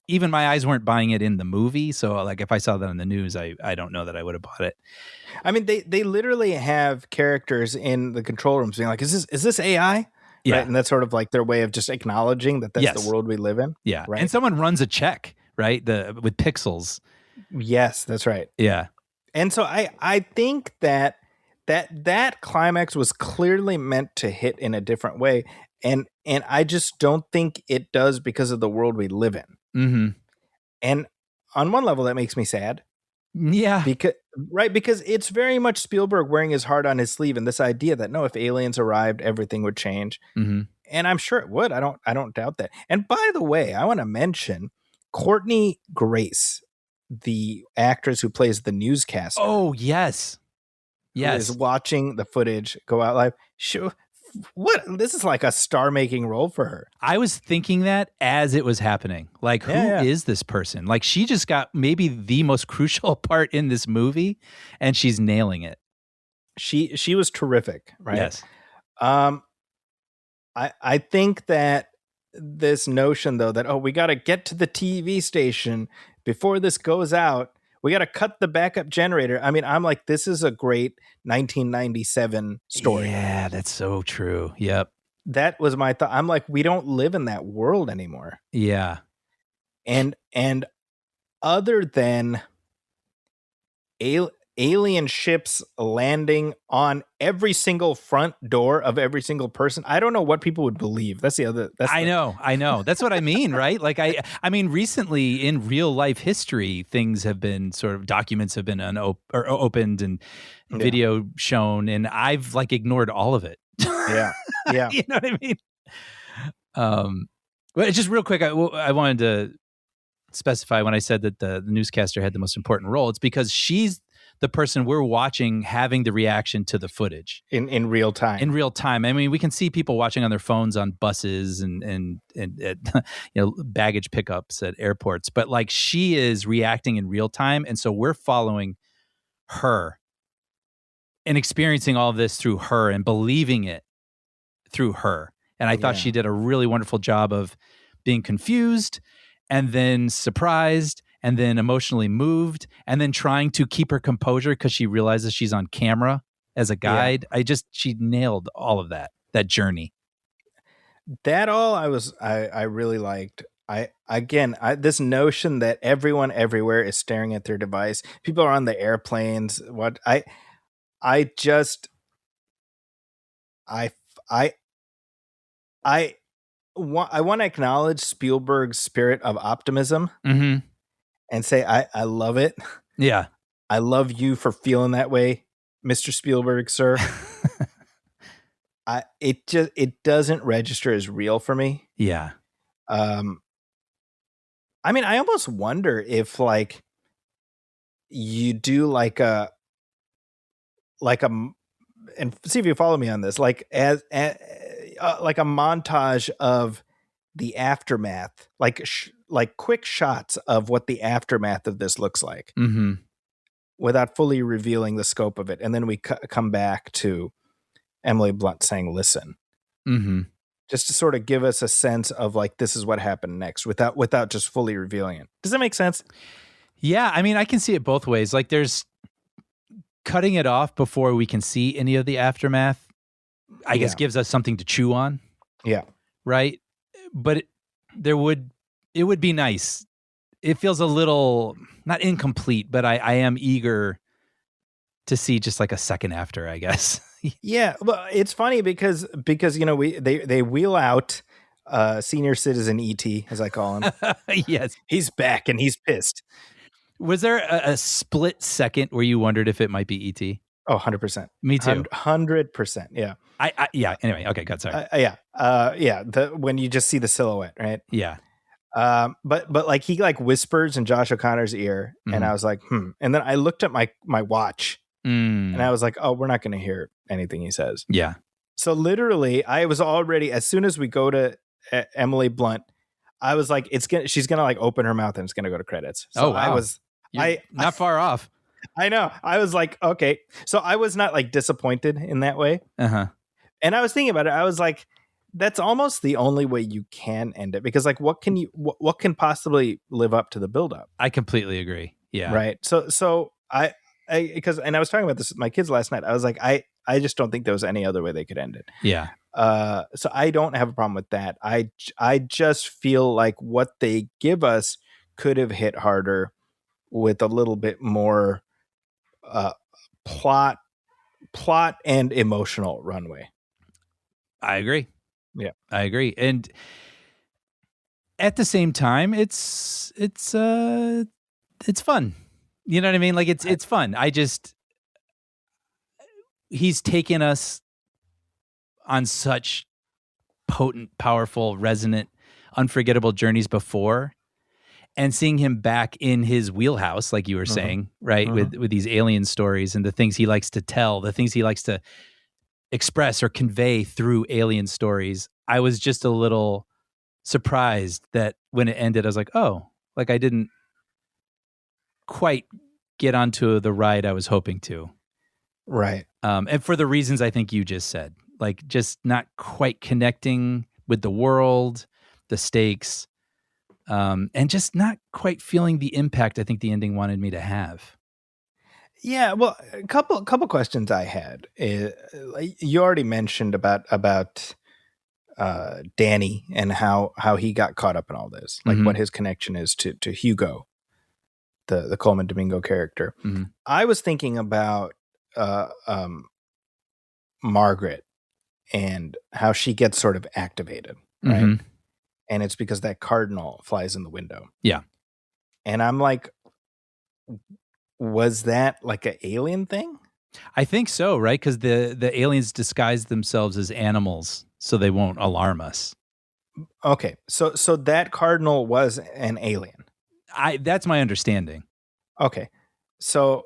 even my eyes weren't buying it in the movie. So like if I saw that on the news, I don't know that I would have bought it. I mean, they literally have characters in the control rooms being like, is this AI? Yeah. Right? And that's sort of like their way of just acknowledging that that's the world we live in. Yeah. Right. And someone runs a check, right? With pixels. Yes, that's right. Yeah. And so I think that climax was clearly meant to hit in a different way. And I just don't think it does because of the world we live in. Mm-hmm. And on one level, that makes me sad. Yeah. Because it's very much Spielberg wearing his heart on his sleeve, and this idea that no, if aliens arrived, everything would change. Mm-hmm. And I'm sure it would. I don't doubt that. And by the way, I want to mention Courtney Grace, the actress who plays the newscaster. Oh, yes. Is watching the footage go out live. This is like a star-making role for her. I was thinking that as it was happening. Like, who is this person? Like, she just got maybe the most crucial part in this movie, and she's nailing it. She was terrific, right? Yes. I think that this notion, though, that, we got to get to the TV station before this goes out. We got to cut the backup generator. I mean, I'm like, this is a great 1997 story. Yeah, that's so true. Yep. That was my thought. I'm like, we don't live in that world anymore. Yeah. And other than alien ships landing on every single front door of every single person, I don't know what people would believe. That's the other. I know. That's what I mean, right? Like I mean, recently in real life history, things have been documents have been opened and video shown, and I've like ignored all of it. Yeah. You know what I mean? Well, just real quick, I wanted to specify when I said that the newscaster had the most important role. It's because she's the person we're watching having the reaction to the footage in real time. In real time. I mean, we can see people watching on their phones on buses and baggage pickups at airports, but like she is reacting in real time, and so we're following her and experiencing all of this through her and believing it through her. And I thought she did a really wonderful job of being confused and then surprised and then emotionally moved and then trying to keep her composure because she realizes she's on camera as a guide. She nailed all of that journey. That all I really liked. This notion that everyone everywhere is staring at their device. People are on the airplanes. I just I I I want to acknowledge Spielberg's spirit of optimism Mm-hmm. and say I love it. Yeah. I love you for feeling that way, Mr. Spielberg, sir. It doesn't register as real for me. Yeah. I mean, I almost wonder if like you do like a and see if you follow me on this, like like a montage of the aftermath, like quick shots of what the aftermath of this looks like, Mm-hmm. without fully revealing the scope of it, and then we come back to Emily Blunt saying, "Listen." Mm-hmm. Just to sort of give us a sense of like, this is what happened next without just fully revealing it. Does that make sense? Yeah. I mean, I can see it both ways. Like there's cutting it off before we can see any of the aftermath, I guess gives us something to chew on. Yeah. Right. But it would be nice. It feels a little not incomplete, but I am eager to see just like a second after, I guess. Yeah, well, it's funny because they wheel out senior citizen ET, as I call him. Yes, he's back and he's pissed. Was there a split second where you wondered if it might be ET? Oh, 100%. Me too. 100%. Yeah. Yeah. Anyway, okay, good. Sorry. Yeah. When you just see the silhouette, right? Yeah. But like he like whispers in Josh O'Connor's ear, and I was like, And then I looked at my watch, and I was like, oh, we're not going to hear anything he says. Yeah. So literally, I was already, as soon as we go to Emily Blunt, I was like, she's gonna like open her mouth and it's gonna go to credits. So wow. You're not far off. I know. I was like, okay. So I was not like disappointed in that way. Uh-huh. And I was thinking about it. I was like, that's almost the only way you can end it, because like, what can possibly live up to the buildup? I completely agree. Yeah. Right. So I was talking about this with my kids last night. I was like, I just don't think there was any other way they could end it. Yeah. So I don't have a problem with that. I just feel like what they give us could have hit harder with a little bit more plot and emotional runway. I agree. Yeah, I agree. And at the same time, it's fun. You know what I mean? Like it's fun. He's taken us on such potent, powerful, resonant, unforgettable journeys before, and seeing him back in his wheelhouse, like you were saying, right? With these alien stories and the things he likes to tell, the things he likes to express or convey through alien stories. I was just a little surprised that when it ended, I was like, oh, like I didn't quite get onto the ride I was hoping to. Right. And for the reasons I think you just said, like just not quite connecting with the world, the stakes, and just not quite feeling the impact I think the ending wanted me to have. Yeah, well, a couple questions I had. You already mentioned about Danny and how he got caught up in all this, like what his connection is to Hugo, the Coleman Domingo character. I was thinking about Margaret and how she gets sort of activated, right? And it's because that cardinal flies in the window. Yeah. And I'm like, was that like an alien thing? I think so, right? Because the aliens disguise themselves as animals so they won't alarm us. Okay. So that cardinal was an alien. That's my understanding. Okay. So,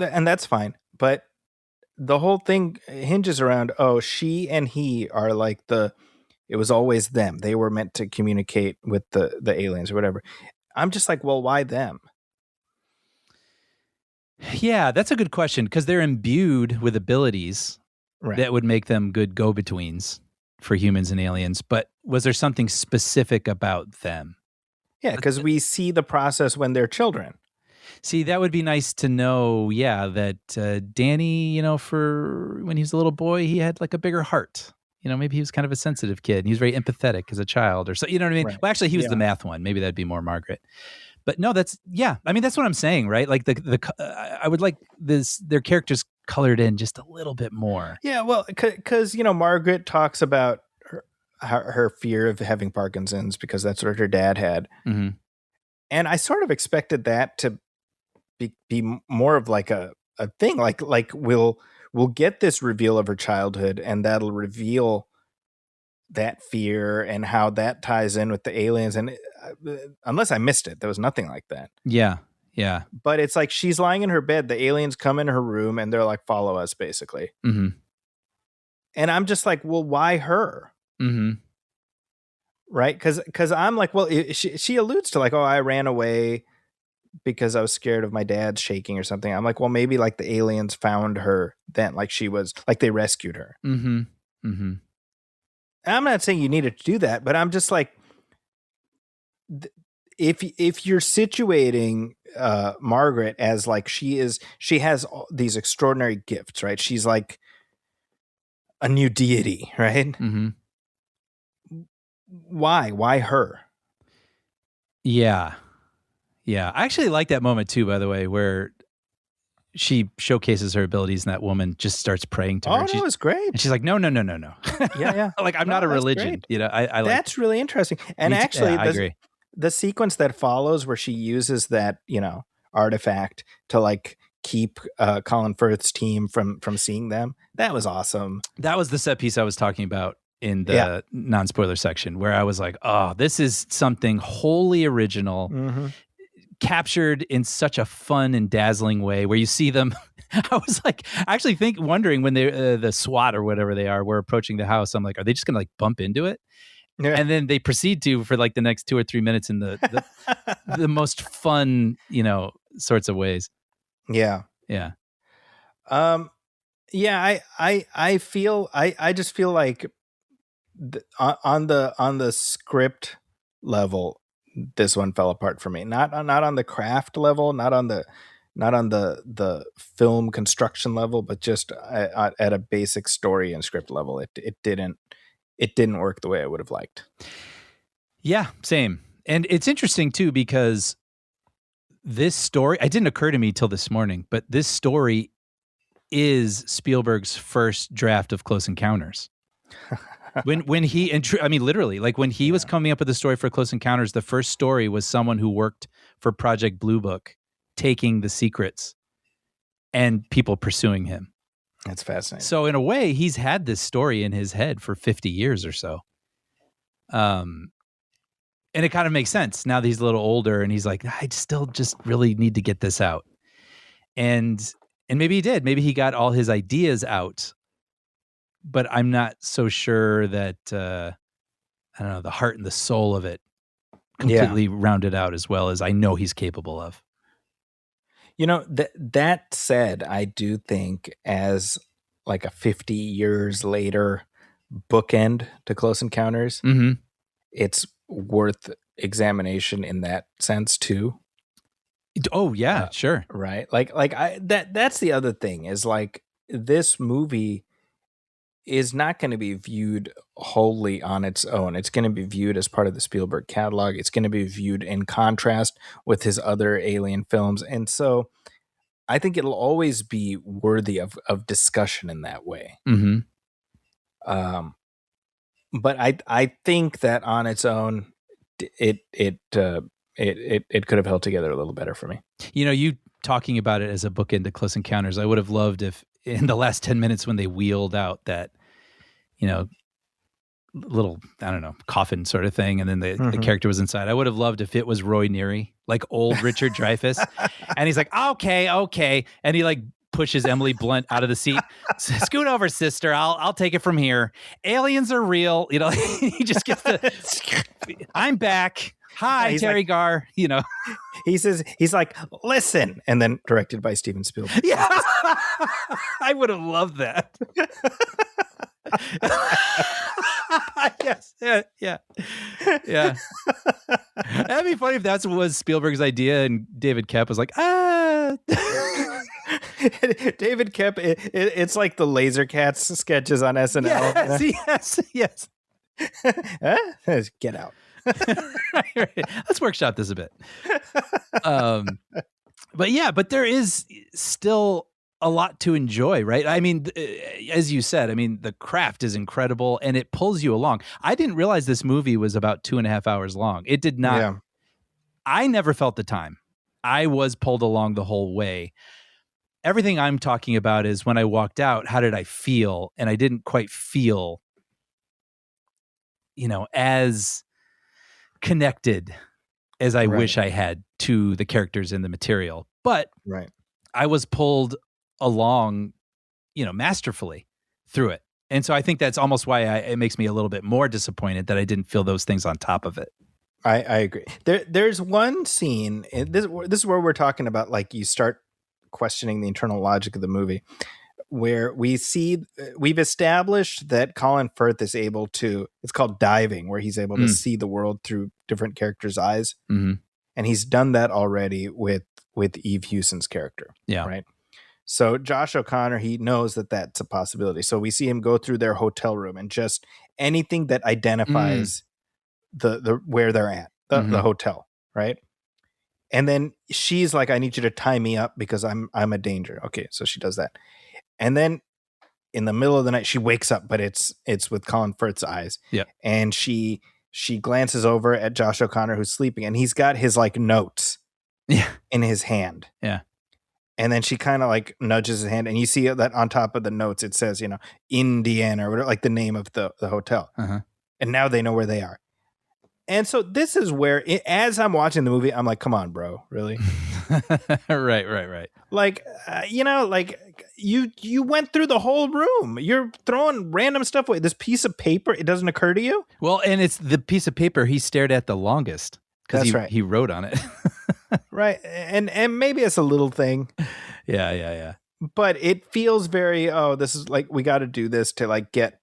and that's fine. But the whole thing hinges around, she and he are like it was always them. They were meant to communicate with the aliens or whatever. I'm just like, well, why them? Yeah, that's a good question, because they're imbued with abilities that would make them good go-betweens for humans and aliens. But was there something specific about them? Yeah, because we see the process when they're children. See, that would be nice to know, that Danny, for when he was a little boy, he had like a bigger heart. maybe he was kind of a sensitive kid. And he was very empathetic as a child or so, you know what I mean? Right. Well, actually, he was the math one. Maybe that'd be more Margaret. But no, that's what I'm saying, right? Like I would like their characters colored in just a little bit more. Yeah, well, because, Margaret talks about her fear of having Parkinson's because that's what her dad had. Mm-hmm. And I sort of expected that to be more of like a thing, like we'll get this reveal of her childhood, and that'll reveal that fear and how that ties in with the aliens. And unless I missed it, there was nothing like that. Yeah. But it's like she's lying in her bed, the aliens come in her room, and they're like, follow us, basically. Mm-hmm. And I'm just like, well, why her? Mm-hmm. Right? Because I'm like, well, she alludes to like, oh, I ran away because I was scared of my dad shaking or something. I'm like, well, maybe like the aliens found her then, like she was, like they rescued her. Mm-hmm. Mm-hmm. I'm not saying you needed to do that, but I'm just like, if you're situating Margaret as like she has these extraordinary gifts, right? She's like a new deity, right? Mm-hmm. Why her? Yeah. I actually like that moment too, by the way, where she showcases her abilities and that woman just starts praying to her. Oh, no, it's great. And she's like, no. Yeah. Like, I'm not a religion. Great. I like that's really interesting. And actually, I agree. The sequence that follows where she uses that, artifact to like keep Colin Firth's team from seeing them, that was awesome. That was the set piece I was talking about in the non-spoiler section, where I was like, oh, this is something wholly original. Mm-hmm. Captured in such a fun and dazzling way where you see them. I was like, actually wondering when they the SWAT or whatever they are were approaching the house. I'm like, are they just going to like bump into it? Yeah. And then they proceed to for like the next 2 or 3 minutes in the most fun, sorts of ways. Yeah. Yeah. Yeah. I just feel like on the script level, this one fell apart for me. Not on the craft level, not on the film construction level, but just at a basic story and script level. It didn't work the way I would have liked. Yeah, same. And it's interesting too, because this story, it didn't occur to me till this morning, but this story is Spielberg's first draft of Close Encounters. When he, literally, like when he was coming up with the story for Close Encounters, the first story was someone who worked for Project Blue Book, taking the secrets and people pursuing him. That's fascinating. So in a way, he's had this story in his head for 50 years or so. And it kind of makes sense now that he's a little older and he's like, I still just really need to get this out. And maybe he did. Maybe he got all his ideas out. But I'm not so sure that, I don't know, the heart and the soul of it completely rounded out as well as I know he's capable of. That said, I do think as like a 50 years later bookend to Close Encounters, it's worth examination in that sense too. Oh yeah, sure. Right. That's the other thing is like this movie is not going to be viewed wholly on its own. It's going to be viewed as part of the Spielberg catalog. It's going to be viewed in contrast with his other Alien films. And so I think it'll always be worthy of discussion in that way. Mm-hmm. But I think that on its own, it could have held together a little better for me. You talking about it as a bookend to Close Encounters, I would have loved if in the last 10 minutes when they wheeled out that, little, I don't know, coffin sort of thing, and then the character was inside. I would have loved if it was Roy Neary, like old Richard Dreyfuss, and he's like, okay, and he like pushes Emily Blunt out of the seat. Scoot over, sister. I'll take it from here. Aliens are real. He just gets to. I'm back. Hi, Terry Garr. He says, he's like, listen, and then directed by Steven Spielberg. Yeah, I would have loved that. Yes, yeah. That'd be funny if that was Spielberg's idea, and David Koepp was like, David Kep, it's like the Laser Cats sketches on SNL. Yes. Huh? Get out. Right. Let's workshop this a bit. But there is still a lot to enjoy, right? I mean, as you said, I mean, the craft is incredible and it pulls you along. I didn't realize this movie was about 2.5 hours long. It did not. Yeah. I never felt the time. I was pulled along the whole way. Everything I'm talking about is when I walked out, how did I feel? And I didn't quite feel, as connected as I wish I had to the characters in the material. But I was pulled along, masterfully through it. And so I think that's almost why it makes me a little bit more disappointed that I didn't feel those things on top of it. I agree. There's one scene, this is where we're talking about, like, you start questioning the internal logic of the movie, where we've established that Colin Firth is able to, it's called diving, where he's able to see the world through different characters' eyes. Mm-hmm. And he's done that already with Eve Hewson's character. Yeah. Right. So Josh O'Connor, he knows that that's a possibility. So we see him go through their hotel room and just anything that identifies the where they're at, the hotel, right? And then she's like, I need you to tie me up because I'm a danger. Okay, so she does that. And then in the middle of the night, she wakes up, but it's with Colin Firth's eyes. Yeah. And she glances over at Josh O'Connor, who's sleeping, and he's got his like notes in his hand. Yeah. And then she kind of like nudges his hand, and you see that on top of the notes, it says, Indiana or whatever, like the name of the hotel. Uh-huh. And now they know where they are. And so this is where, as I'm watching the movie, I'm like, come on, bro, really? Right. Like, like you went through the whole room. You're throwing random stuff away. This piece of paper, it doesn't occur to you? Well, and it's the piece of paper he stared at the longest because he wrote on it. Right. And maybe it's a little thing. Yeah. But it feels very, this is like, we got to do this to like to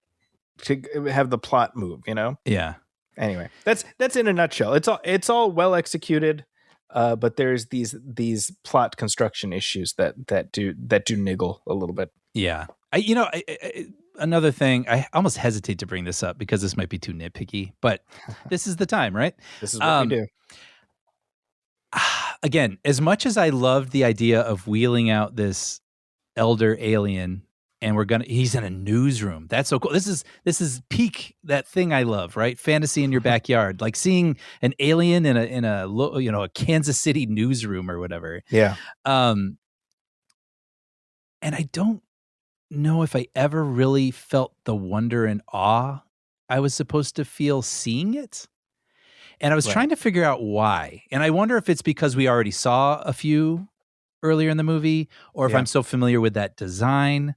have the plot move, Yeah. Anyway, that's in a nutshell. It's all well executed, but there's these plot construction issues that do niggle a little bit. Yeah, another thing, I almost hesitate to bring this up because this might be too nitpicky, but this is the time, right? This is what we do. Again, as much as I loved the idea of wheeling out this elder alien. And he's in a newsroom. That's so cool. This is peak that thing I love, right? Fantasy in your backyard, like seeing an alien in a Kansas City newsroom or whatever. Yeah. And I don't know if I ever really felt the wonder and awe I was supposed to feel seeing it. And I was trying to figure out why. And I wonder if it's because we already saw a few earlier in the movie, or if I'm so familiar with that design.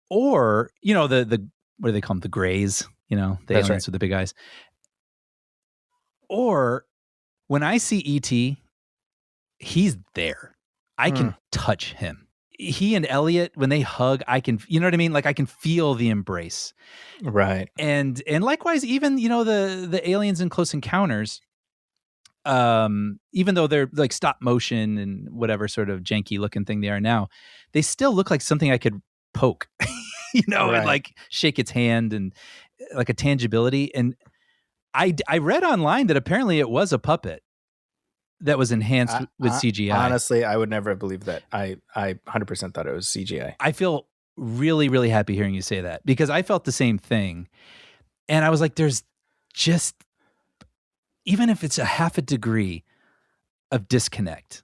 Or, the what do they call them? The grays, the aliens with the big eyes. Or when I see E.T., he's there. I can touch him. He and Elliot, when they hug, I can, you know what I mean? Like I can feel the embrace. Right. And likewise, even, the aliens in Close Encounters, even though they're like stop motion and whatever sort of janky looking thing they are now, they still look like something I could poke, and like shake its hand and like a tangibility. And I read online that apparently it was a puppet that was enhanced with CGI. Honestly, I would never have believed that. I 100% thought it was CGI. I feel really, really happy hearing you say that because I felt the same thing. And I was like, there's just, even if it's a half a degree of disconnect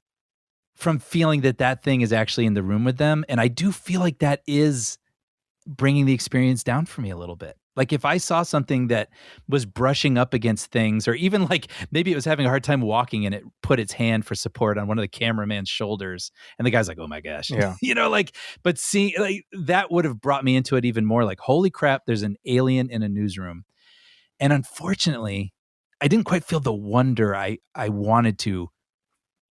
from feeling that thing is actually in the room with them. And I do feel like that is bringing the experience down for me a little bit. Like if I saw something that was brushing up against things, or even like maybe it was having a hard time walking and it put its hand for support on one of the cameraman's shoulders. And the guy's like, oh my gosh, but seeing like that would have brought me into it even more like, holy crap, there's an alien in a newsroom. And unfortunately, I didn't quite feel the wonder I wanted to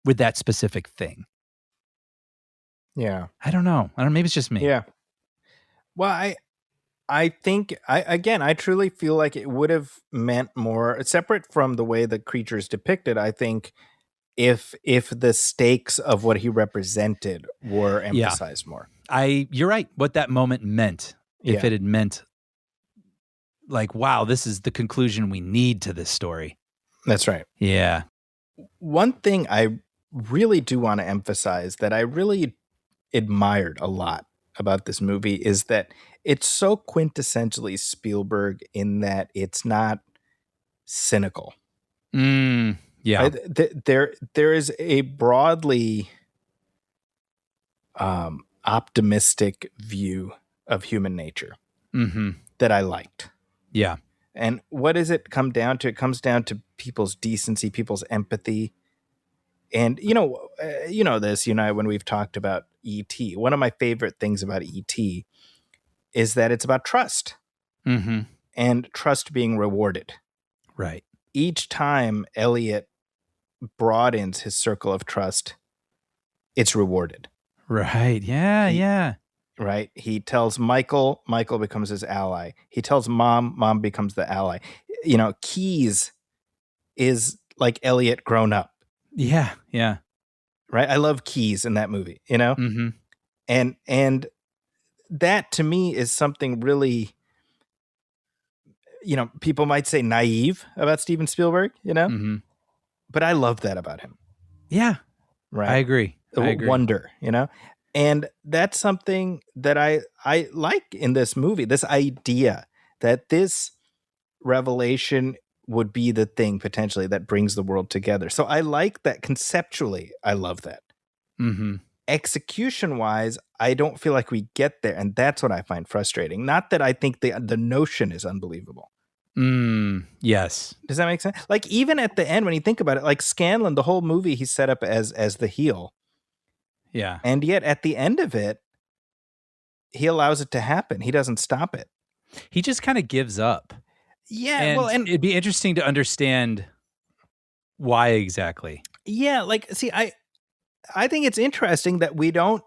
with that specific thing. Yeah. I don't know. Maybe it's just me. Yeah. Well, I think I truly feel like it would have meant more separate from the way the creature is depicted. I think if the stakes of what he represented were emphasized more. You're right. What that moment meant, if it had meant like, wow, this is the conclusion we need to this story. That's right. Yeah. One thing I really do want to emphasize that I really admired a lot about this movie is that it's so quintessentially Spielberg in that it's not cynical. Yeah. Right? There is a broadly optimistic view of human nature that I liked. Yeah. And what does it come down to? It comes down to people's decency, people's empathy. And, this, when we've talked about E.T., one of my favorite things about E.T. is that it's about trust and trust being rewarded. Right. Each time Elliot broadens his circle of trust, it's rewarded. Right. Yeah. Right. He tells Michael becomes his ally. He tells Mom becomes the ally. Keys is like Elliot grown up. Yeah. Right. I love Keys in that movie, and that to me is something really, people might say naive about Steven Spielberg, but I love that about him. Yeah. Right. I agree. Wonder, and that's something that I like in this movie, this idea that this revelation would be the thing potentially that brings the world together. So I like that conceptually. I love that. Execution wise, I don't feel like we get there. And that's what I find frustrating. Not that I think the notion is unbelievable. Yes. Does that make sense? Like even at the end, when you think about it, like Scanlon, the whole movie, he's set up as the heel. Yeah. And yet at the end of it, he allows it to happen. He doesn't stop it. He just kind of gives up. Yeah. And it'd be interesting to understand why exactly. Yeah. Like, see, I think it's interesting that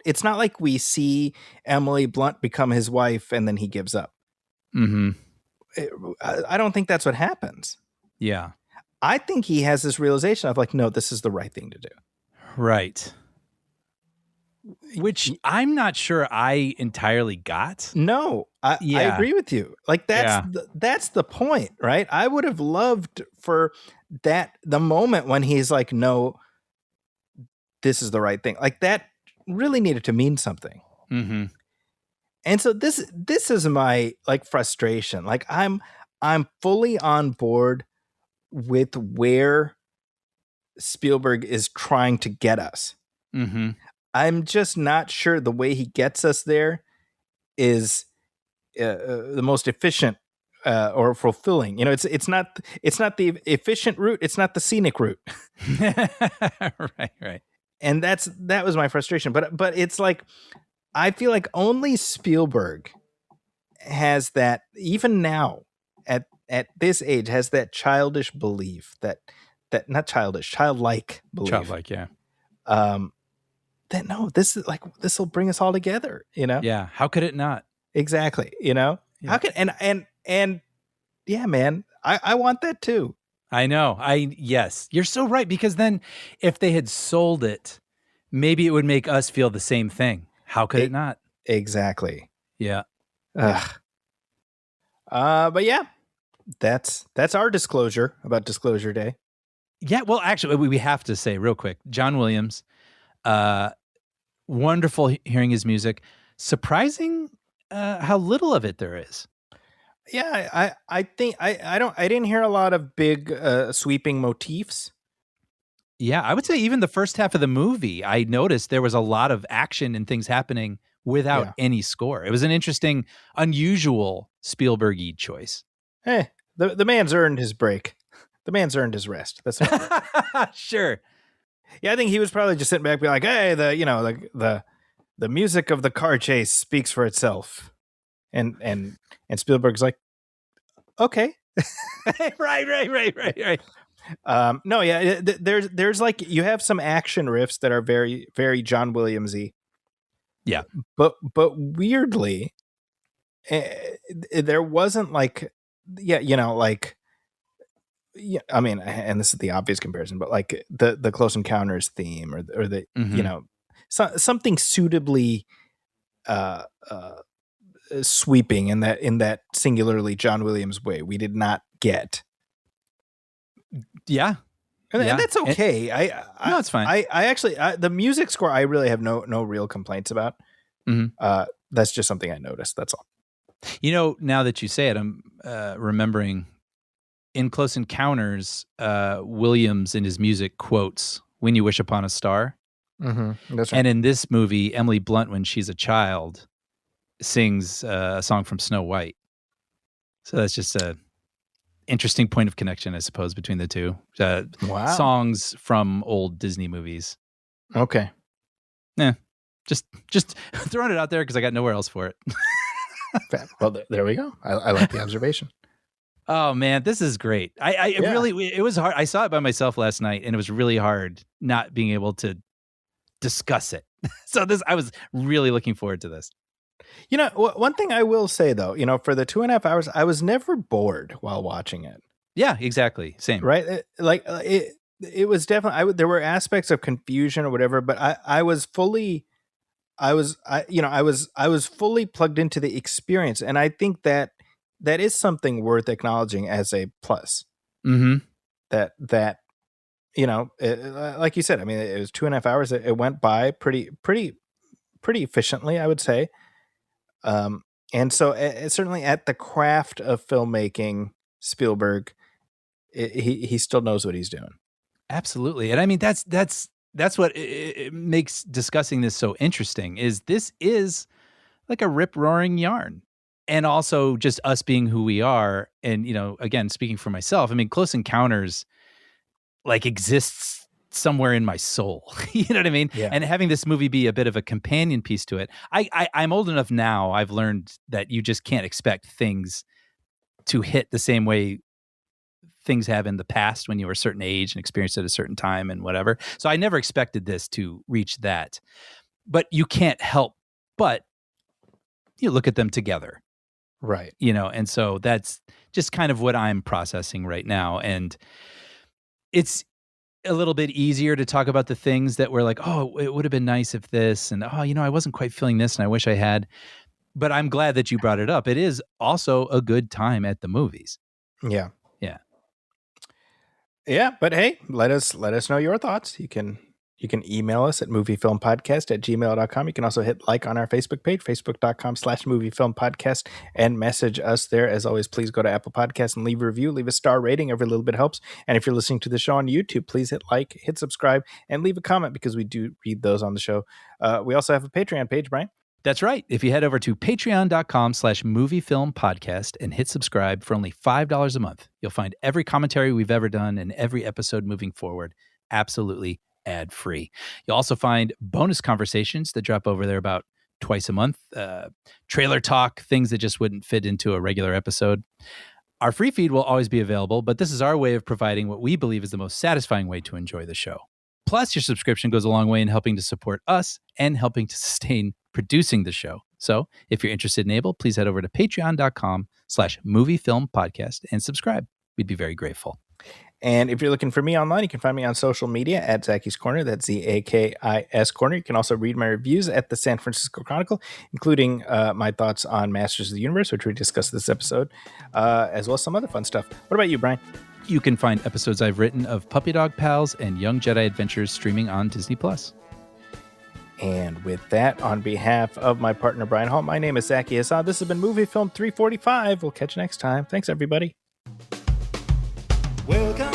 it's not like we see Emily Blunt become his wife and then he gives up. I don't think that's what happens. Yeah. I think he has this realization of like, no, this is the right thing to do. Right. Which I'm not sure I entirely got. No, I agree with you. Like that's the point, right? I would have loved for the moment when he's like, no, this is the right thing. Like that really needed to mean something. And so this is my like frustration. Like I'm fully on board with where Spielberg is trying to get us. I'm just not sure the way he gets us there is the most efficient or fulfilling. It's not the efficient route. It's not the scenic route. Right. And that was my frustration. But it's like I feel like only Spielberg has that, even now at this age, has that childish belief that not childish, childlike belief. Childlike, yeah. That no, this will bring us all together, Yeah. How could it not? Exactly. Yeah. How can and yeah, man, I want that too. I know. Yes, you're so right, because then if they had sold it, maybe it would make us feel the same thing. How could it not? Exactly. Yeah. But yeah, that's our disclosure about Disclosure Day. Yeah. Well, actually, we have to say real quick, John Williams, wonderful hearing his music. Surprising how little of it there is. Yeah, I think I didn't hear a lot of big sweeping motifs. Yeah, I would say even the first half of the movie, I noticed there was a lot of action and things happening without any score. It was an interesting, unusual Spielberg-y choice. Hey, the man's earned his break. The man's earned his rest. That's sure. Yeah, I think he was probably just sitting back, be like, "Hey, the music of the car chase speaks for itself," and Spielberg's like, "Okay." Right. No, yeah, there's like you have some action riffs that are very, very John Williams-y. Yeah, but weirdly, there wasn't like, like yeah, I mean, and this is the obvious comparison, but like the Close Encounters theme, or the something suitably sweeping in that singularly John Williams way, we did not get. Yeah. And that's okay. No, it's fine. I actually the music score I really have no real complaints about. That's just something I noticed. That's all. Now that you say it, I'm remembering in Close Encounters, Williams in his music quotes "When You Wish Upon a Star." That's right. And in this movie, Emily Blunt, when she's a child, sings a song from Snow White. So that's just a interesting point of connection, I suppose, between the two. Songs from old Disney movies. Okay. Yeah. Just throwing it out there because I got nowhere else for it. Well, there we go. I like the observation. Oh man, this is great. It was hard. I saw it by myself last night, and it was really hard not being able to discuss it. So I was really looking forward to this. One thing I will say though, for the 2.5 hours, I was never bored while watching it. Yeah, exactly. Same. Right. It was definitely, there were aspects of confusion or whatever, but I was fully plugged into the experience. And I think that is something worth acknowledging as a plus. Mm-hmm. That like you said, I mean, it was 2.5 hours. It went by pretty efficiently, I would say. And so certainly at the craft of filmmaking, Spielberg, he still knows what he's doing. Absolutely. And I mean, that's what it makes discussing this so interesting, this is like a rip-roaring yarn. And also just us being who we are. And, again, speaking for myself, I mean, Close Encounters like exists somewhere in my soul. You know what I mean? Yeah. And having this movie be a bit of a companion piece to it. I'm old enough now, I've learned that you just can't expect things to hit the same way things have in the past when you were a certain age and experienced at a certain time and whatever. So I never expected this to reach that. But you can't help but you look at them together. Right. And so that's just kind of what I'm processing right now. And it's a little bit easier to talk about the things that were like, oh, it would have been nice if this, and oh, I wasn't quite feeling this and I wish I had. But I'm glad that you brought it up. It is also a good time at the movies. Yeah. Yeah. Yeah. But hey, let us know your thoughts. You can email us at moviefilmpodcast@gmail.com. You can also hit like on our Facebook page, facebook.com/moviefilmpodcast, and message us there. As always, please go to Apple Podcasts and leave a review, leave a star rating. Every little bit helps. And if you're listening to the show on YouTube, please hit like, hit subscribe, and leave a comment because we do read those on the show. We also have a Patreon page, Brian. That's right. If you head over to patreon.com/moviefilmpodcast and hit subscribe for only $5 a month, you'll find every commentary we've ever done and every episode moving forward absolutely ad-free. You'll also find bonus conversations that drop over there about twice a month, trailer talk, things that just wouldn't fit into a regular episode. Our free feed will always be available, but this is our way of providing what we believe is the most satisfying way to enjoy the show. Plus, your subscription goes a long way in helping to support us and helping to sustain producing the show. So if you're interested and able, please head over to patreon.com/moviefilmpodcast and subscribe. We'd be very grateful. And if you're looking for me online, you can find me on social media at Zacky's Corner. That's ZAKIS Corner. You can also read my reviews at the San Francisco Chronicle, including my thoughts on Masters of the Universe, which we discussed this episode, as well as some other fun stuff. What about you, Brian? You can find episodes I've written of Puppy Dog Pals and Young Jedi Adventures streaming on Disney+. And with that, on behalf of my partner, Brian Hall, my name is Zachy Assad. This has been Movie Film 345. We'll catch you next time. Thanks, everybody. Welcome